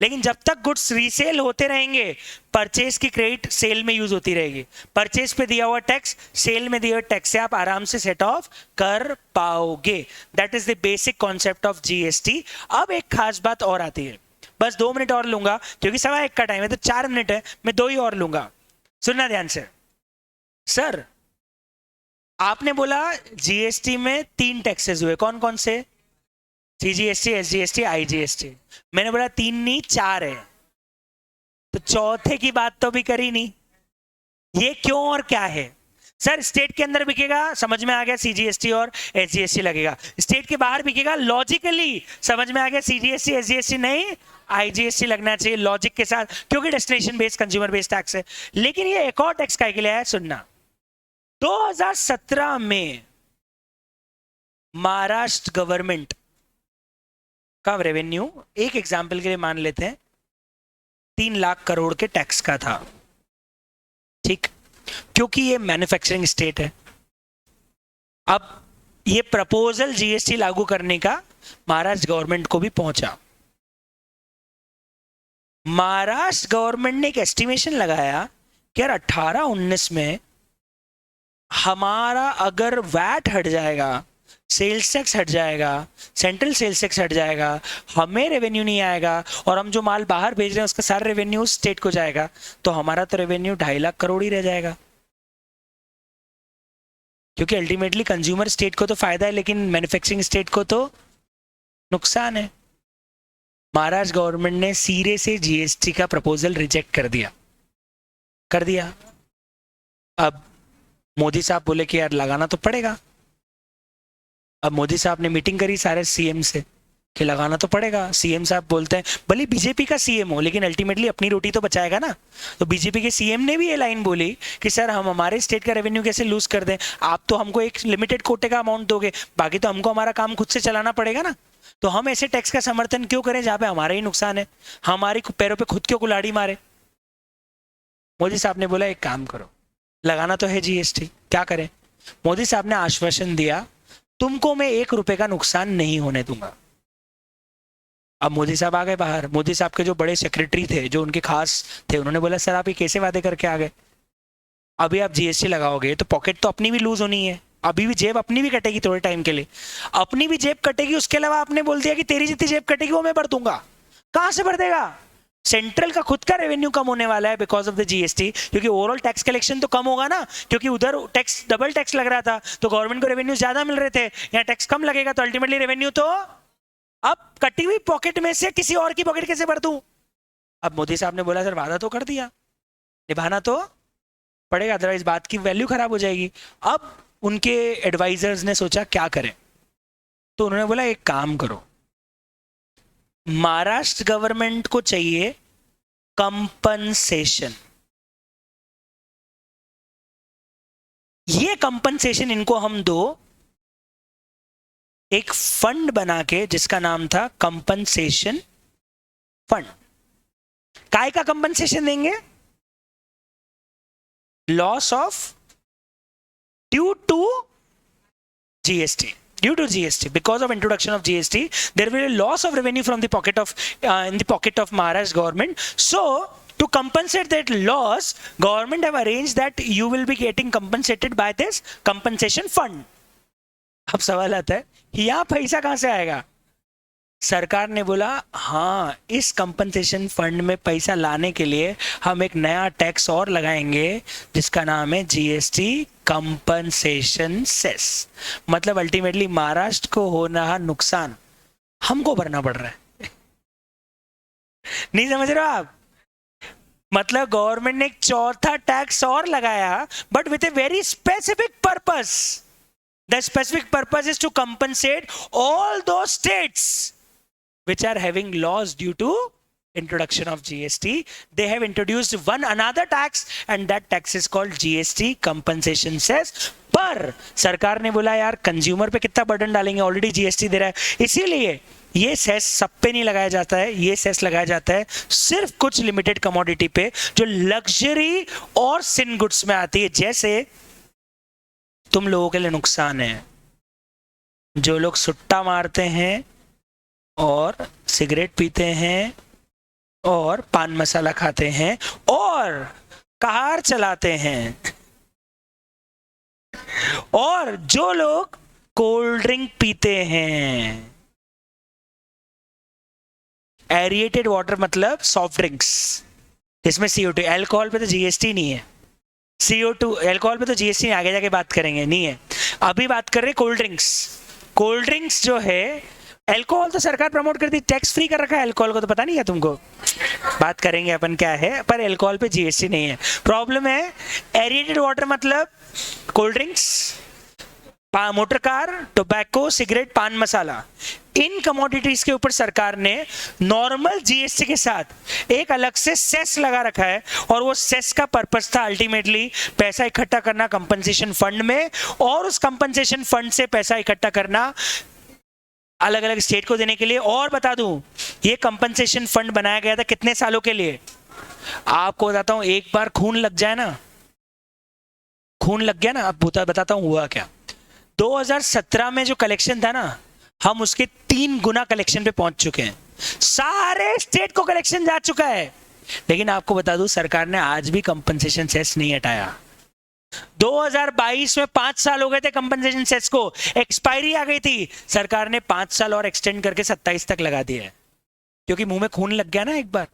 लेकिन जब तक गुड्स रीसेल होते रहेंगे, परचेज की क्रेडिट सेल में यूज होती रहेगी। परचेज पे दिया हुआ टैक्स सेल में दिया हुआ टैक्स से आप आराम से सेट ऑफ कर पाओगे। That is the basic concept of GST. अब एक खास बात और आती है, बस 2 मिनट और लूंगा, क्योंकि 1:15 का टाइम है, तो 4 मिनट है, मैं 2 ही और लूंगा। सुनना ध्यान से। सर आपने बोला जीएसटी में 3 टैक्सेस हुए, कौन कौन से, सीजीएसटी, एसजीएसटी, आईजीएसटी। मैंने बोला 3 नहीं 4 है, तो चौथे की बात तो भी करी नहीं। ये क्यों और क्या है। सर स्टेट के अंदर बिकेगा, समझ में आ गया, सीजीएसटी और एसजीएसटी लगेगा। स्टेट के बाहर बिकेगा, लॉजिकली समझ में आ गया, सीजीएसटी एसजीएसटी नहीं, आईजीएसटी लगना चाहिए लॉजिक के साथ, क्योंकि destination based consumer based tax है। लेकिन ये एक और टैक्स के लिए है, सुनना। 2017 में महाराष्ट्र गवर्नमेंट का रेवेन्यू, एक एग्जाम्पल के लिए मान लेते हैं 3 लाख करोड़ के टैक्स का था, ठीक, क्योंकि ये मैन्युफैक्चरिंग स्टेट है। अब ये प्रपोजल जीएसटी लागू करने का महाराष्ट्र गवर्नमेंट को भी पहुंचा। महाराष्ट्र गवर्नमेंट ने एक एस्टिमेशन लगाया कि यार 18-19 में हमारा अगर वैट हट जाएगा सेल्स टैक्स हट जाएगा, सेंट्रल सेल्स टैक्स हट जाएगा, हमें रेवेन्यू नहीं आएगा, और हम जो माल बाहर भेज रहे हैं उसका सारा रेवेन्यू स्टेट को जाएगा, तो हमारा तो रेवेन्यू 2.5 लाख करोड़ ही रह जाएगा। क्योंकि अल्टीमेटली कंज्यूमर स्टेट को तो फायदा है, लेकिन मैन्युफैक्चरिंग स्टेट को तो नुकसान है। महाराष्ट्र गवर्नमेंट ने सिरे से जीएसटी का प्रपोजल रिजेक्ट कर दिया। अब मोदी साहब बोले कि यार लगाना तो पड़ेगा। अब मोदी साहब ने मीटिंग करी सारे सीएम से कि लगाना तो पड़ेगा। सीएम साहब बोलते हैं भले बीजेपी का सीएम हो, लेकिन अल्टीमेटली अपनी रोटी तो बचाएगा ना। तो बीजेपी के सीएम ने भी ये लाइन बोली कि सर हम हमारे स्टेट का रेवेन्यू कैसे लूज कर दें, आप तो हमको एक लिमिटेड कोटे का अमाउंट दोगे, बाकी तो हमको हमारा काम खुद से चलाना पड़ेगा ना। तो हम ऐसे टैक्स का समर्थन क्यों करें जहां पे हमारा ही नुकसान है, हमारी पैरों पे खुद क्यों कुल्हाड़ी मारे। मोदी साहब ने बोला एक काम करो, लगाना तो है जीएसटी, क्या करें। मोदी साहब ने आश्वासन दिया तुमको मैं 1 रुपए का नुकसान नहीं होने दूंगा। अब मोदी साहब आ गए बाहर। मोदी साहब के जो बड़े सेक्रेटरी थे, जो उनके खास थे, उन्होंने बोला सर आप ये कैसे वादे करके आ गए, अभी आप जीएसटी लगाओगे तो पॉकेट तो अपनी भी लूज होनी है, अभी भी जेब अपनी भी कटेगी थोड़े टाइम के लिए, अपनी भी जेब कटेगी, उसके अलावा आपने बोल दिया कि तेरी जितनी जेब कटेगी वो मैं भर दूंगा। कहां से भर देगा। सेंट्रल का खुद का रेवेन्यू कम होने वाला है बिकॉज ऑफ द जीएसटी, क्योंकि ओवरऑल टैक्स कलेक्शन तो कम होगा ना, क्योंकि उधर टैक्स डबल टैक्स लग रहा था तो गवर्नमेंट को रेवेन्यू ज्यादा मिल रहे थे, यहाँ टैक्स कम लगेगा तो अल्टीमेटली रेवेन्यू तो अब कटी हुई पॉकेट में से किसी और की पॉकेट कैसे भर दूं। अब मोदी साहब ने बोला सर वादा तो कर दिया, निभाना तो पड़ेगा, अदरवाइज बात की वैल्यू खराब हो जाएगी। अब उनके एडवाइजर्स ने सोचा क्या करें, तो उन्होंने बोला एक काम करो, महाराष्ट्र गवर्नमेंट को चाहिए कंपनसेशन। ये कंपनसेशन इनको हम दो, एक फंड बना के जिसका नाम था कंपनसेशन फंड। काय का कंपनसेशन देंगे, loss of due to GST, due to GST, because of introduction of GST, there will be a loss of revenue from the pocket of in the pocket of Maharashtra government. So to compensate that loss, government have arranged that you will be getting compensated by this compensation fund. अब सवाल आता है यहाँ पैसा कहां से आएगा। सरकार ने बोला हाँ, इस कंपनसेशन फंड में पैसा लाने के लिए हम एक नया टैक्स और लगाएंगे जिसका नाम है जीएसटी कंपनसेशन सेस। मतलब अल्टीमेटली महाराष्ट्र को हो रहा नुकसान हमको भरना पड़ रहा है। नहीं समझ रहे हो आप। मतलब गवर्नमेंट ने एक चौथा टैक्स और लगाया, but with a very specific purpose. The specific purpose is to compensate all those states which are having loss due to introduction of GST. They have introduced another tax and that tax is called GST compensation cess. पर सरकार ने बोला यार consumer पे कितना burden डालेंगे, already GST दे रहा है, इसीलिए ये सेस सब पे नहीं लगाया जाता है, ये सेस लगाया जाता है सिर्फ कुछ लिमिटेड कमोडिटी पे जो लग्जरी और सिन गुड्स में आती है। जैसे तुम लोगों के लिए नुकसान है, जो लोग सुट्टा मारते हैं और सिगरेट पीते हैं और पान मसाला खाते हैं और कार चलाते हैं, और जो लोग कोल्ड ड्रिंक पीते हैं, एरिएटेड वाटर मतलब सॉफ्ट ड्रिंक्स, इसमें CO2, अल्कोहल पे तो जीएसटी नहीं है, CO2 अल्कोहल पे तो जीएसटी आगे जाके बात करेंगे, नहीं है, अभी बात कर रहे कोल्ड ड्रिंक्स। कोल्ड ड्रिंक्स जो है, अल्कोहल तो सरकार प्रमोट करती, टैक्स फ्री कर रखा है अल्कोहल को, तो पता नहीं है तुमको, बात करेंगे अपन क्या है, पर अल्कोहल पे जीएसटी नहीं है। प्रॉब्लम है एरिएटेड वाटर मतलब cold drinks, motor car, tobacco, cigarette, पान मसाला, इन कमोडिटीज के ऊपर सरकार ने नॉर्मल जीएसटी के साथ एक अलग से सेस लगा रखा है, और वो सेस का पर्पस था अल्टीमेटली पैसा इकट्ठा करना कंपनसेशन फंड में, और उस कंपनसेशन फंड से पैसा इकट्ठा करना अलग अलग स्टेट को देने के लिए। और बता दूं, ये कंपनसेशन फंड बनाया गया था कितने सालों के लिए, आपको बताता हूं, एक बार खून लग जाए ना, खून लग गया ना, अब बताता हूं हुआ क्या। 2017 में जो कलेक्शन था ना, हम उसके 3 गुना कलेक्शन पे पहुंच चुके हैं, सारे स्टेट को कलेक्शन जा चुका है। लेकिन आपको बता दूं, सरकार ने आज भी कंपनसेशन सेस नहीं हटाया। 2022 में 5 साल हो गए थे कंपनसेशन सेस को, एक्सपायरी आ गई थी, सरकार ने 5 साल और एक्सटेंड करके 27 तक लगा दिया है, क्योंकि मुंह में खून लग गया ना एक बार,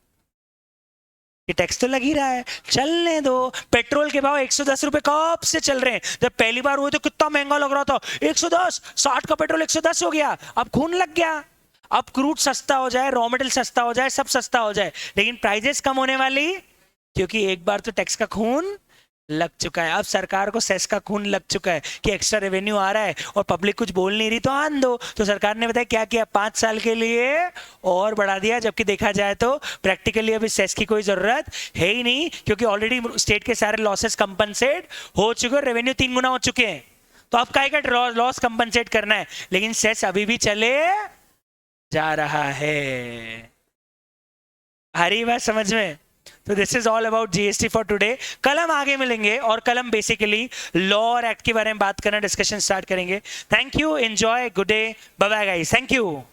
ये टैक्स तो लग ही रहा है, चलने दो। पेट्रोल के भाव 110 रुपए कब से चल रहे हैं? जब पहली बार हुए तो कितना महंगा लग रहा था, 110, 60 का पेट्रोल 110 हो गया, अब खून लग गया। अब क्रूड सस्ता हो जाए, रॉ मटेरियल सस्ता हो जाए, सब सस्ता हो जाए, लेकिन प्राइजेस कम होने वाली, क्योंकि एक बार तो टैक्स का खून लग चुका है। अब सरकार को सेस का खून लग चुका है कि एक्स्ट्रा रेवेन्यू आ रहा है और पब्लिक कुछ बोल नहीं रही तो आन दो। तो सरकार ने बताया क्या किया, 5 साल के लिए और बढ़ा दिया, जबकि देखा जाए तो प्रैक्टिकली अभी सेस की कोई जरूरत है ही नहीं, क्योंकि ऑलरेडी स्टेट के सारे लॉसेस कंपनसेट हो चुके हैं, रेवेन्यू 3 गुना हो चुके हैं, तो अब काहे का लॉस कंपनसेट करना है, लेकिन सेस अभी भी चले जा रहा है। हरी बात समझ में? तो this is all about GST for today. कल हम आगे मिलेंगे और कल हम बेसिकली लॉ और एक्ट के बारे में बात करना, डिस्कशन स्टार्ट करेंगे। Thank you, enjoy, good day, bye bye guys, thank you.